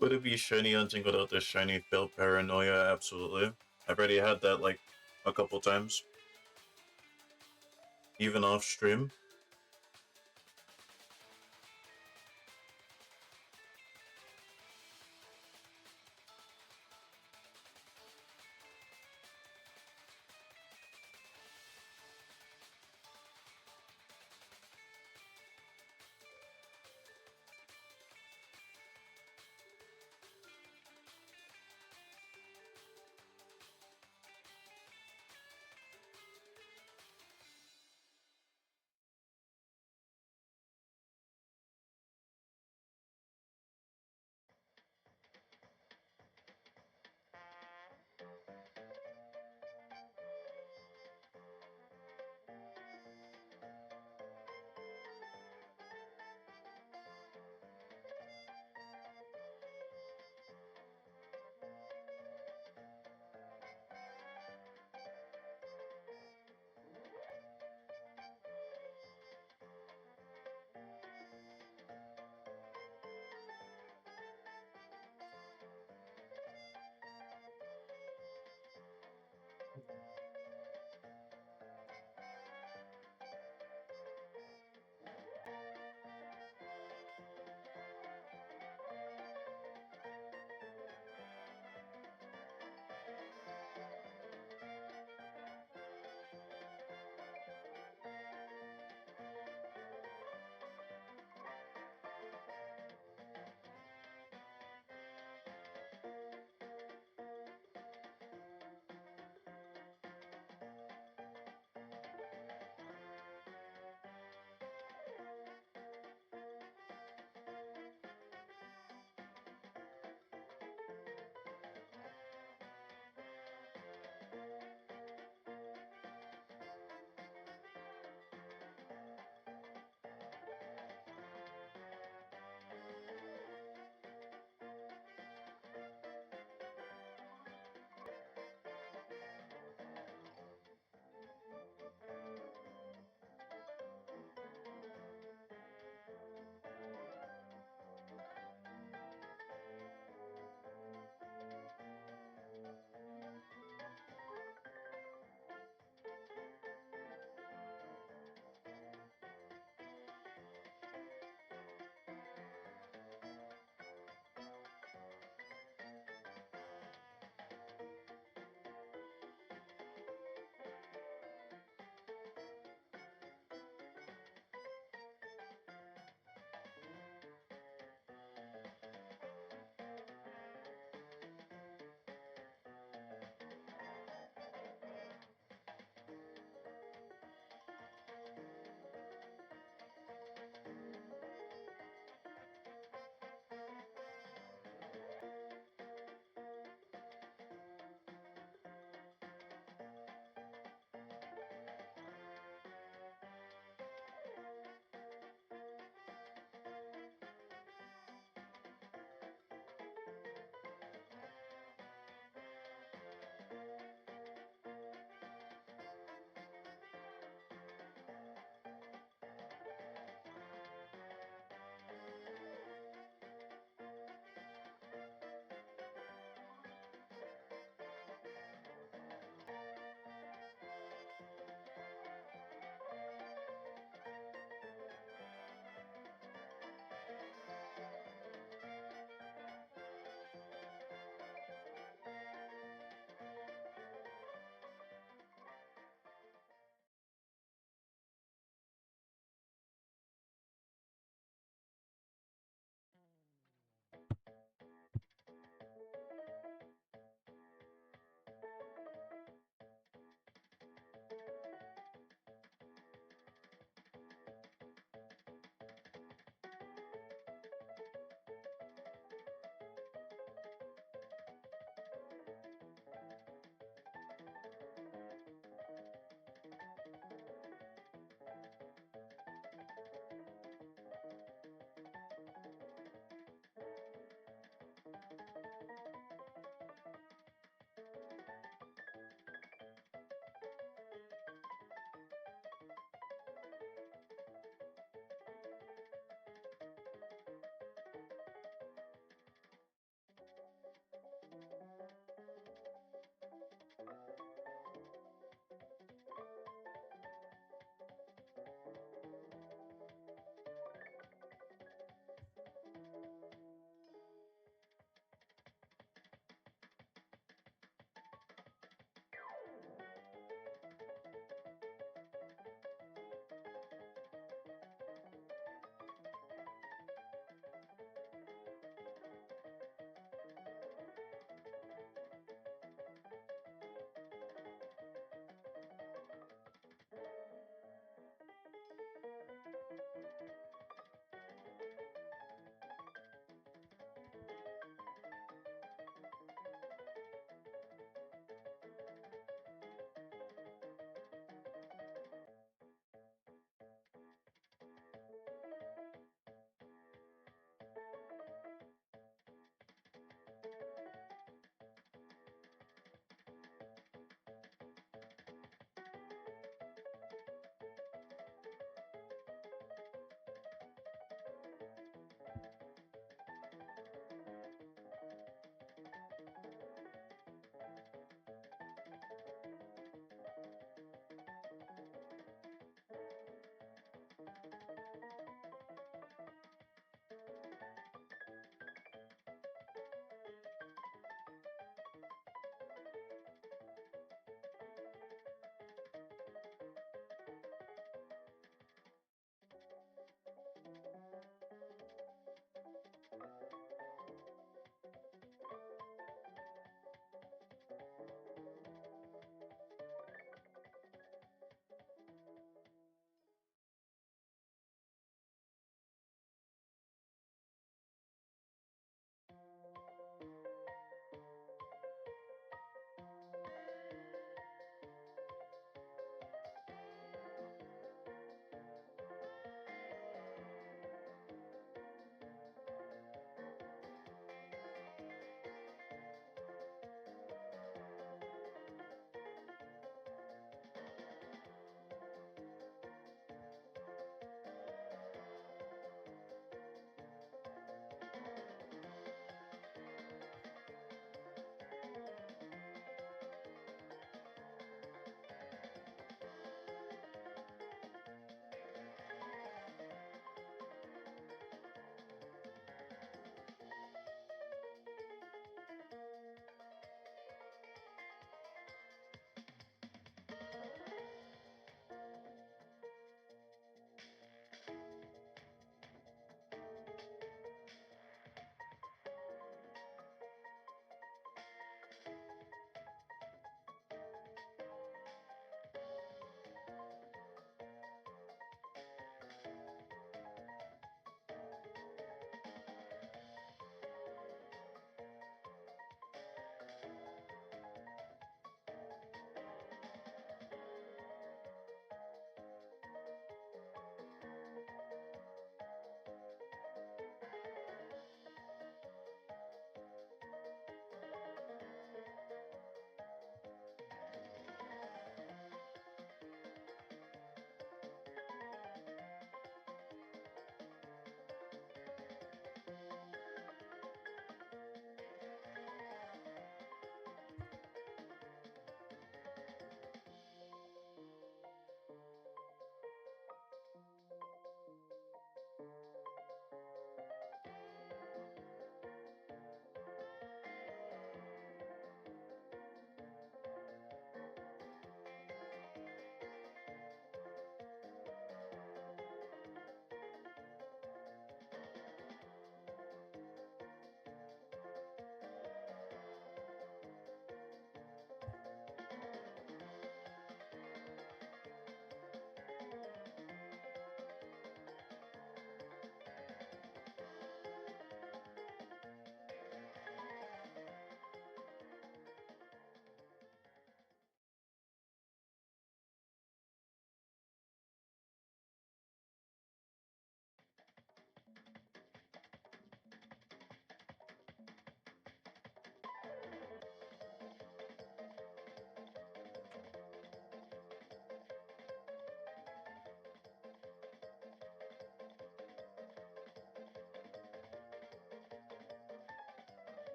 Would it be shiny hunting without the shiny fail paranoia? Absolutely. I've already had that like a couple times. Even off stream.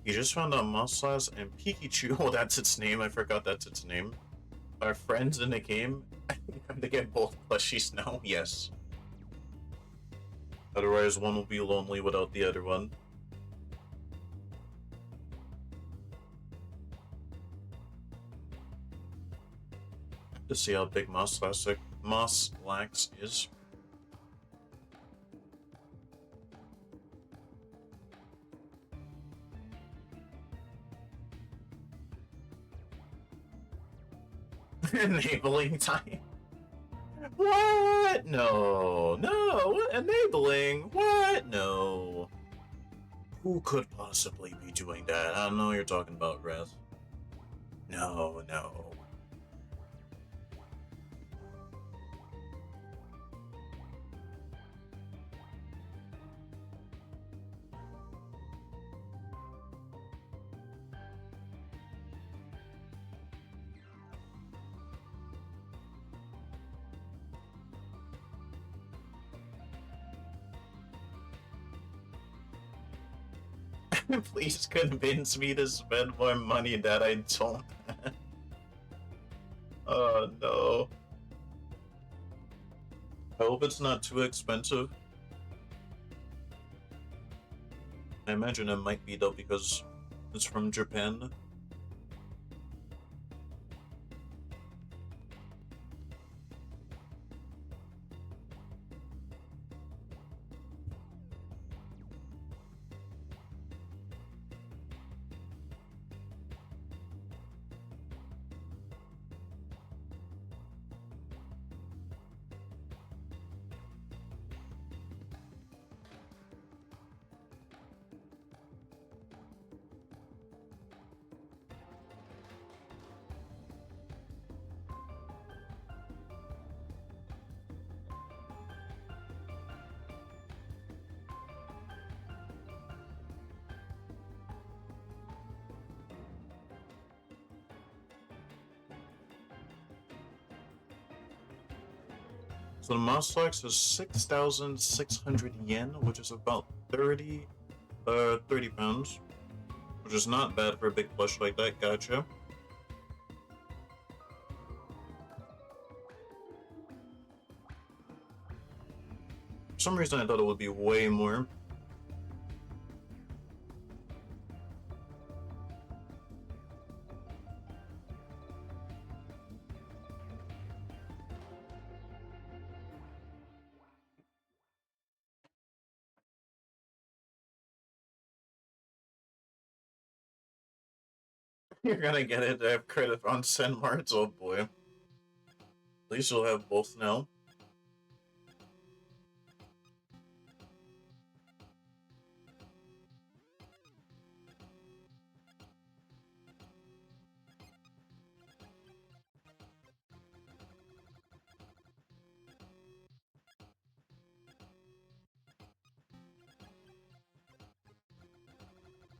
You just found out Mosslas and Pikachu. Oh, that's its name. I forgot that's its name. Are friends in the game? They get both plushies now? Yes. Otherwise, one will be lonely without the other one. To see how big Mosslax is. Enabling time. What? No. No. What? Enabling? What? No. Who could possibly be doing that? I don't know what you're talking about, Raz. No, no. Please convince me to spend more money that I don't. Oh no. I hope it's not too expensive. I imagine it might be though because it's from Japan. So the Mosslax is 6,600 yen, which is about 30 pounds, which is not bad for a big plush like that. Gotcha. For some reason, I thought it would be way more. You're gonna get it to have credit on Senmarts, oh boy. At least you'll have both now.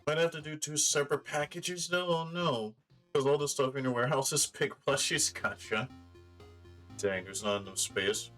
Might have to do 2 separate packages though? Oh no. Because all the stuff in your warehouse is big plushies. Gotcha. Dang, there's not enough space.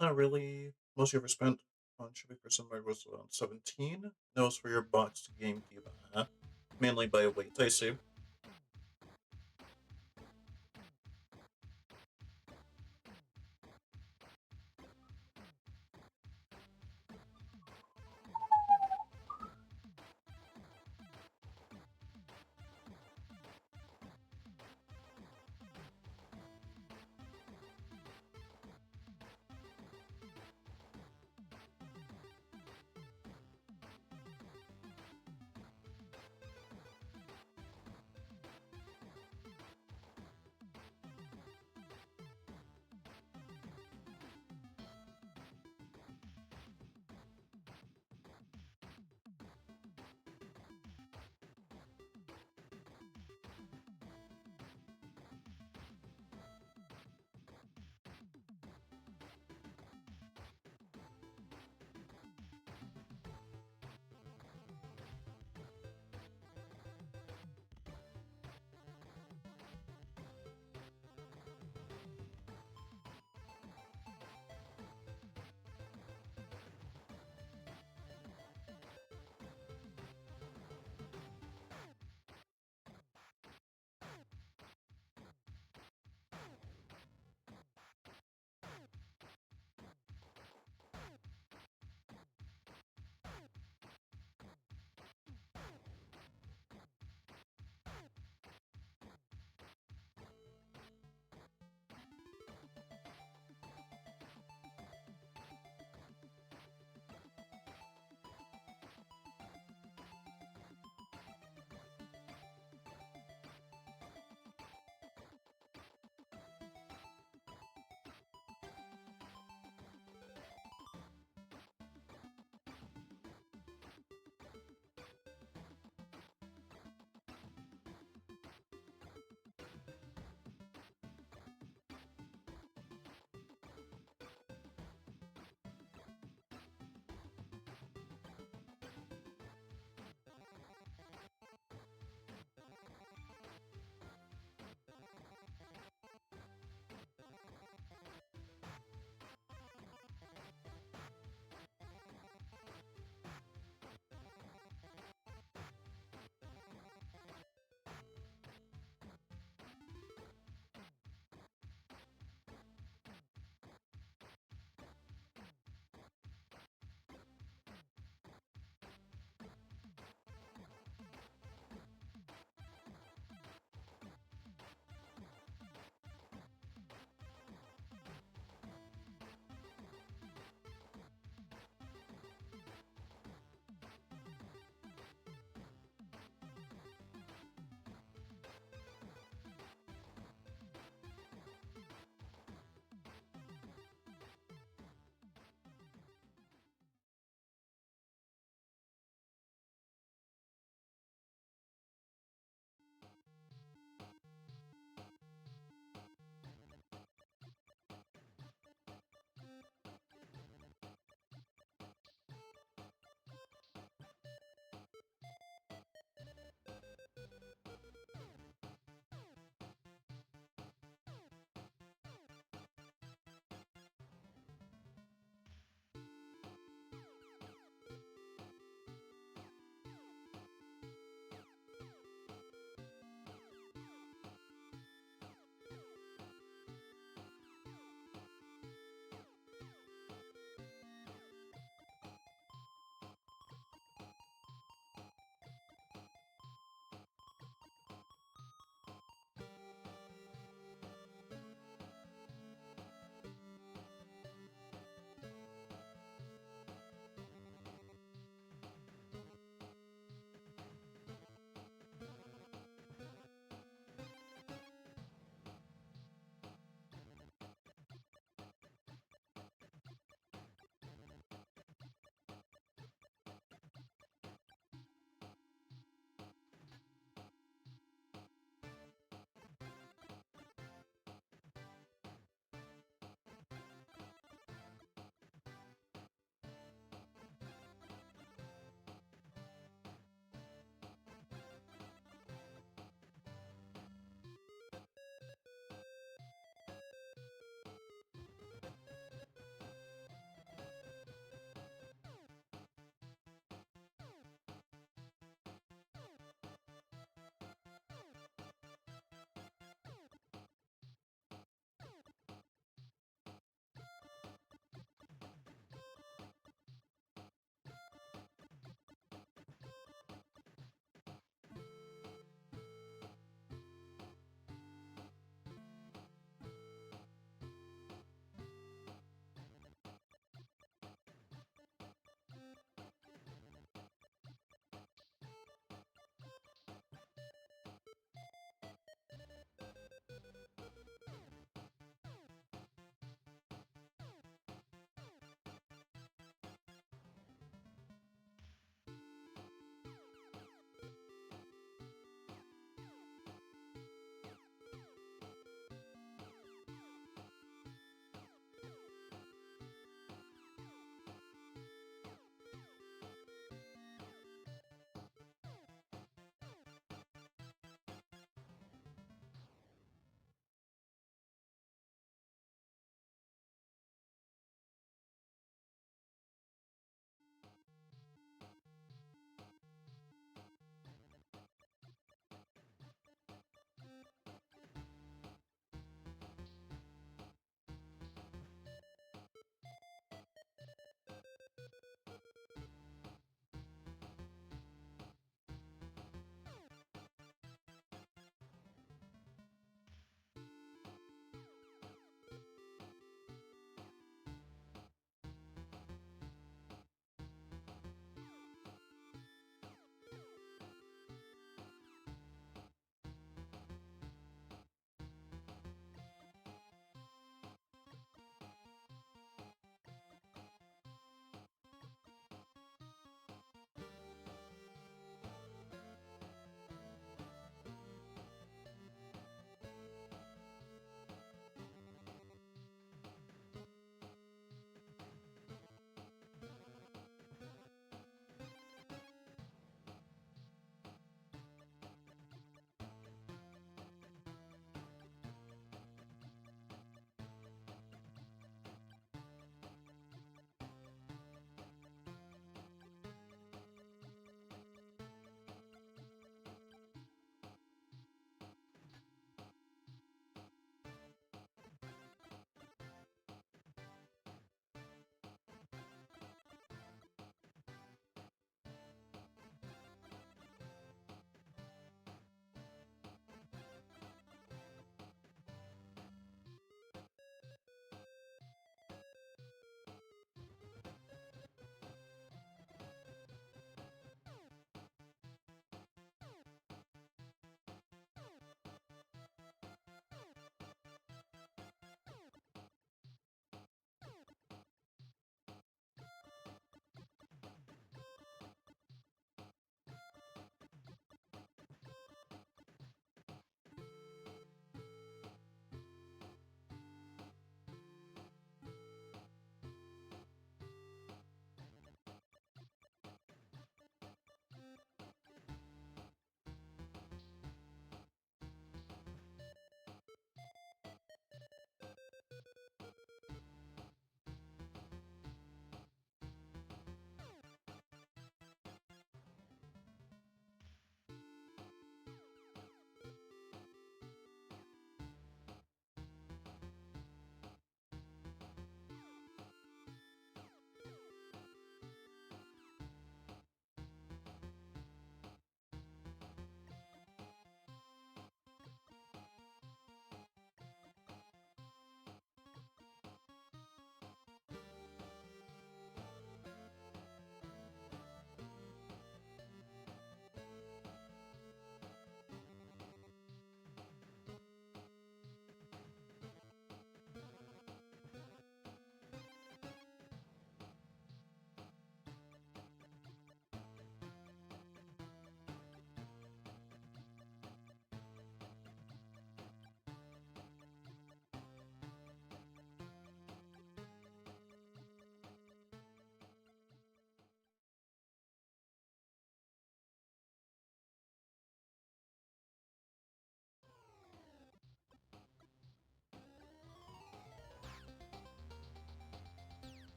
Not really. Most you ever spent on shipping for somebody was around 17. That was for your boxed GameCube. Mainly by weight, I see.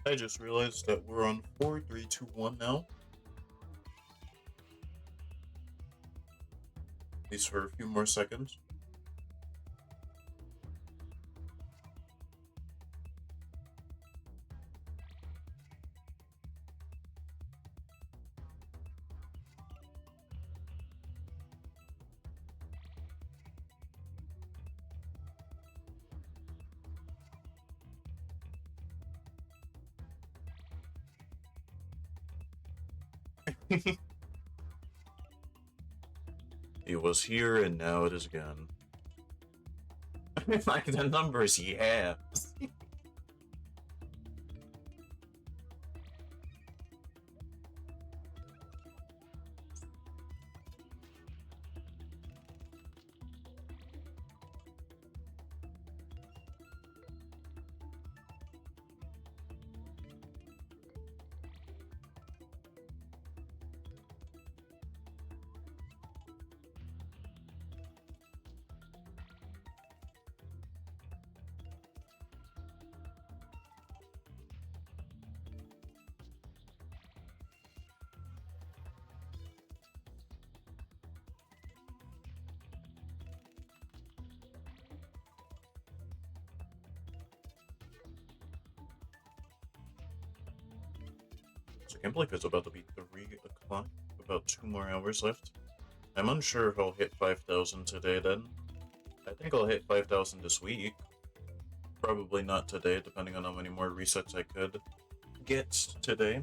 I just realized that we're on 4, 3, 2, 1 now. At least for a few more seconds. It was here and now it is again. Like the numbers, yeah. So I can't believe it's about to be 3 o'clock. About 2 more hours left. I'm unsure if I'll hit 5,000 today then. I think I'll hit 5,000 this week. Probably not today, depending on how many more resets I could get today.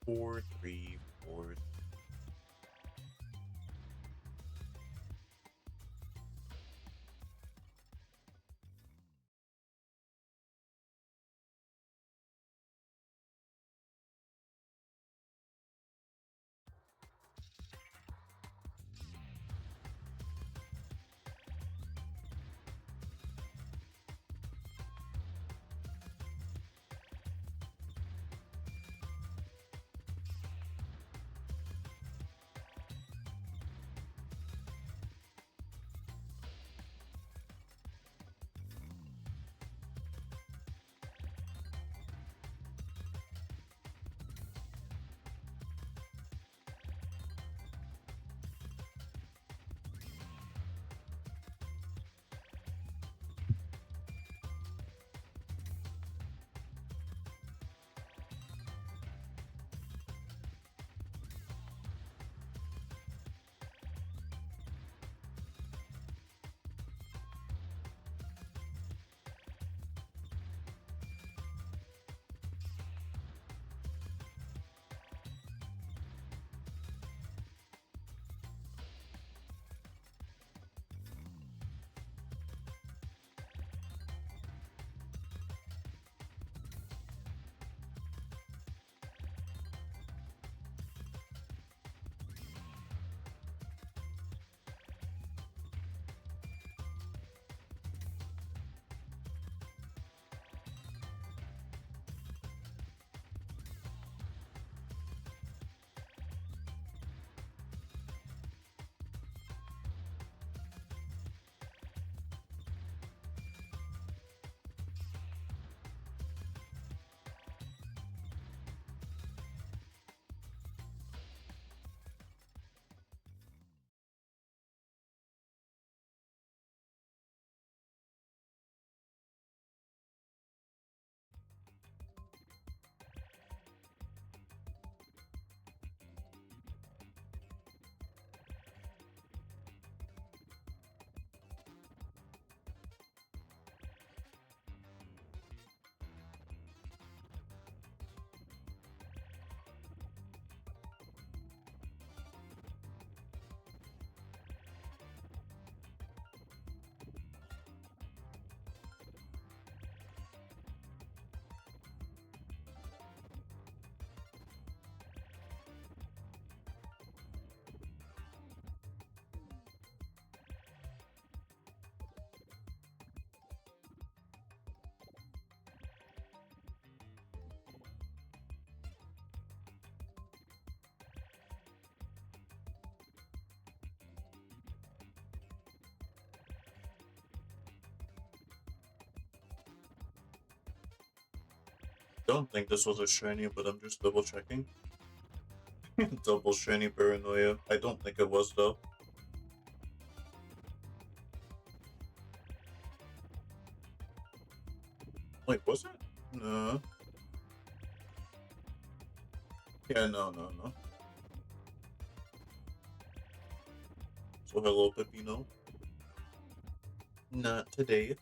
Four, three, four. Don't think this was a shiny, but I'm just double checking. Double shiny paranoia. I don't think it was though. Wait, was it? No. Yeah, no. So hello, Pepino. Not today.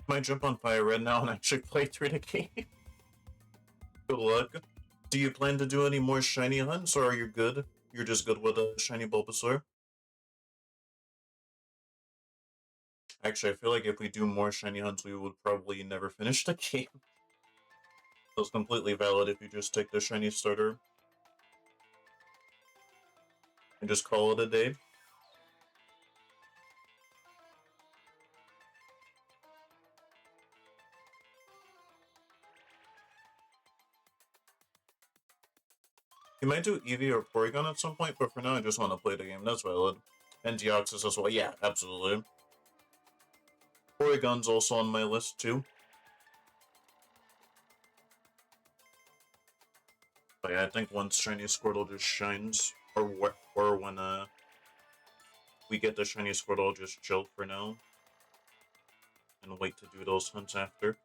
Might jump on Fire Red now and actually play through the game. Good luck. Do you plan to do any more shiny hunts, or are you good? You're just good with a shiny Bulbasaur? Actually, I feel like if we do more shiny hunts, we would probably never finish the game. So it's completely valid if you just take the shiny starter and just call it a day. You might do Eevee or Porygon at some point, but for now I just want to play the game. That's valid. And Deoxys as well. Yeah, absolutely. Porygon's also on my list too. But yeah, I think once shiny Squirtle just shines, or when we get the shiny Squirtle, I'll just chill for now and wait to do those hunts after.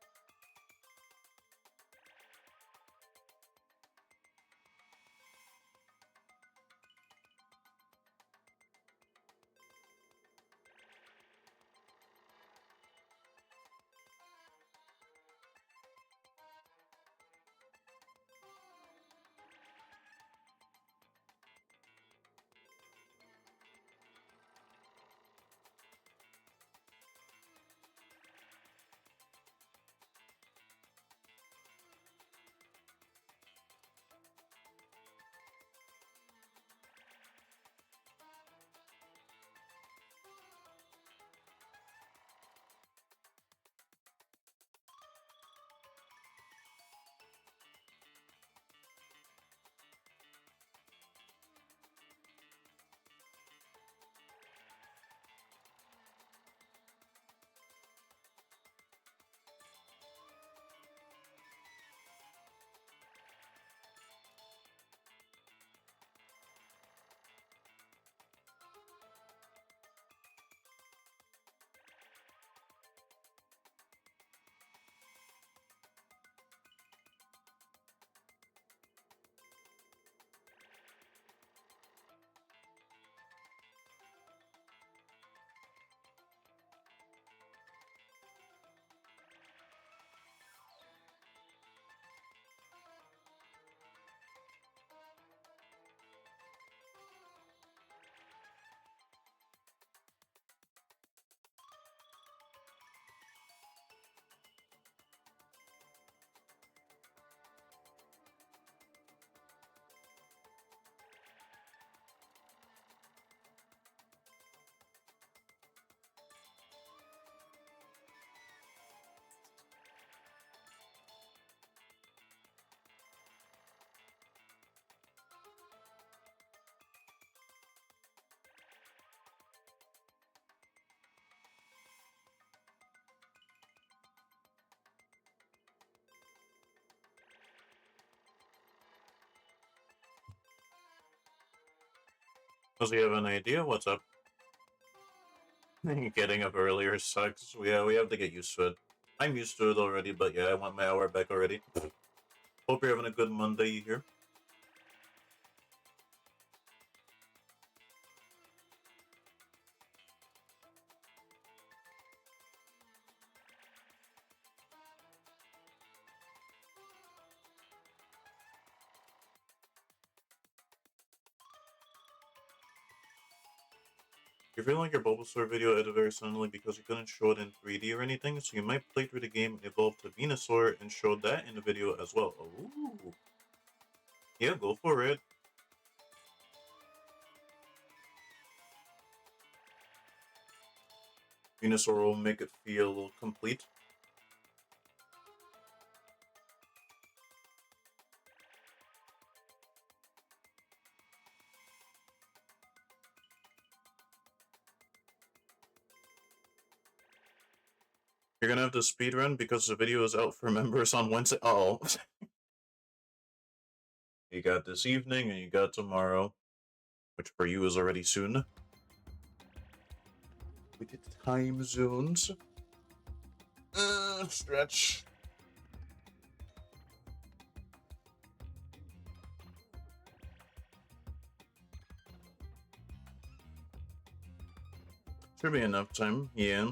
Does he have an idea? What's up? Getting up earlier sucks. Yeah, we have to get used to it. I'm used to it already, but yeah, I want my hour back already. Hope you're having a good Monday here. You're feeling like your Bulbasaur video edited very suddenly because you couldn't show it in 3D or anything, so you might play through the game, evolve to Venusaur, and show that in the video as well. Ooh. Yeah, go for it. Venusaur will make it feel complete. You're gonna have to speedrun because the video is out for members on Wednesday. Oh. You got this evening and you got tomorrow, which for you is already soon. We did time zones. Stretch. Should be enough time, yeah.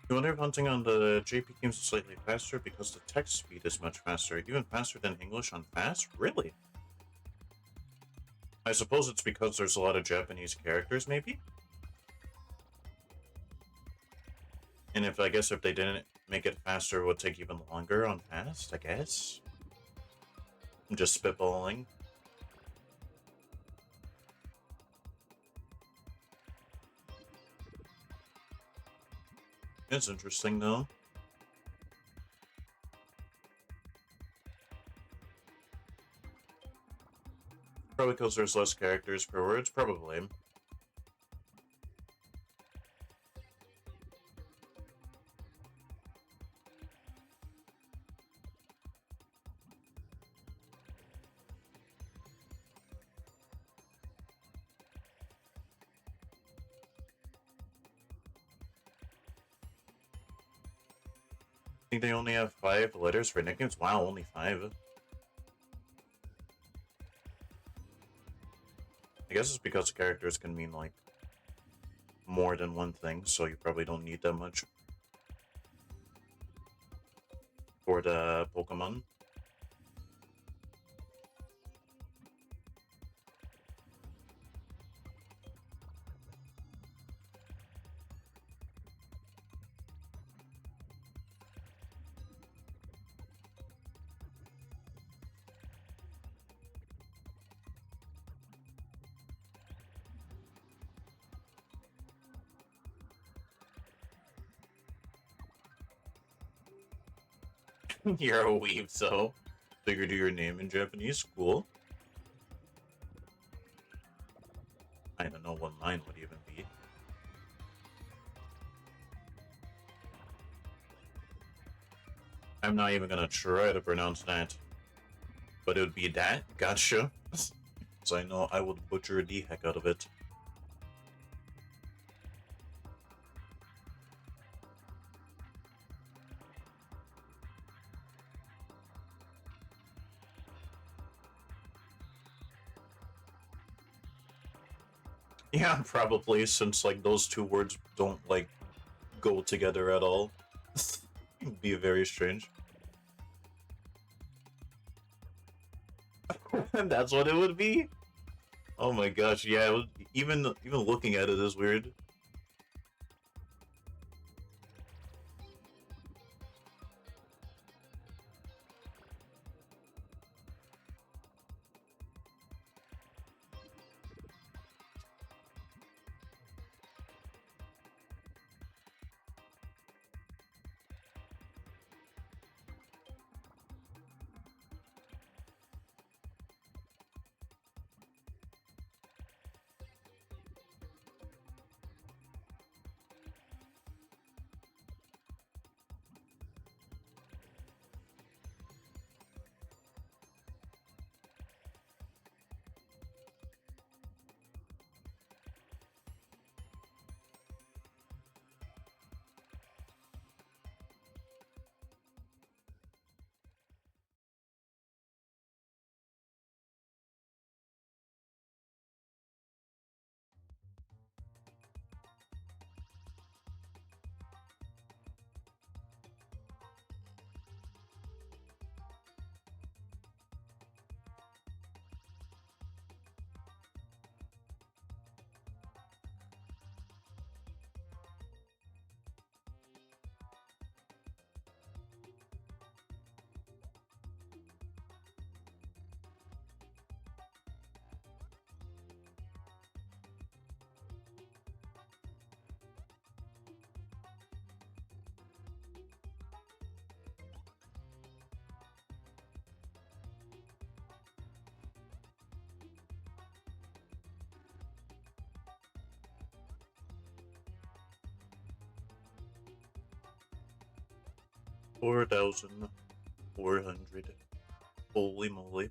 You wonder if hunting on the JP games is slightly faster because the text speed is much faster, even faster than English on fast? Really? I suppose it's because there's a lot of Japanese characters, maybe? And I guess if they didn't make it faster, it would take even longer on fast, I guess? I'm just spitballing. It's interesting, though. Probably because there's less characters per words, probably. I think they only have 5 letters for nicknames? Wow, only 5. I guess it's because characters can mean, like, more than one thing, so you probably don't need that much for the Pokemon. You're a weeb, so figured your name in Japanese. Cool. I don't know what mine would even be. I'm not even gonna try to pronounce that. But it would be that? Gotcha. So I know I would butcher the heck out of it. Yeah, probably, since, like, those two words don't, like, go together at all. It'd be very strange. And that's what it would be? Oh my gosh, yeah, even looking at it is weird. $4,400. Holy moly.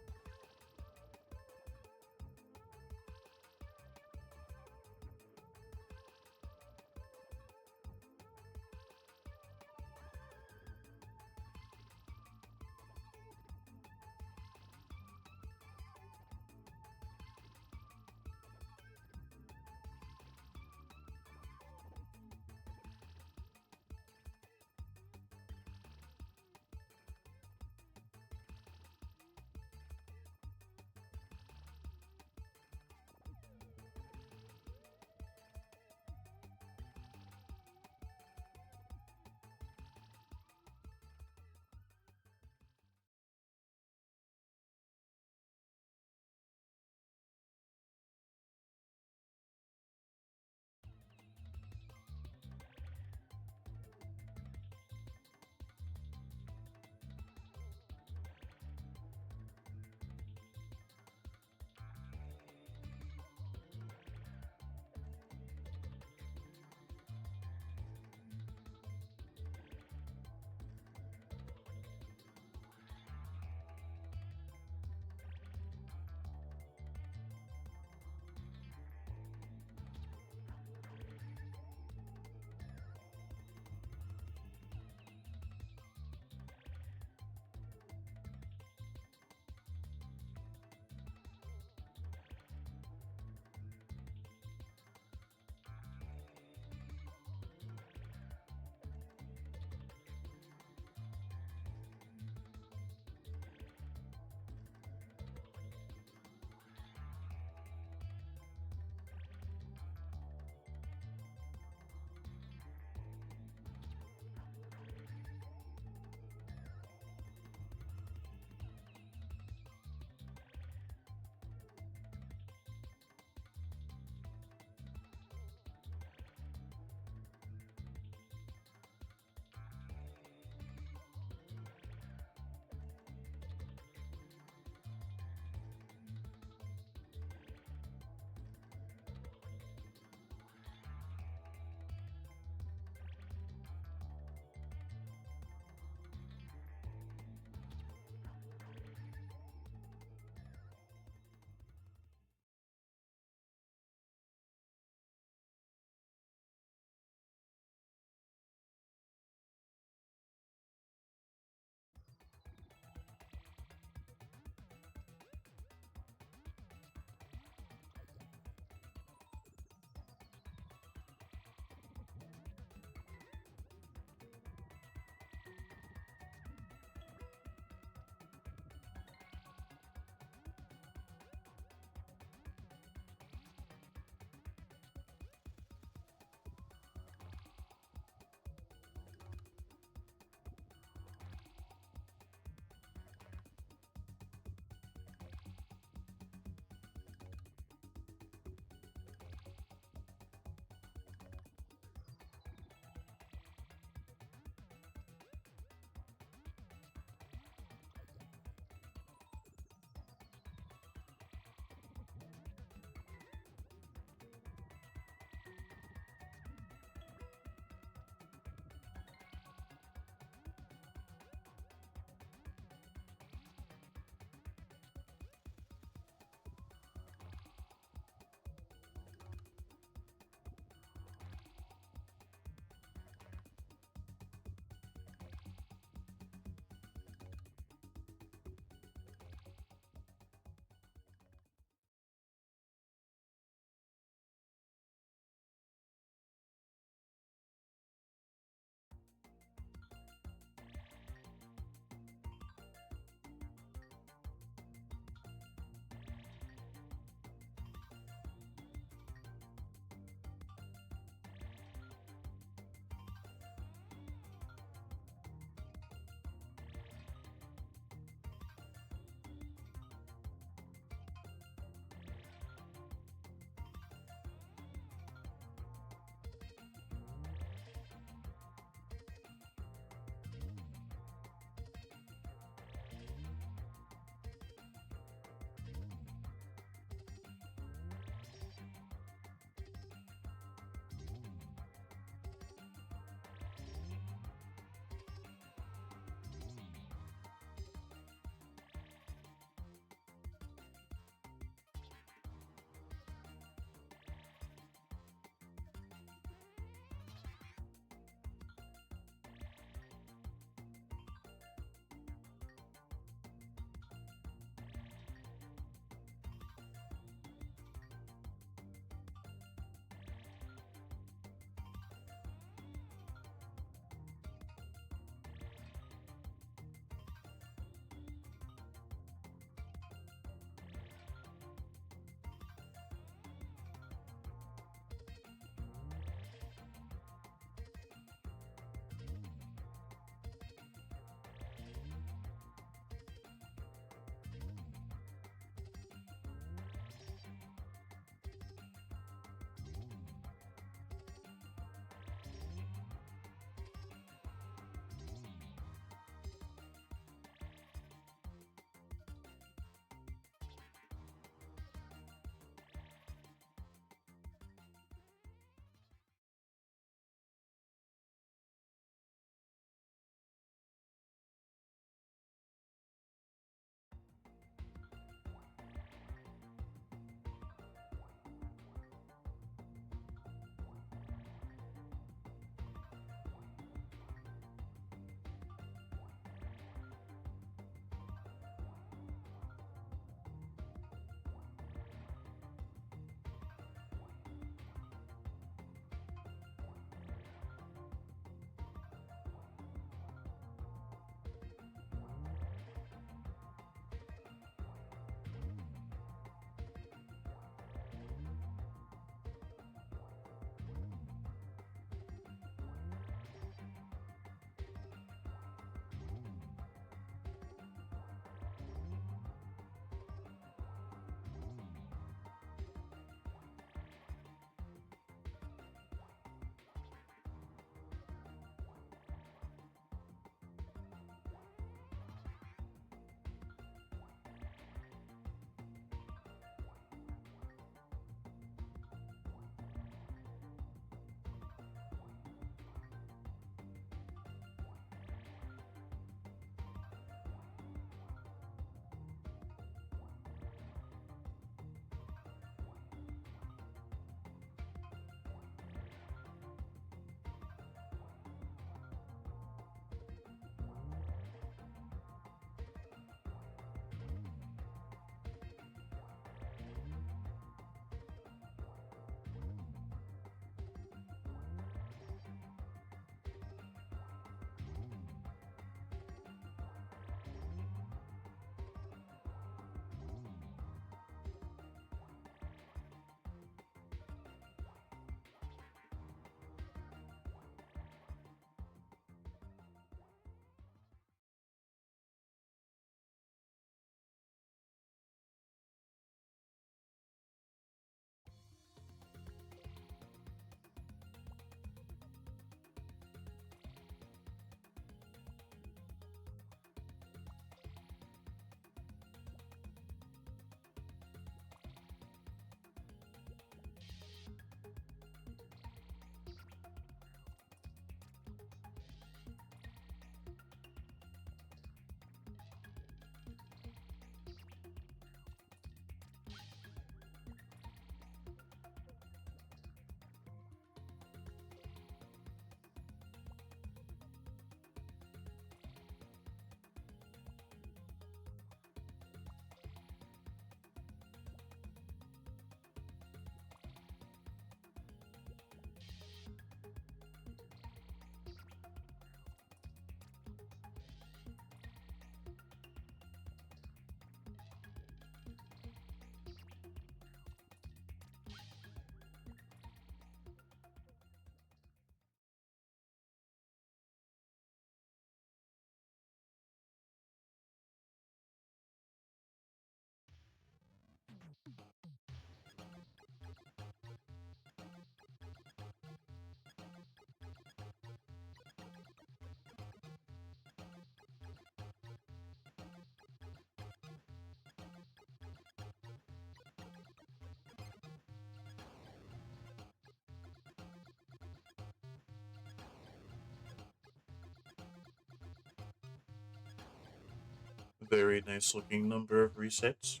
Very nice looking number of resets.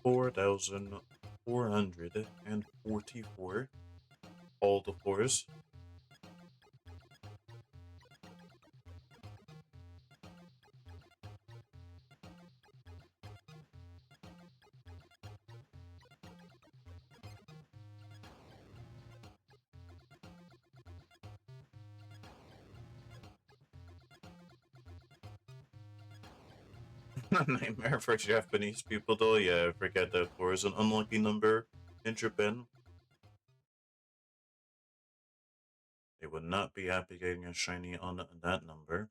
4,444. All the fours. Nightmare for Japanese people, though. Yeah, I forget that 4 is an unlucky number in Japan. They would not be happy getting a shiny on that number.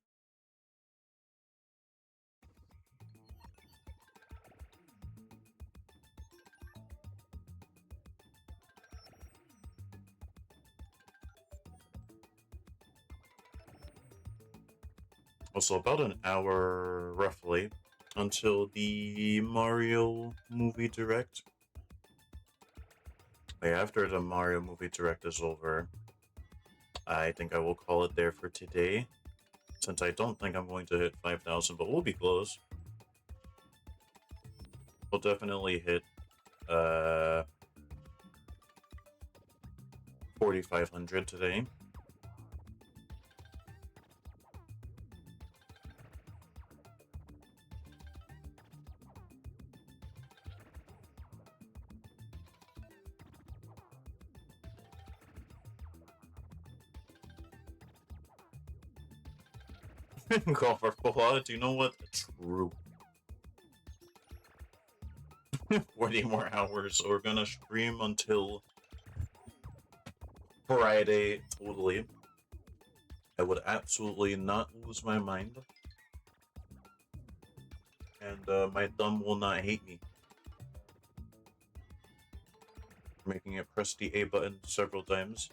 Also, about an hour, roughly, until the Mario movie direct. After the Mario movie direct is over, I think I will call it there for today, since I don't think I'm going to hit 5,000, but we'll be close. We'll definitely hit 4,500 today. Call for full. Do you know what? True. 40 more hours. We're gonna stream until Friday, totally. I would absolutely not lose my mind. And my thumb will not hate me for making it press the A button several times.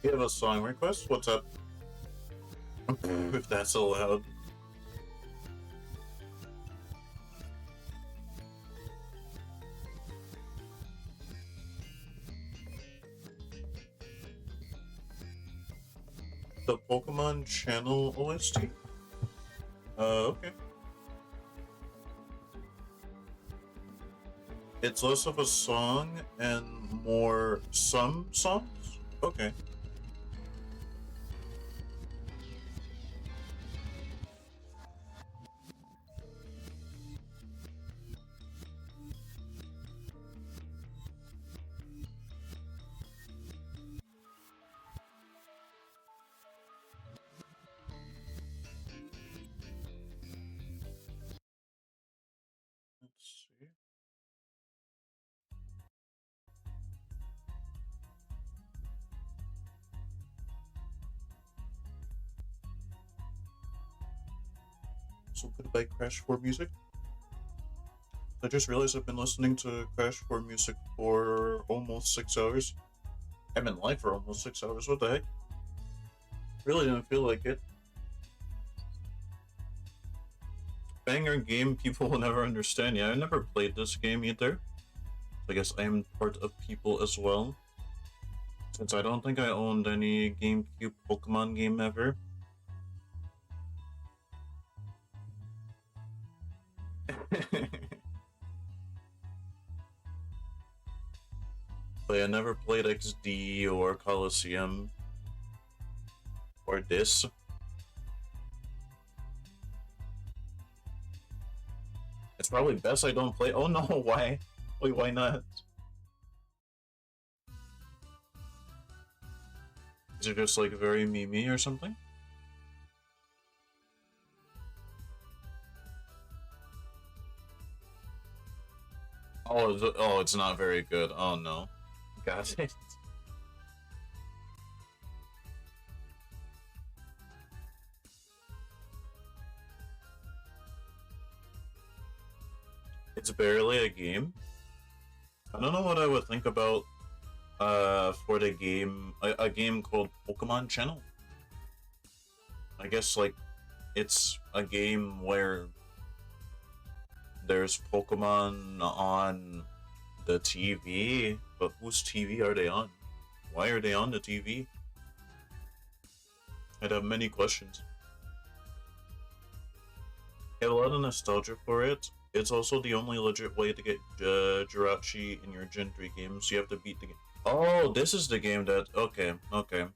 You have a song request? What's up? If that's allowed. The Pokemon Channel OST? Okay. It's less of a song and more some songs? Okay. Let's see. So goodbye Crash 4 music. I just realized I've been listening to Crash 4 music for almost 6 hours. I've been live for almost 6 hours. What the heck? Really didn't feel like it. Banger game people will never understand. Yeah, I never played this game either. I guess I am part of people as well. Since I don't think I owned any GameCube Pokemon game ever. But I never played XD or Coliseum or this. It's probably best I don't play. Oh no, why? Wait, why not? Is it just like very memey or something? Oh, it's not very good. Oh no. Got it. It's barely a game. I don't know what I would think about for the game a game called Pokemon Channel. I guess like it's a game where there's Pokemon on the TV, but whose TV are they on? Why are they on the TV? I'd have many questions. I have a lot of nostalgia for it. It's also the only legit way to get Jirachi in your Gen 3 games. You have to beat the game. Oh, this is the game that... Okay, okay.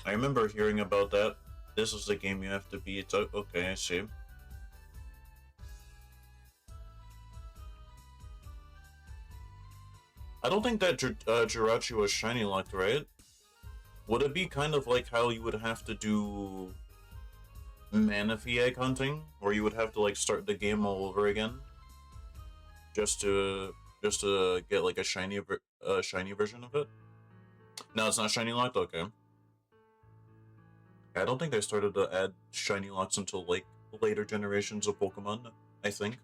I remember hearing about that. This is the game you have to beat. Okay, I see. I don't think that Jirachi was shiny locked, right? Would it be kind of like how you would have to do Manaphy egg hunting, where you would have to like start the game all over again, just to get like a shiny version of it? No, it's not shiny locked. Okay. I don't think they started to add shiny locks until like later generations of Pokemon. I think.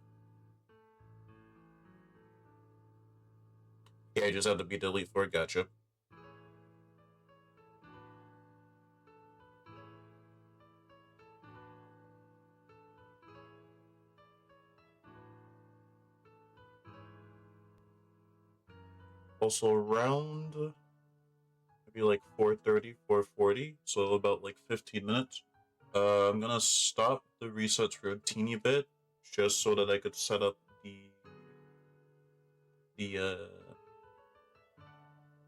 Yeah, I just had to beat Elite Four. Gotcha. Also around maybe like 4:30, 4:40, so about like 15 minutes. I'm gonna stop the resets for a teeny bit, just so that I could set up the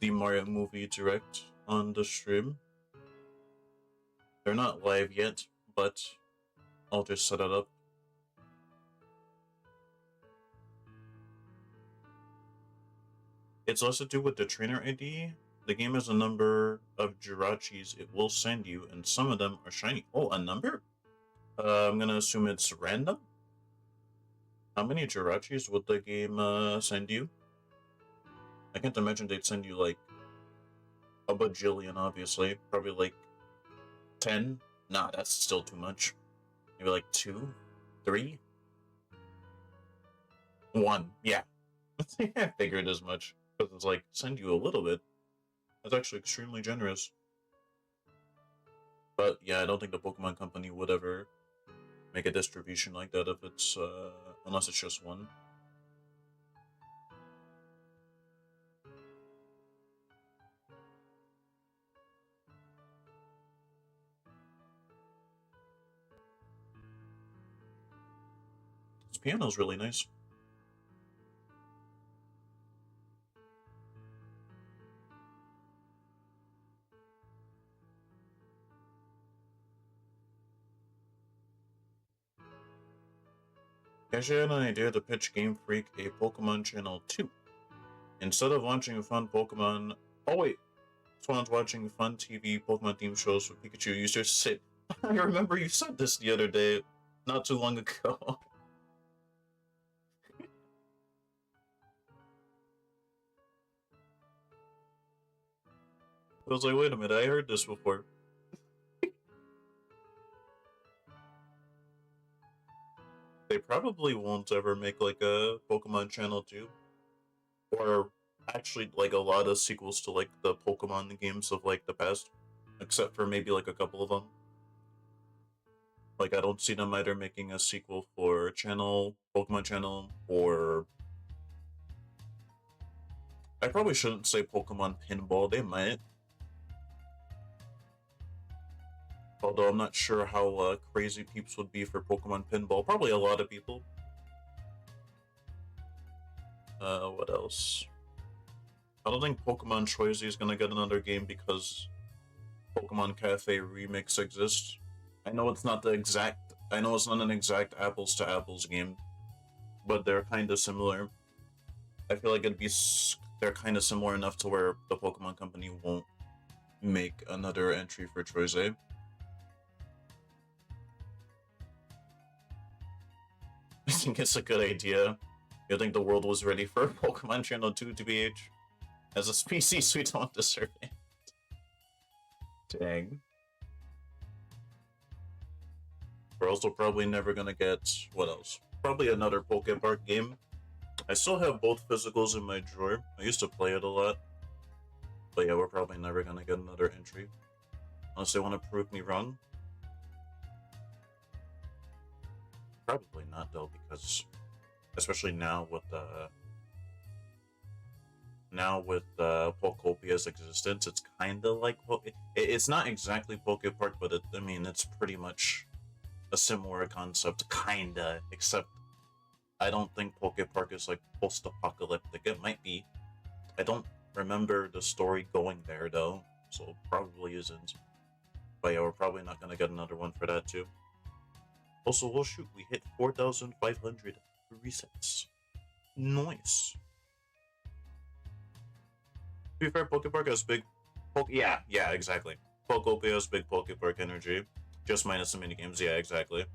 the Mario movie direct on the stream. They're not live yet, but I'll just set it up. It's less to do with the trainer ID. The game has a number of Jirachis it will send you, and some of them are shiny. Oh, a number? I'm gonna assume it's random. How many Jirachis would the game send you? I can't imagine they'd send you like a bajillion, obviously. Probably like 10. Nah, that's still too much. Maybe like 2, 3, 1. Yeah. I figured as much. Because it's like, send you a little bit. That's actually extremely generous. But yeah, I don't think the Pokemon Company would ever make a distribution like that if it's unless it's just one. This piano's really nice. Actually, I had an idea to pitch Game Freak a Pokemon Channel 2. Instead of launching fun Pokemon... Oh wait, someone's watching fun TV Pokemon theme shows with Pikachu users sit. I remember you said this the other day, not too long ago. I was like, wait a minute, I heard this before. They probably won't ever make like a Pokemon Channel 2. Or actually like a lot of sequels to like the Pokemon games of like the past. Except for maybe like a couple of them. Like I don't see them either making a sequel for Pokemon Channel, or I probably shouldn't say Pokemon Pinball, they might. Although I'm not sure how crazy peeps would be for Pokemon Pinball. Probably a lot of people. What else? I don't think Pokemon Choizy is gonna get another game because Pokemon Cafe Remix exists. I know it's not an exact apples to apples game, but they're kind of similar. I feel like they're kind of similar enough to where the Pokemon Company won't make another entry for Choizy. I think it's a good idea. You think the world was ready for Pokemon Channel 2 to be as a species we don't deserve it. Dang. We're also probably never gonna get, what else? Probably another Pokepark game. I still have both physicals in my drawer. I used to play it a lot. But yeah, we're probably never gonna get another entry. Unless they want to prove me wrong. Probably not though, because especially now with Pokepia's existence, it's kind of like it's not exactly Pokepark, but I mean it's pretty much a similar concept, kinda. Except I don't think Pokepark is like post-apocalyptic. It might be. I don't remember the story going there though, so probably isn't. But yeah, we're probably not gonna get another one for that too. Also, well shoot, we hit 4,500 resets. Nice. To be fair, Pokepark has big yeah, exactly. Pokopia has big Pokepark energy. Just minus the minigames, yeah, exactly.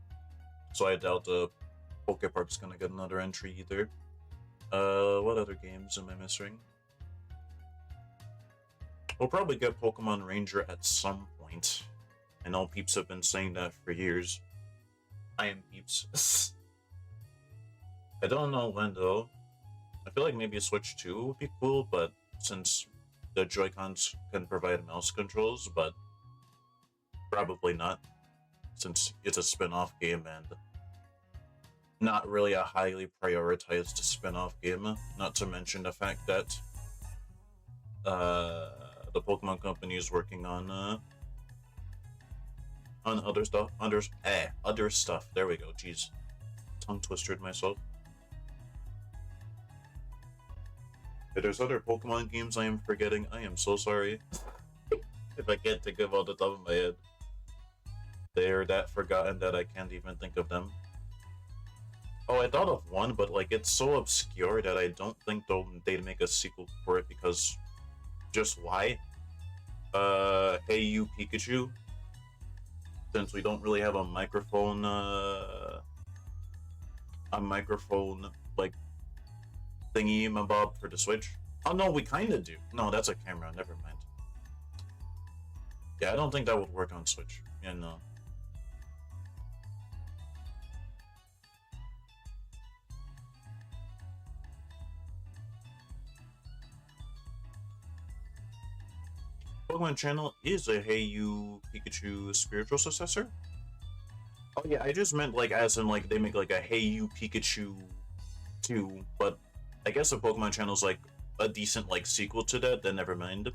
So I doubt Pokepark's gonna get another entry either. What other games am I missing? We'll probably get Pokemon Ranger at some point. I know peeps have been saying that for years. I am peeps. I don't know when though. I feel like maybe a Switch 2 would be cool, but since the Joy-Cons can provide mouse controls, but probably not, since it's a spin-off game and not really a highly prioritized spin-off game. Not to mention the fact that the Pokemon Company is working on other stuff. Other stuff. There we go. Jeez, tongue twisted myself. If there's other Pokemon games I am forgetting, I am so sorry. If I can't think of all the top of my head. They're that forgotten that I can't even think of them. Oh, I thought of one, but like it's so obscure that I don't think they'd make a sequel for it because just why? Hey You Pikachu. Since we don't really have a microphone like thingy mabob for the Switch. Oh no, we kinda do. No, that's a camera, never mind. Yeah, I don't think that would work on Switch. Yeah, no. Pokemon Channel is a Hey You Pikachu spiritual successor. Oh yeah, I just meant like as in like they make like a Hey You Pikachu 2, but I guess the Pokemon Channel is like a decent like sequel to that. Then never mind.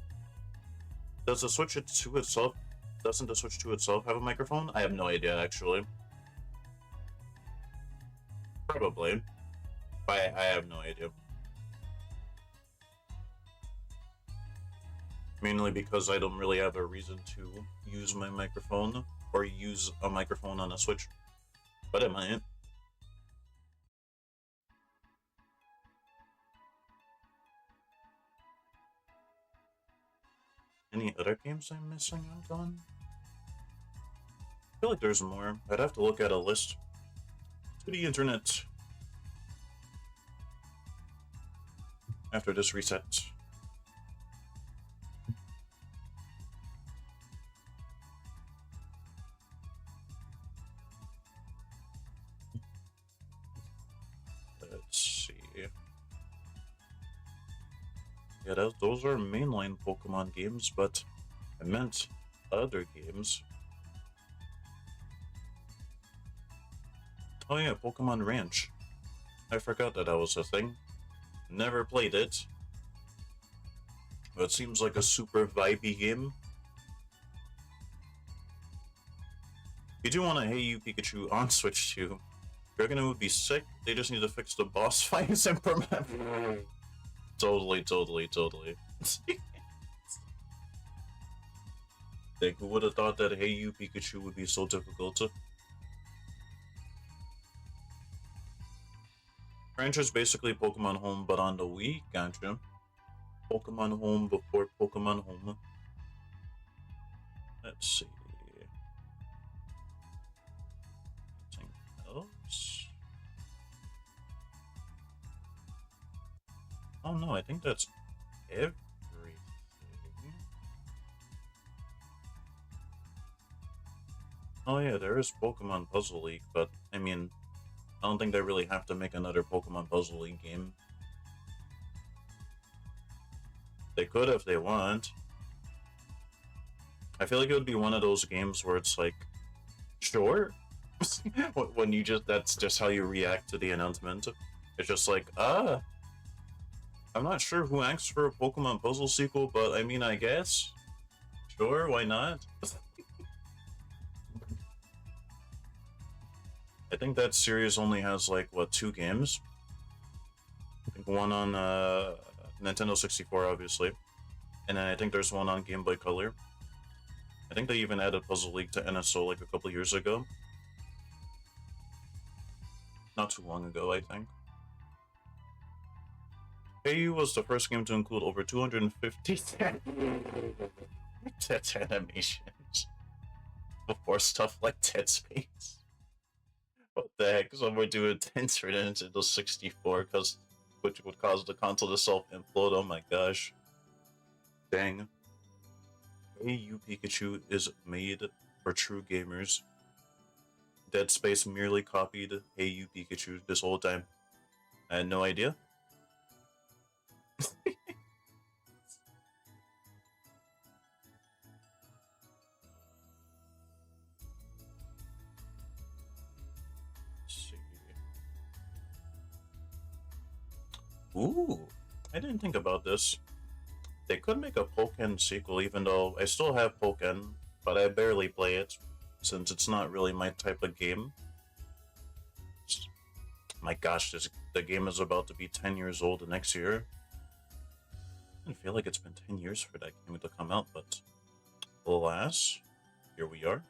Does the Switch to itself? Doesn't the Switch to itself have a microphone? I have no idea actually. Probably. I have no idea. Mainly because I don't really have a reason to use my microphone or use a microphone on a Switch. But I might. Any other games I'm missing out on? I feel like there's more. I'd have to look at a list. To the internet. After this reset. Let's see. Yeah, those are mainline Pokemon games, but I meant other games. Oh yeah, Pokemon Ranch. I forgot that was a thing. Never played it. But it seems like a super vibey game. You do want to Hey You Pikachu on Switch too. Dragon would be sick. They just need to fix the boss fights and permanent. Totally. Like, who would have thought that Hey You Pikachu would be so difficult? Ranch is basically Pokemon Home, but on the Wii, gotcha. Pokemon Home before Pokemon Home. Let's see. Anything else? Oh no, I think that's everything. Oh yeah, there is Pokemon Puzzle League, but I mean, I don't think they really have to make another Pokemon Puzzle League game. They could if they want. I feel like it would be one of those games where it's like, sure. When you that's just how you react to the announcement. It's just like, I'm not sure who asked for a Pokemon Puzzle sequel, but I mean, I guess. Sure, why not? I think that series only has like, what, 2 games? I think one on Nintendo 64, obviously. And then I think there's one on Game Boy Color. I think they even added Puzzle League to NSO like a couple years ago. Not too long ago, I think. Hey was the first game to include over 250 Dead animations before stuff like Dead Space. What the heck? Someone doing things for the Nintendo 64 which would cause the console to self-implode. Oh my gosh. Dang. Hey You Pikachu is made for true gamers. Dead Space merely copied Hey You Pikachu this whole time. I had no idea. Ooh, I didn't think about this. They could make a Pokken sequel, even though I still have Pokken, but I barely play it, since it's not really my type of game. My gosh, the game is about to be 10 years old next year. I feel like it's been 10 years for that game to come out, but alas, here we are.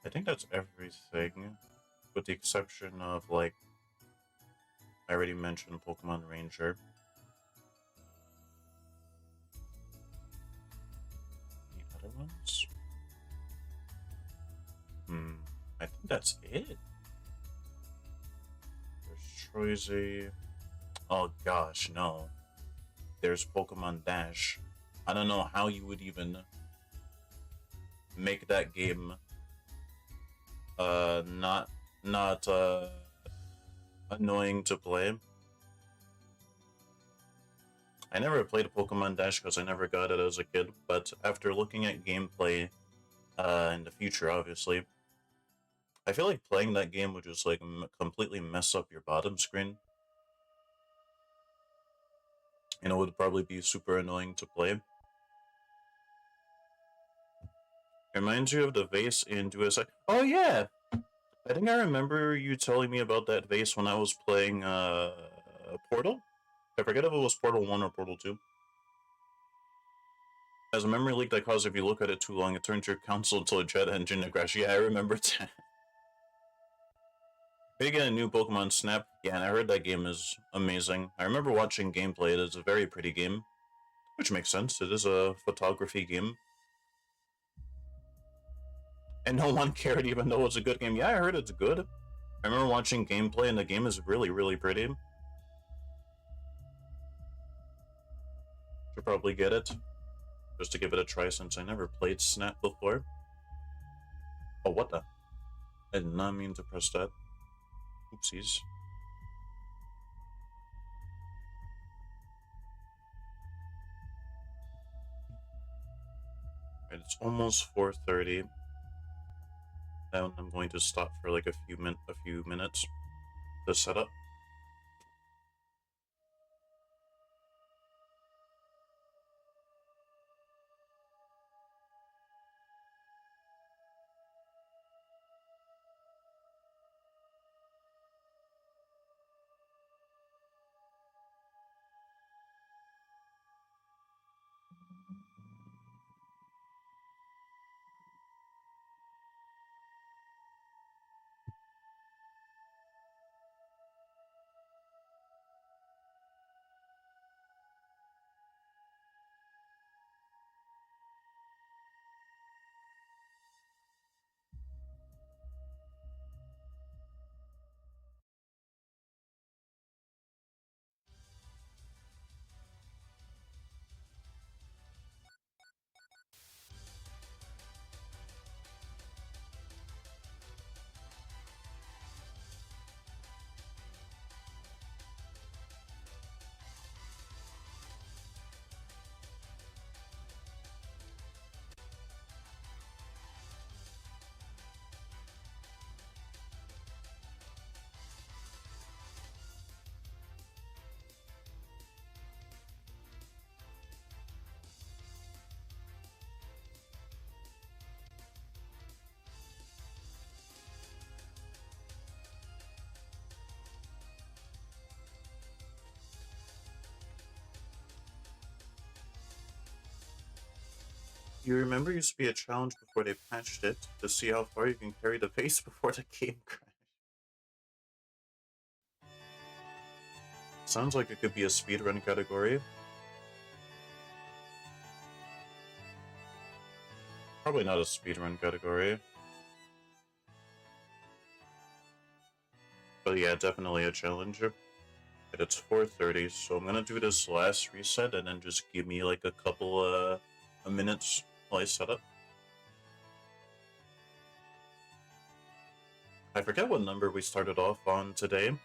I think that's everything, with the exception of, like, I already mentioned Pokemon Ranger. Any other ones? I think that's it. There's Troyzy. Oh gosh, no. There's Pokemon Dash. I don't know how you would even make that game Not annoying to play. I never played Pokemon Dash because I never got it as a kid, but after looking at gameplay in the future, obviously, I feel like playing that game would just like completely mess up your bottom screen. And it would probably be super annoying to play. It reminds you of the vase in Duo. Oh yeah! I think I remember you telling me about that vase when I was playing Portal. I forget if it was Portal 1 or Portal 2. As a memory leak that causes if you look at it too long, it turns your console into a jet engine to crash. Yeah, I remember that. They get a new Pokemon Snap. Yeah, and I heard that game is amazing. I remember watching gameplay. It is a very pretty game, which makes sense. It is a photography game. And no one cared even though it's a good game. Yeah, I heard it's good. I remember watching gameplay and the game is really, really pretty. Should probably get it. Just to give it a try since I never played Snap before. Oh, what the? I did not mean to press that. Oopsies. Right, it's almost 4:30. Now I'm going to stop for like a few minutes to set up. You remember used to be a challenge before they patched it to see how far you can carry the pace before the game crashes. Sounds like it could be a speedrun category. Probably not a speedrun category. But yeah, definitely a challenge. But it's 4:30, so I'm gonna do this last reset and then just give me like a couple minutes while I set up. I forget what number we started off on today,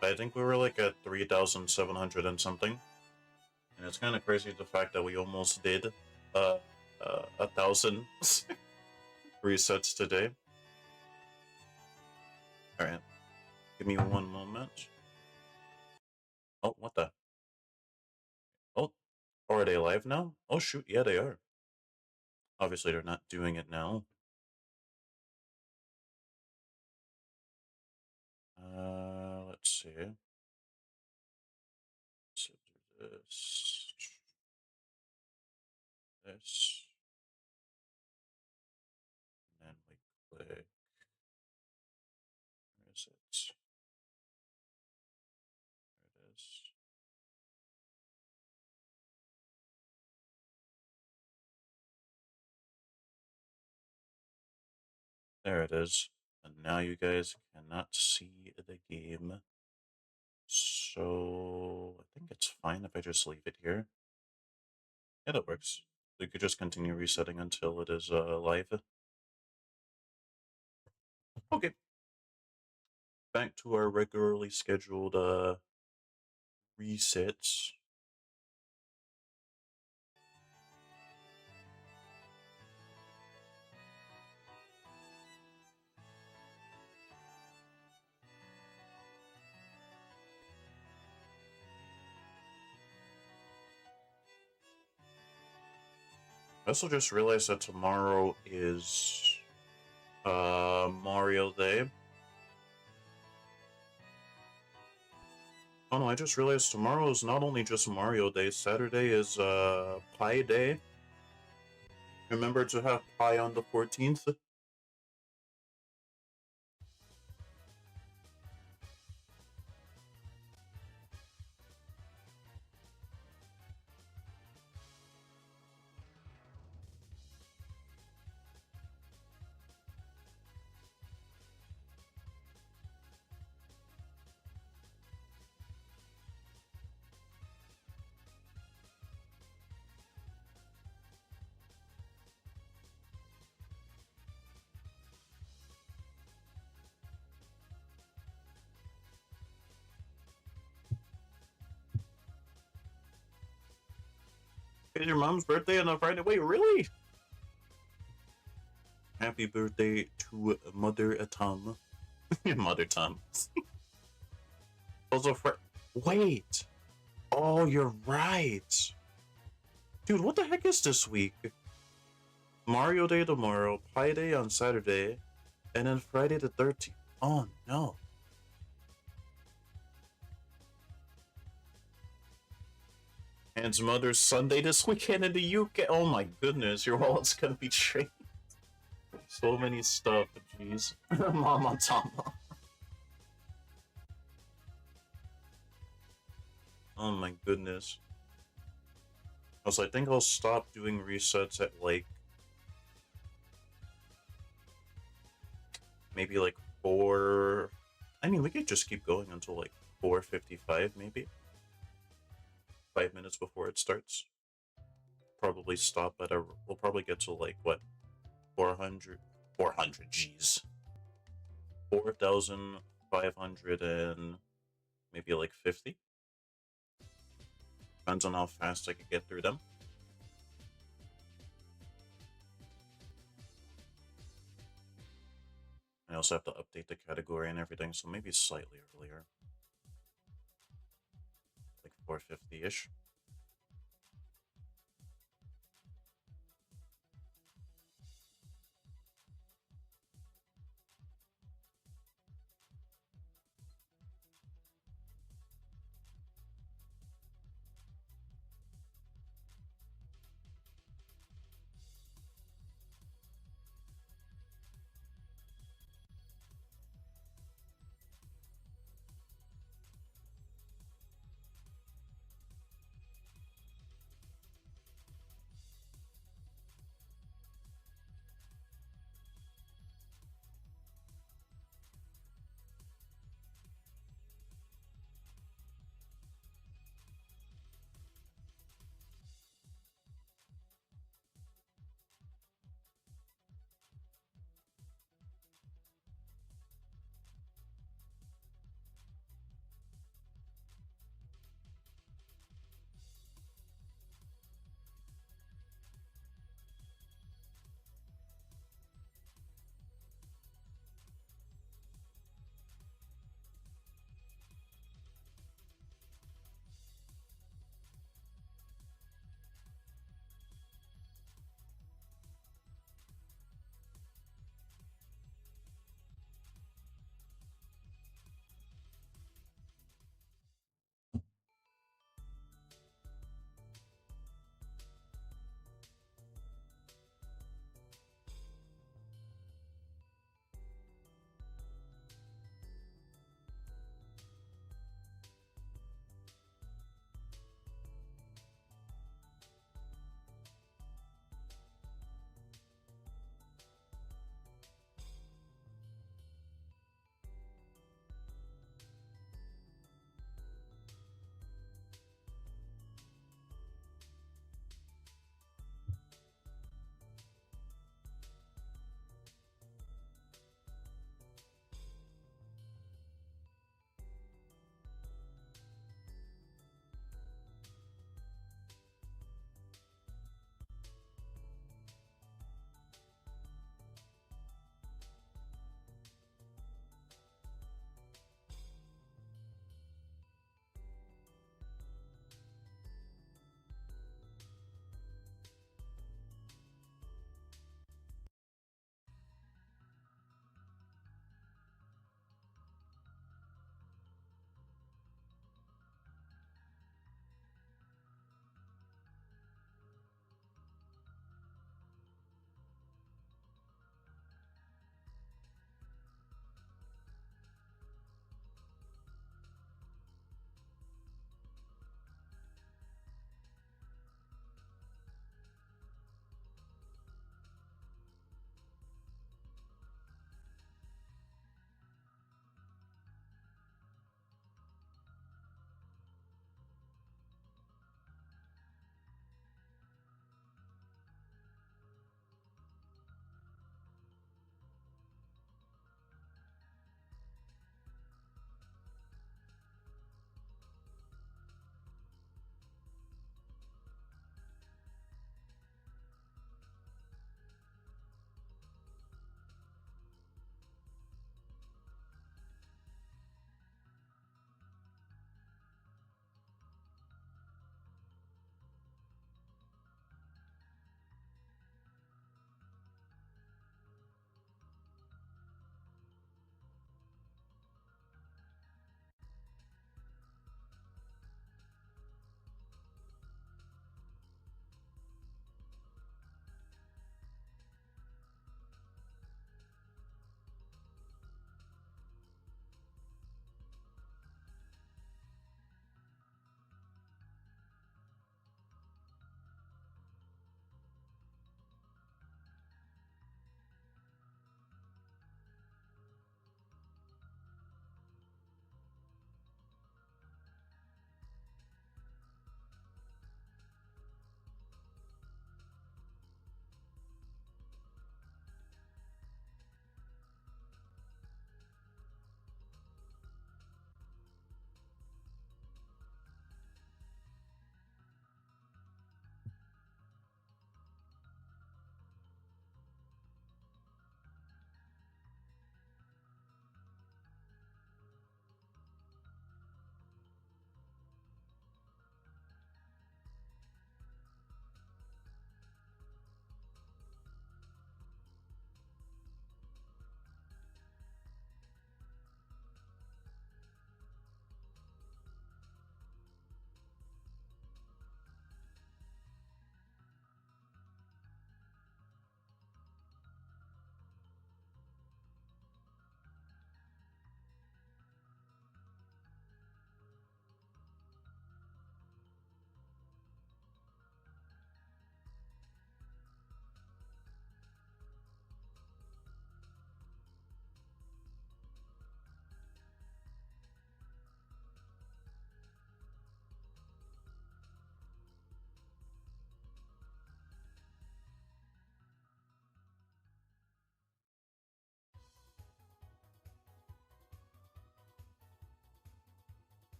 but I think we were like at 3,700 and something. And it's kind of crazy the fact that we almost did 1,000 resets today. All right, give me one moment. Oh, what the? Oh, are they live now? Oh shoot, yeah, they are. Obviously, they're not doing it now. Let's see. So this, this, and then we click. Where is it? There it is. There it is. And now you guys cannot see the game. So I think it's fine if I just leave it here. Yeah, that works. You could just continue resetting until it is live. Okay, back to our regularly scheduled resets. I also just realized that tomorrow is Mario Day. Oh no, I just realized tomorrow is not only just Mario Day, Saturday is Pie Day. Remember to have pie on the 14th? It's your mom's birthday on a Friday. Wait, really? Happy birthday to Mother Tom. Mother Tom. Also, wait. Oh, you're right. Dude, what the heck is this week? Mario Day tomorrow, Pie Day on Saturday, and then Friday the 13th. Oh, no. And Mother's Sunday this weekend in the UK. Oh my goodness, your wallet's gonna be drained. So many stuff, jeez. Mama Tama. Oh my goodness. Also, I think I'll stop doing resets at like maybe like 4. I mean, we could just keep going until like 4:55, maybe 5 minutes before it starts. Probably stop at a. We'll probably get to like what 400. 400. Jeez. 4,500 and maybe like 50. Depends on how fast I can get through them. I also have to update the category and everything, so maybe slightly earlier. Like 4:50-ish.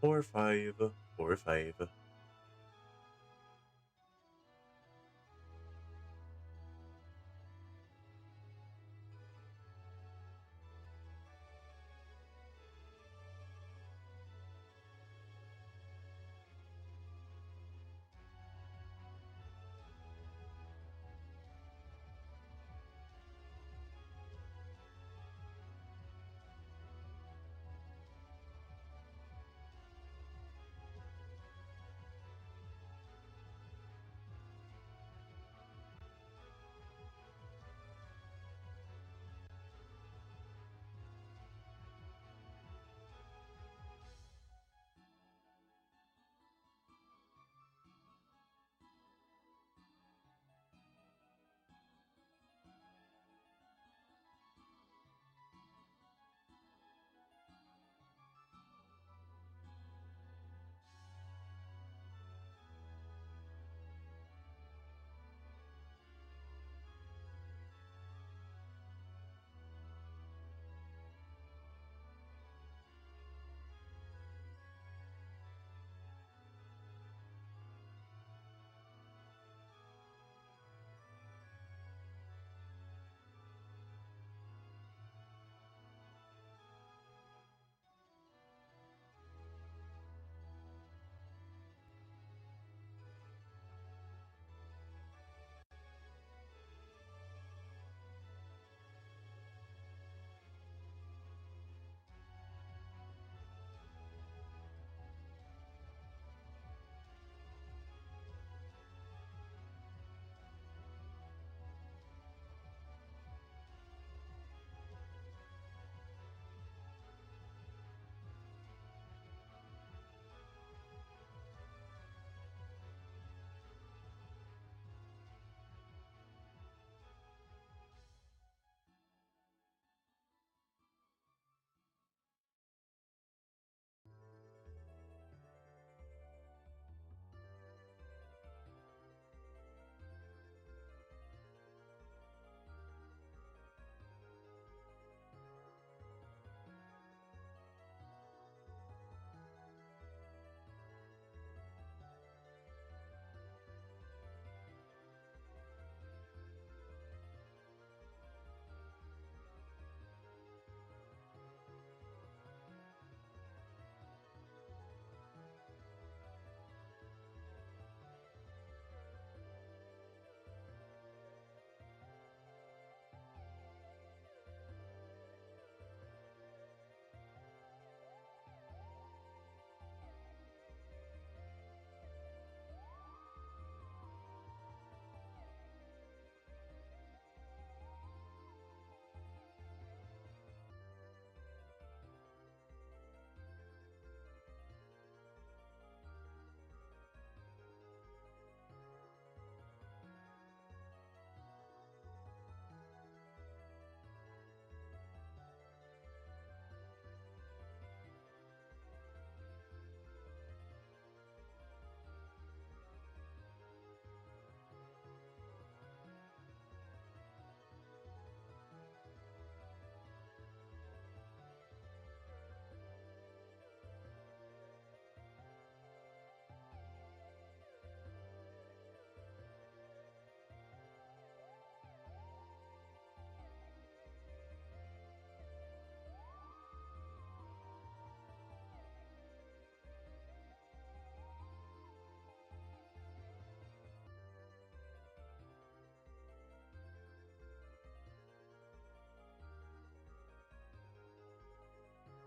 Four, five, 4, 5.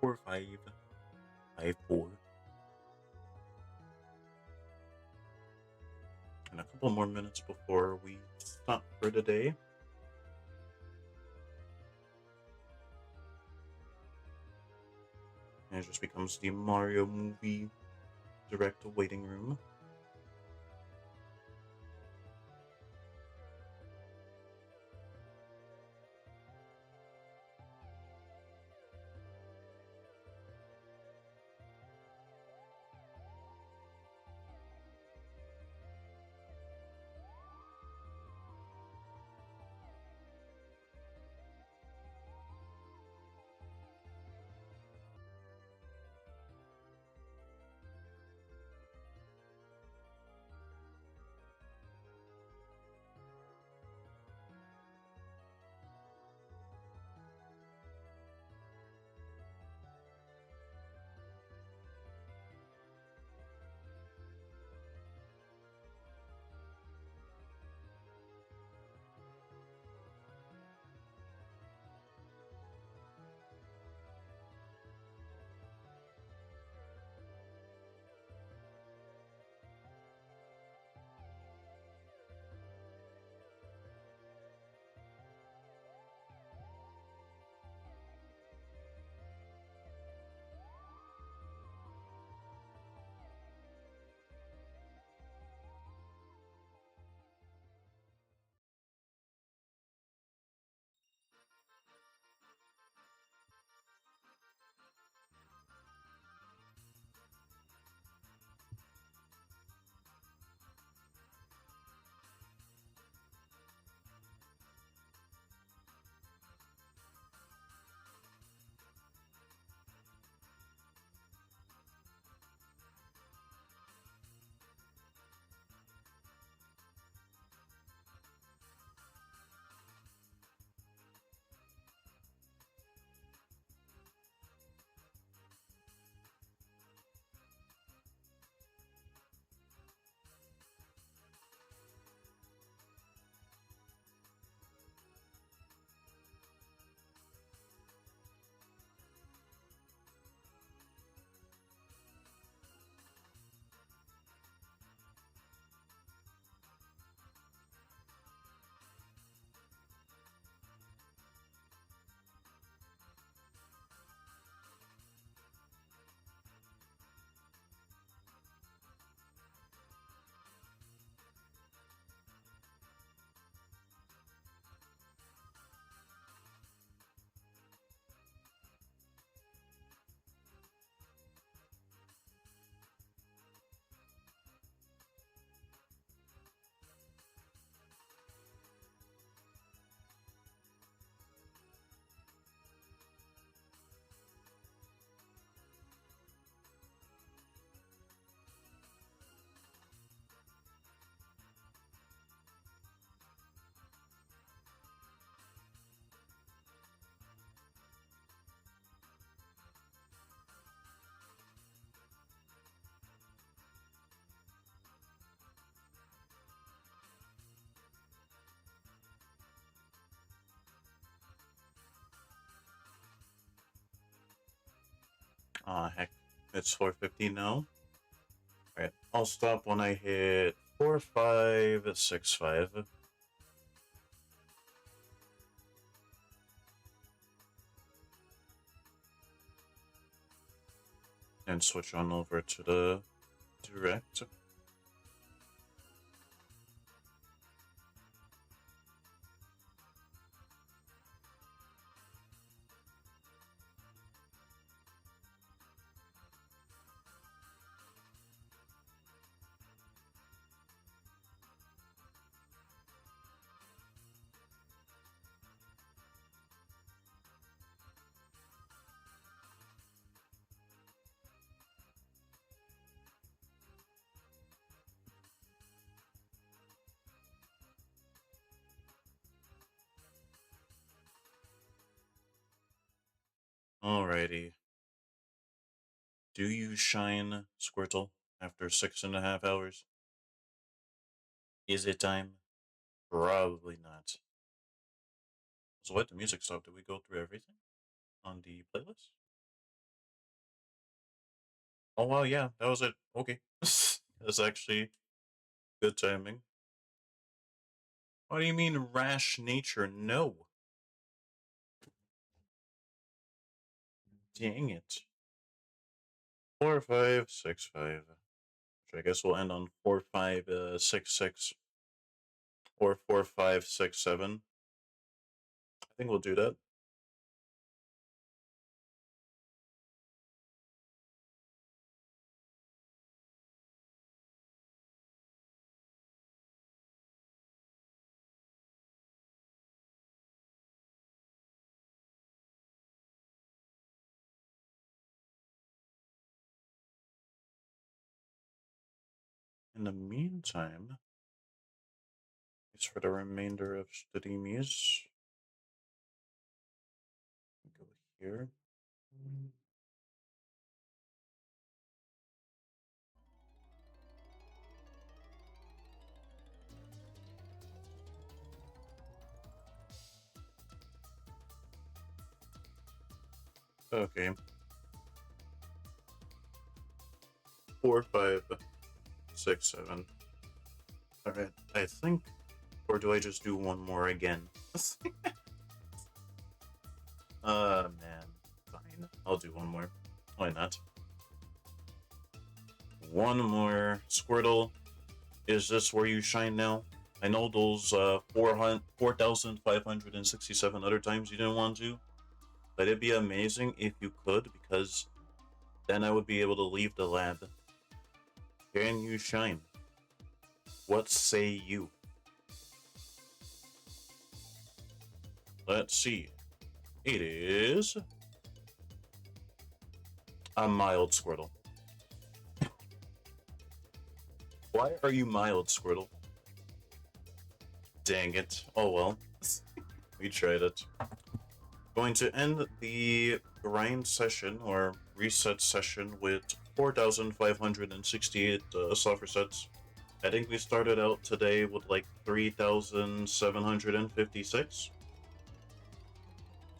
Four, 5, 4. And a couple more minutes before we stop for today. And it just becomes the Mario movie direct waiting room. Ah, heck. It's 4:50 now. Alright, I'll stop when I hit 4565. And switch on over to the direct. Alrighty. Do you shine, Squirtle, after 6.5 hours? Is it time? Probably not. So what? The music stopped. Did we go through everything on the playlist? Oh wow, yeah, that was it. Okay. That's actually good timing. What do you mean rash nature? No. Dang it. 4565. Which I guess we'll end on 4566 or 4567. I think we'll do that. In the meantime, as for the remainder of streamies, go here. Okay. 4567. Alright, I think. Or do I just do one more again? Man. Fine. I'll do one more. Why not? One more. Squirtle, is this where you shine now? I know those 4,567 other times you didn't want to, but it'd be amazing if you could, because then I would be able to leave the lab. Can you shine? What say you? Let's see. It is a mild Squirtle. Why are you mild, Squirtle? Dang it. Oh well. We tried it. Going to end the grind session or reset session with 4,568 software sets. I think we started out today with like 3,756.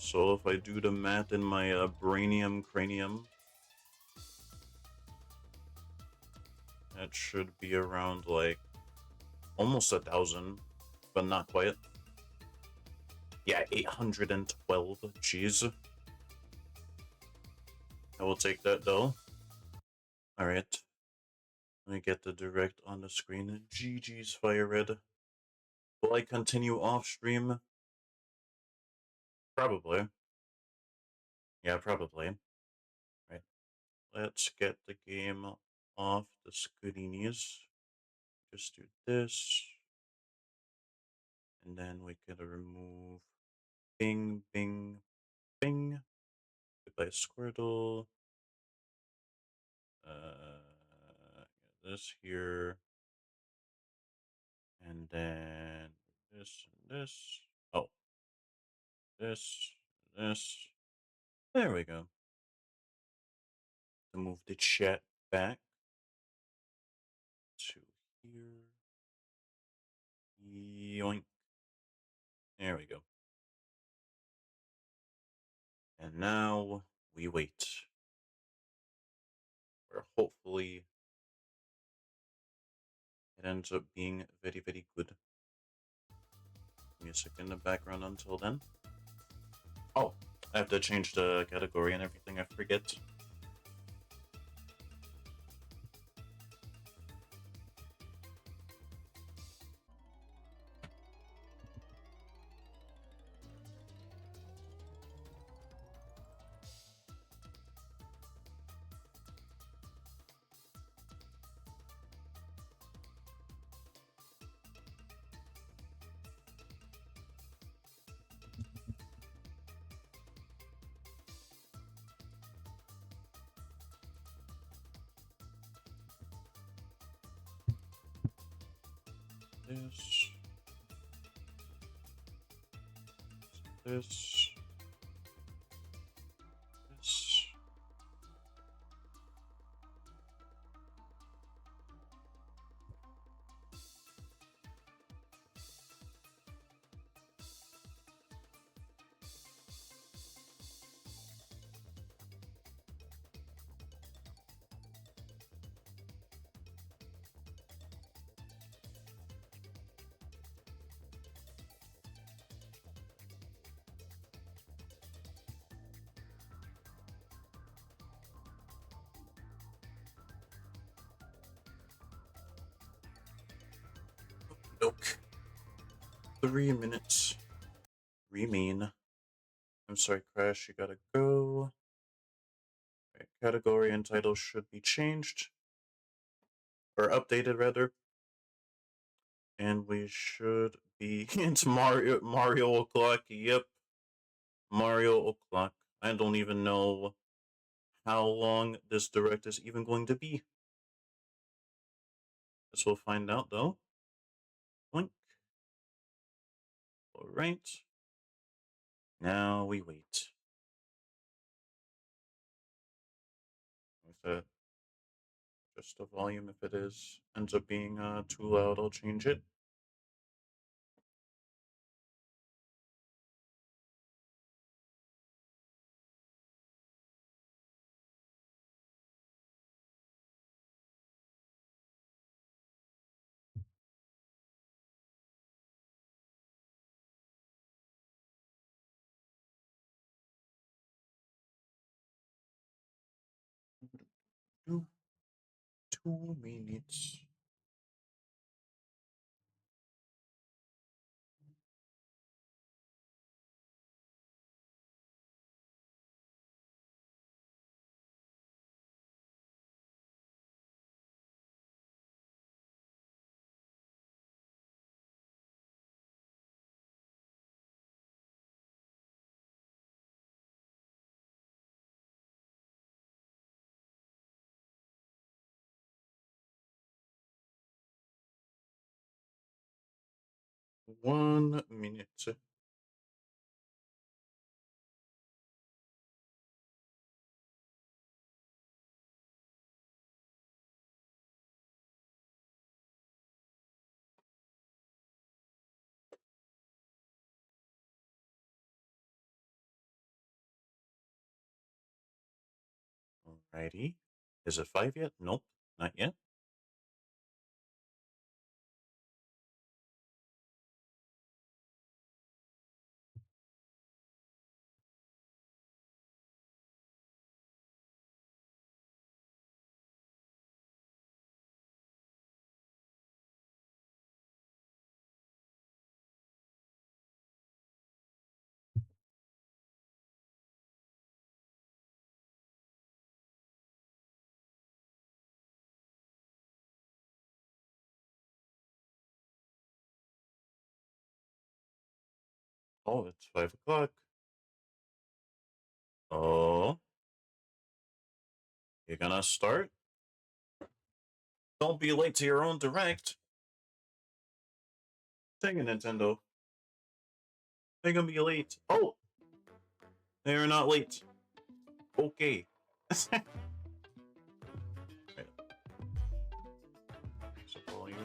So if I do the math in my brainium cranium, that should be around like almost 1,000, but not quite. Yeah, 812. Jeez. I will take that though. Alright. Let me get the direct on the screen. GG's Fire Red. Will I continue off stream? Probably. Yeah, probably. Right. Let's get the game off the screenies. Just do this. And then we can remove bing, bing, bing. Goodbye, Squirtle. This here. And then this and this. Oh, this, this. There we go. To move the chat back to here. Yoink. There we go. And now we wait. or hopefully it ends up being very, very good. Music in the background until then. Oh, I have to change the category and everything, I forget. This. This. This. Look. 3 minutes remain. I'm sorry, Crash, you gotta go. Right, category and title should be changed. Or updated, rather. And we should be into Mario o'clock. Yep. Mario o'clock. I don't even know how long this direct is even going to be. Guess we'll find out though. Blink. Alright. Now we wait. With that, just the volume, if it ends up being too loud, I'll change it. Two, 2 minutes. One minute. Alrighty. Is it 5 yet? Nope, not yet. Oh, it's 5 o'clock. Oh, you're gonna start? Don't be late to your own direct. Dang it, Nintendo. They're gonna be late. Oh! They're not late. Okay. Right. So volume.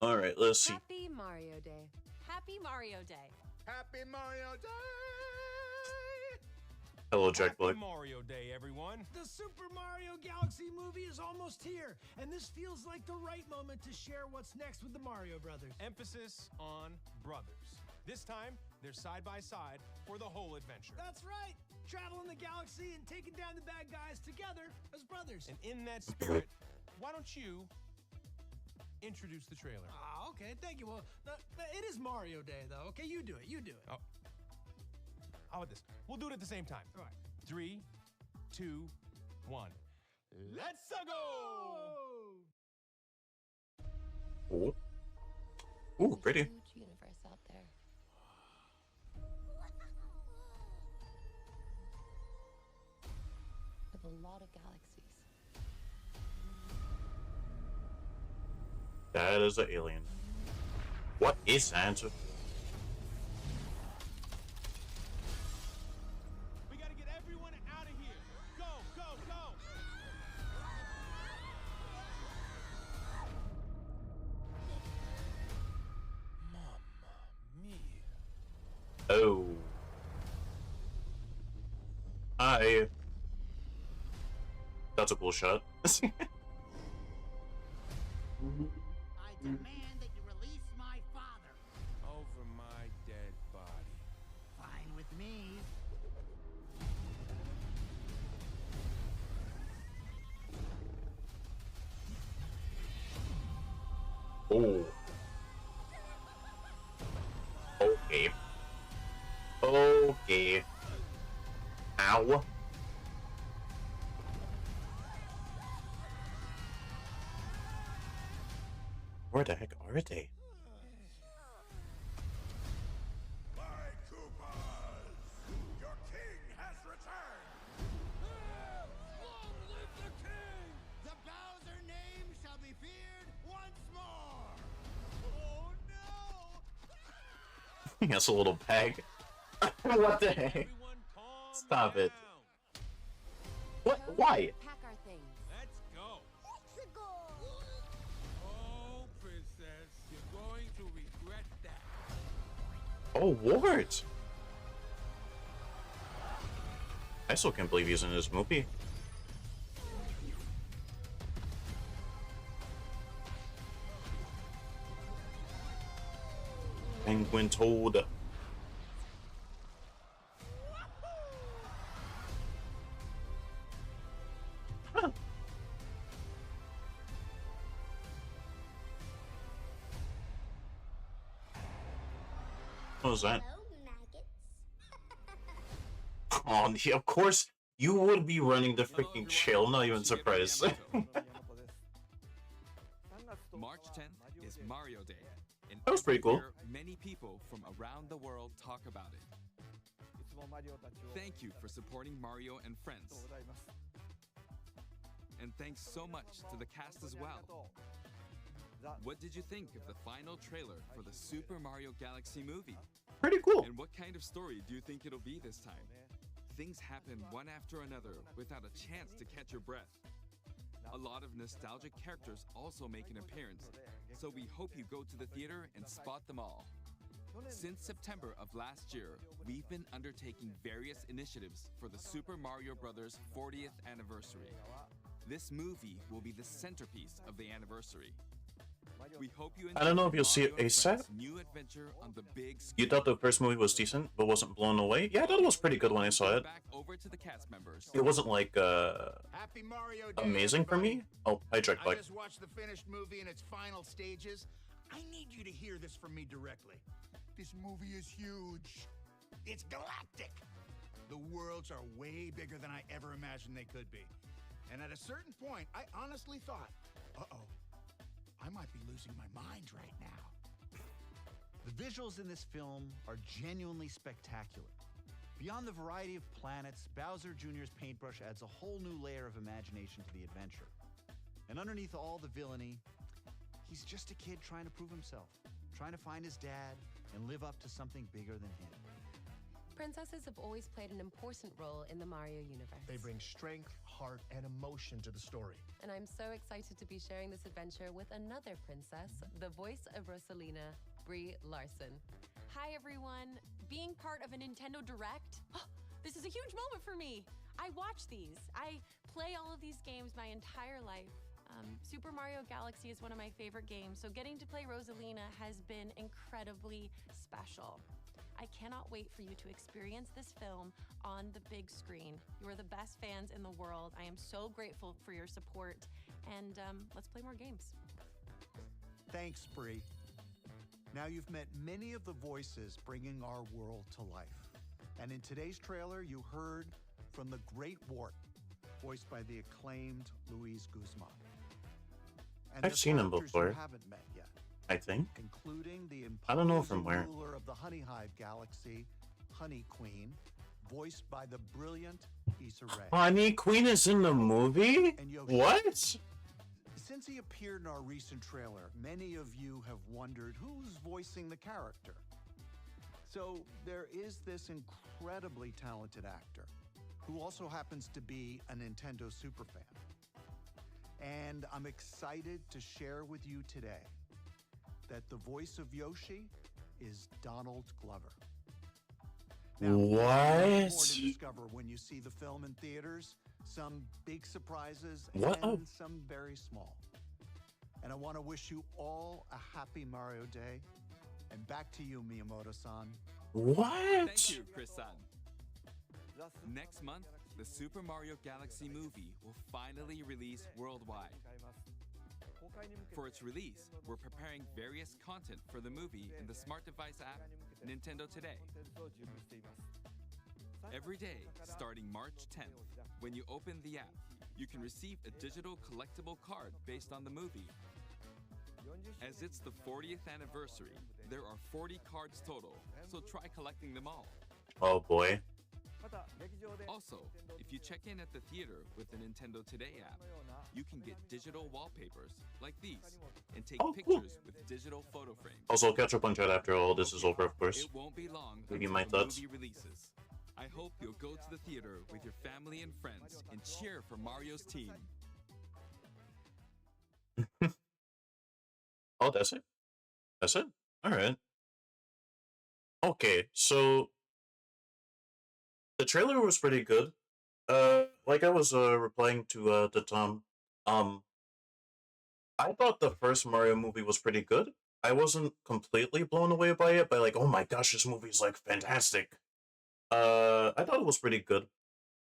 All right, let's see. Happy Mario Day. Happy Mario Day. Happy Mario Day! Hello, Jack Happy Black. Mario Day, everyone. The Super Mario Galaxy movie is almost here, and this feels like the right moment to share what's next with the Mario brothers. Emphasis on brothers. This time, they're side by side for the whole adventure. That's right. Traveling the galaxy and taking down the bad guys together as brothers. And in that spirit, why don't you introduce the trailer? Ah, okay, thank you. Well, it is Mario Day, though. Okay, you do it. You do it. Oh. How about this? We'll do it at the same time. All right. 3, 2, 1. Let's go! Ooh. Ooh, pretty. Huge universe out there. With a lot of galaxies. That is an alien. What is that? We gotta get everyone out of here. Go, go, go! Mamma mia. Oh. Hi. That's a cool shot. I demand that you release my father. Over my dead body. Fine with me. Oh. Okay. Okay. Ow. Where the heck are they? My Koopas! Your king has returned! Long live the king! The Bowser name shall be feared once more! Oh no! That's a little bag. What the heck? Everyone calm Stop it. down. What? Why? Pack our things. Let's go. Let's go! Oh, princess, you're going to regret that. Oh, Wart! I still can't believe he's in this movie. Penguin Toad. Huh. What was that? Oh, yeah, of course, you would be running the freaking chill, not even surprised. March 10th is Mario Day, and That was pretty every cool. year, many people from around the world talk about it. Thank you for supporting Mario and friends. And thanks so much to the cast as well. What did you think of the final trailer for the Super Mario Galaxy movie? Pretty cool. And what kind of story do you think it'll be this time? Things happen one after another without a chance to catch your breath. A lot of nostalgic characters also make an appearance, so we hope you go to the theater and spot them all. Since September of last year, we've been undertaking various initiatives for the Super Mario Bros. 40th anniversary. This movie will be the centerpiece of the anniversary. We hope you enjoy I don't know if you'll see it Mario and ASAP. Friends' new adventure on the big screen. You thought the first movie was decent, but wasn't blown away? Yeah, I thought it was pretty good when I saw it. Back over to the cast members. It wasn't like Happy Mario Day, amazing for everybody. me. Oh, hi, Jack I Black. just watched the finished movie in its final stages. I need you to hear this from me directly. This movie is huge. It's galactic. The worlds are way bigger than I ever imagined they could be. And at a certain point, I honestly thought, uh-oh, I might be losing my mind right now. The visuals in this film are genuinely spectacular. Beyond the variety of planets, Bowser Jr.'s paintbrush adds a whole new layer of imagination to the adventure. And underneath all the villainy, he's just a kid trying to prove himself, trying to find his dad and live up to something bigger than him. Princesses have always played an important role in the Mario universe. They bring strength, heart, and emotion to the story. And I'm so excited to be sharing this adventure with another princess, the voice of Rosalina, Brie Larson. Hi, everyone. Being part of a Nintendo Direct, this is a huge moment for me. I watch these. I play all of these games my entire life. Super Mario Galaxy is one of my favorite games, so getting to play Rosalina has been incredibly special. I cannot wait for you to experience this film on the big screen. You are the best fans in the world. I am so grateful for your support, and let's play more games. Thanks, Brie. Now you've met many of the voices bringing our world to life. And in today's trailer, you heard from the Great Wart, voiced by the acclaimed Luis Guzman. And I've seen him characters before. You haven't met yet, I think. including the I don't know from imposing where. ruler of the Honey Hive Galaxy, Honey Queen, voiced by the brilliant Issa Rae. Honey Queen is in the movie? And Yoshi. What? Since he appeared in our recent trailer, many of you have wondered who's voicing the character. So there is this incredibly talented actor who also happens to be a Nintendo superfan. And I'm excited to share with you today that the voice of Yoshi is Donald Glover. Now, there's more to discover when you see the film in theaters. Some big surprises What? and some very small. And I want to wish you all a happy Mario Day. And back to you, Miyamoto-san. What? Thank you, Chris-san. Next month, the Super Mario Galaxy movie will finally release worldwide. For its release, we're preparing various content for the movie in the smart device app, Nintendo Today. Every day, starting March 10th, when you open the app, you can receive a digital collectible card based on the movie. As it's the 40th anniversary, there are 40 cards total, so try collecting them all. Oh boy. Also, if you check in at the theater with the Nintendo Today app, you can get digital wallpapers like these and take pictures with digital photo frames. Also, catch up on chat after all this is over, of course. It won't be long Give you until my the thoughts. movie releases. I hope you'll go to the theater with your family and friends and cheer for Mario's team. Oh, that's it? That's it? Alright. Okay, so the trailer was pretty good. Like I was replying to Tom, I thought the first Mario movie was pretty good. I wasn't completely blown away by it, but like, oh my gosh, this movie's like fantastic. I thought it was pretty good.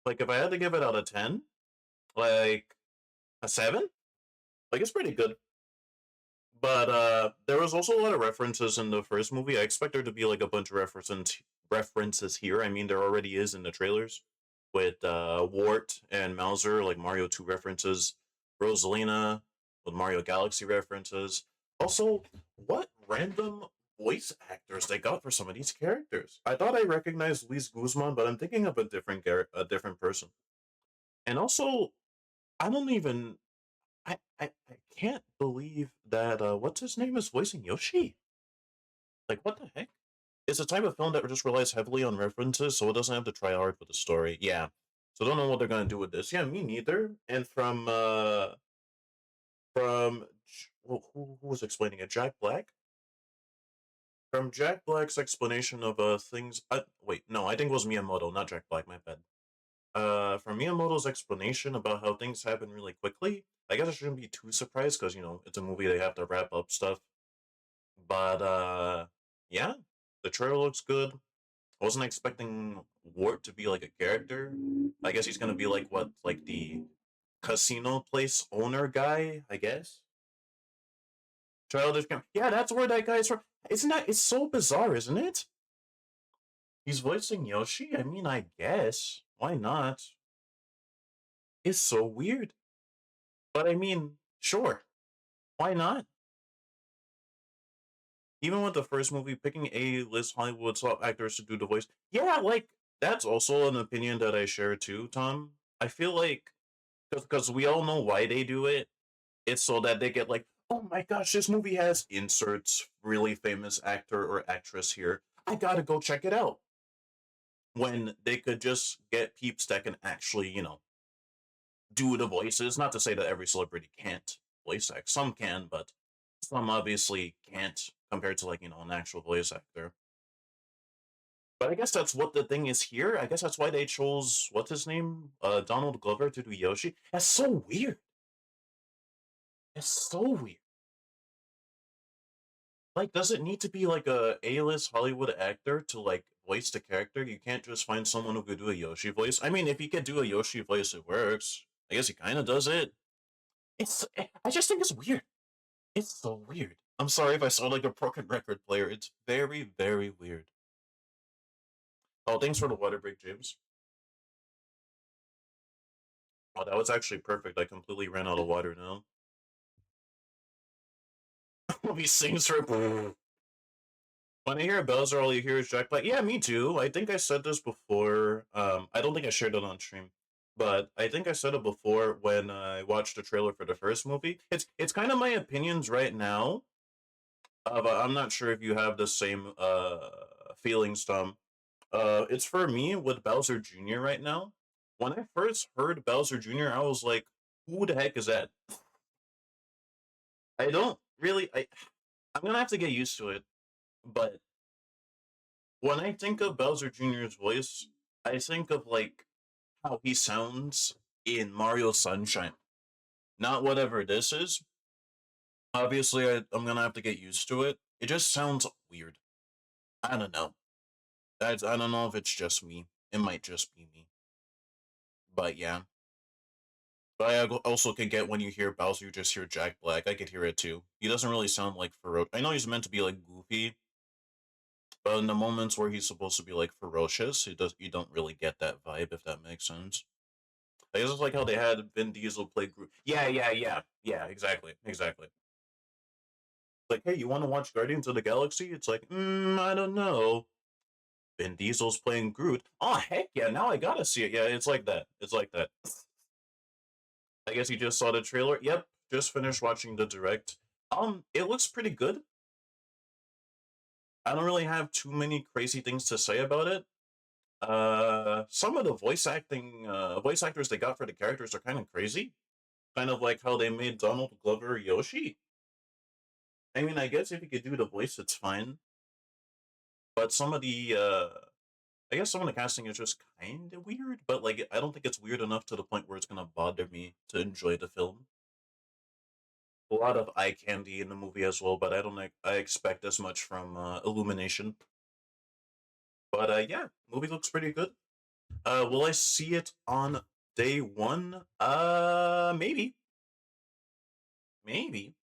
Like if I had to give it out of 10, like a 7? Like it's pretty good. But there was also a lot of references in the first movie. I expect there to be like a bunch of references here. I mean, there already is in the trailers with Wart and Mauser, like Mario 2 references, Rosalina with Mario Galaxy references. Also, what random voice actors they got for some of these characters? I thought I recognized Luis Guzman, but I'm thinking of a different person. And also, I don't even. I can't believe that what's his name is voicing Yoshi. Like what the heck? It's a type of film that just relies heavily on references, so it doesn't have to try hard with the story. Yeah. So I don't know what they're gonna do with this. Yeah, me neither. And from who was explaining it? Jack Black? From Jack Black's explanation of things wait, no, I think it was Miyamoto, not Jack Black, my bad. From Miyamoto's explanation about how things happen really quickly, I guess I shouldn't be too surprised because, you know, it's a movie, they have to wrap up stuff. But, yeah, the trailer looks good. I wasn't expecting Wart to be like a character. I guess he's gonna be like, what, like the casino place owner guy, I guess? Childish, yeah, that's where that guy's from. Isn't that, it's so bizarre, isn't it? He's voicing Yoshi? I mean, I guess. Why not? It's so weird. But I mean, sure. Why not? Even with the first movie, picking A-list Hollywood top actors to do the voice. Yeah, like, that's also an opinion that I share too, Tom. I feel like, because we all know why they do it. It's so that they get like, oh my gosh, this movie has inserts really famous actor or actress here. I gotta go check it out. when they could just get peeps that can actually, do the voices. Not to say that every celebrity can't voice act. Some can, but some obviously can't compared to, like, an actual voice actor. But I guess that's what the thing is here. I guess that's why they chose, what's his name? Donald Glover to do Yoshi. That's so weird. It's so weird. Like, does it need to be like a A-list Hollywood actor to like voice the character? You can't just find someone who could do a Yoshi voice. I mean, if he could do a Yoshi voice, it works. I guess he kind of does it. I just think it's weird. It's so weird. I'm sorry if I sound like a broken record player. It's very, very weird. Oh, thanks for the water break, James. Oh, that was actually perfect. I completely ran out of water now. He sings for. When I hear Bowser, all you hear is Jack Black. Yeah, me too. I think I said this before. I don't think I shared it on stream, but I think I said it before when I watched the trailer for the first movie. It's kind of my opinions right now. But I'm not sure if you have the same feelings, Tom. It's for me with Bowser Jr. right now. When I first heard Bowser Jr., I was like, "Who the heck is that?" I don't really. I'm gonna have to get used to it, but when I think of Bowser Jr.'s voice, I think of like how he sounds in Mario Sunshine. Not whatever this is. Obviously, I'm gonna have to get used to it. It just sounds weird. I don't know. I don't know if it's just me. It might just be me. But yeah. But I also could get when you hear Bowser, you just hear Jack Black. I could hear it too. He doesn't really sound like ferocious. I know he's meant to be like goofy, but in the moments where he's supposed to be like ferocious, you don't really get that vibe, if that makes sense. I guess it's like how they had Vin Diesel play Groot. Yeah, exactly. Like, hey, you want to watch Guardians of the Galaxy? It's like, I don't know. Vin Diesel's playing Groot. Oh, heck yeah, now I gotta see it. Yeah, it's like that. It's like that. I guess you just saw the trailer. Yep, just finished watching the direct. It looks pretty good. I don't really have too many crazy things to say about it. Some of the voice actors they got for the characters are kind of crazy. Kind of like how they made Donald Glover Yoshi. I mean, I guess if you could do the voice, it's fine. But I guess some of the casting is just kind of weird. But like, I don't think it's weird enough to the point where it's gonna bother me to enjoy the film. A lot of eye candy in the movie as well, but I expect as much from Illumination. But yeah, movie looks pretty good. Will I see it on day one? Maybe. Maybe.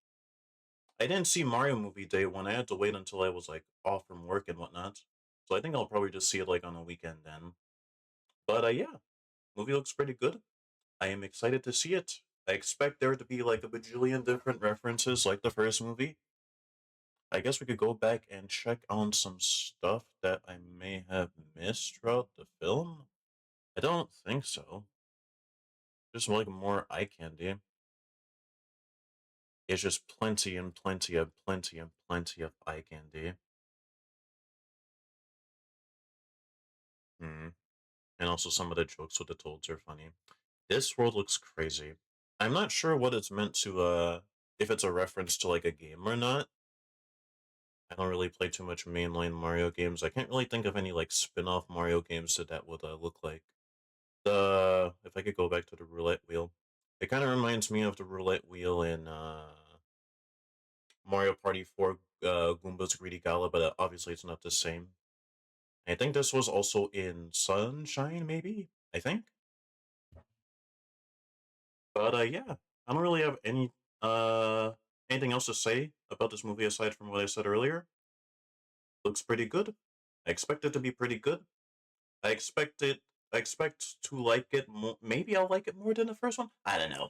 I didn't see Mario movie day one. I had to wait until I was like off from work and whatnot. So I think I'll probably just see it like on a weekend then. But yeah, movie looks pretty good. I am excited to see it. I expect there to be like a bajillion different references like the first movie. I guess we could go back and check on some stuff that I may have missed throughout the film. I don't think so. Just like more eye candy. It's just plenty and plenty of plenty and plenty of eye candy. And also some of the jokes with the toads are funny. This world looks crazy. I'm not sure what it's meant to, if it's a reference to like a game or not. I don't really play too much mainline Mario games. I can't really think of any like spin-off Mario games that would look like. If I could go back to the roulette wheel, it kind of reminds me of the roulette wheel in Mario Party 4 Goomba's Greedy Gala, but obviously it's not the same. I think this was also in Sunshine, maybe? I think. But yeah, I don't really have anything else to say about this movie aside from what I said earlier. Looks pretty good. I expect it to be pretty good. I expect to like it more. Maybe I'll like it more than the first one. I don't know.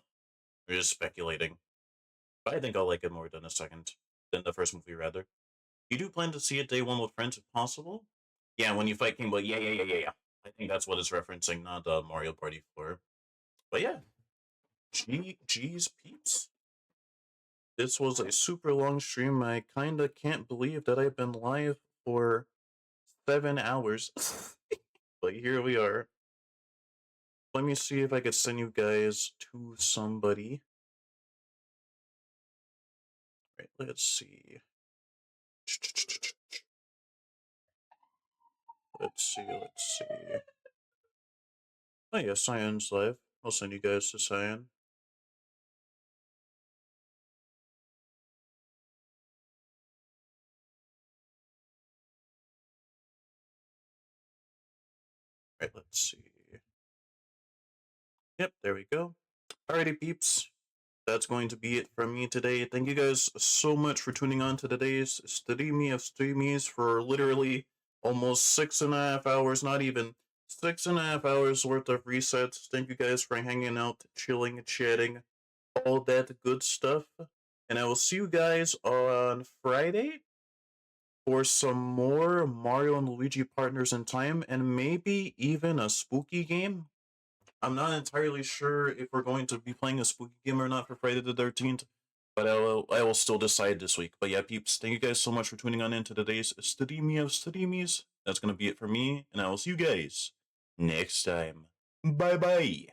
We're just speculating. But I think I'll like it more than the first movie rather. You do plan to see it day one with friends if possible? Yeah, when you fight King Boy. Yeah. I think that's what it's referencing, not Mario Party 4. But yeah. G's peeps. This was a super long stream. I kinda can't believe that I've been live for 7 hours. But here we are. Let me see if I could send you guys to somebody. Right, let's see. Let's see. Oh yeah, Cyan's live. I'll send you guys to Cyan. Right, let's see. Yep, there we go. Alrighty, peeps. That's going to be it from me today. Thank you guys so much for tuning on to today's Streamy of Streamies for literally almost 6.5 hours, not even 6.5 hours worth of resets. Thank you guys for hanging out, chilling, chatting, all that good stuff. And I will see you guys on Friday for some more Mario and Luigi Partners in Time and maybe even a spooky game. I'm not entirely sure if we're going to be playing a spooky game or not for Friday the 13th, but I will still decide this week. But yeah, peeps, thank you guys so much for tuning on into today's Streamy of Streamies. That's going to be it for me, and I will see you guys next time. Bye bye.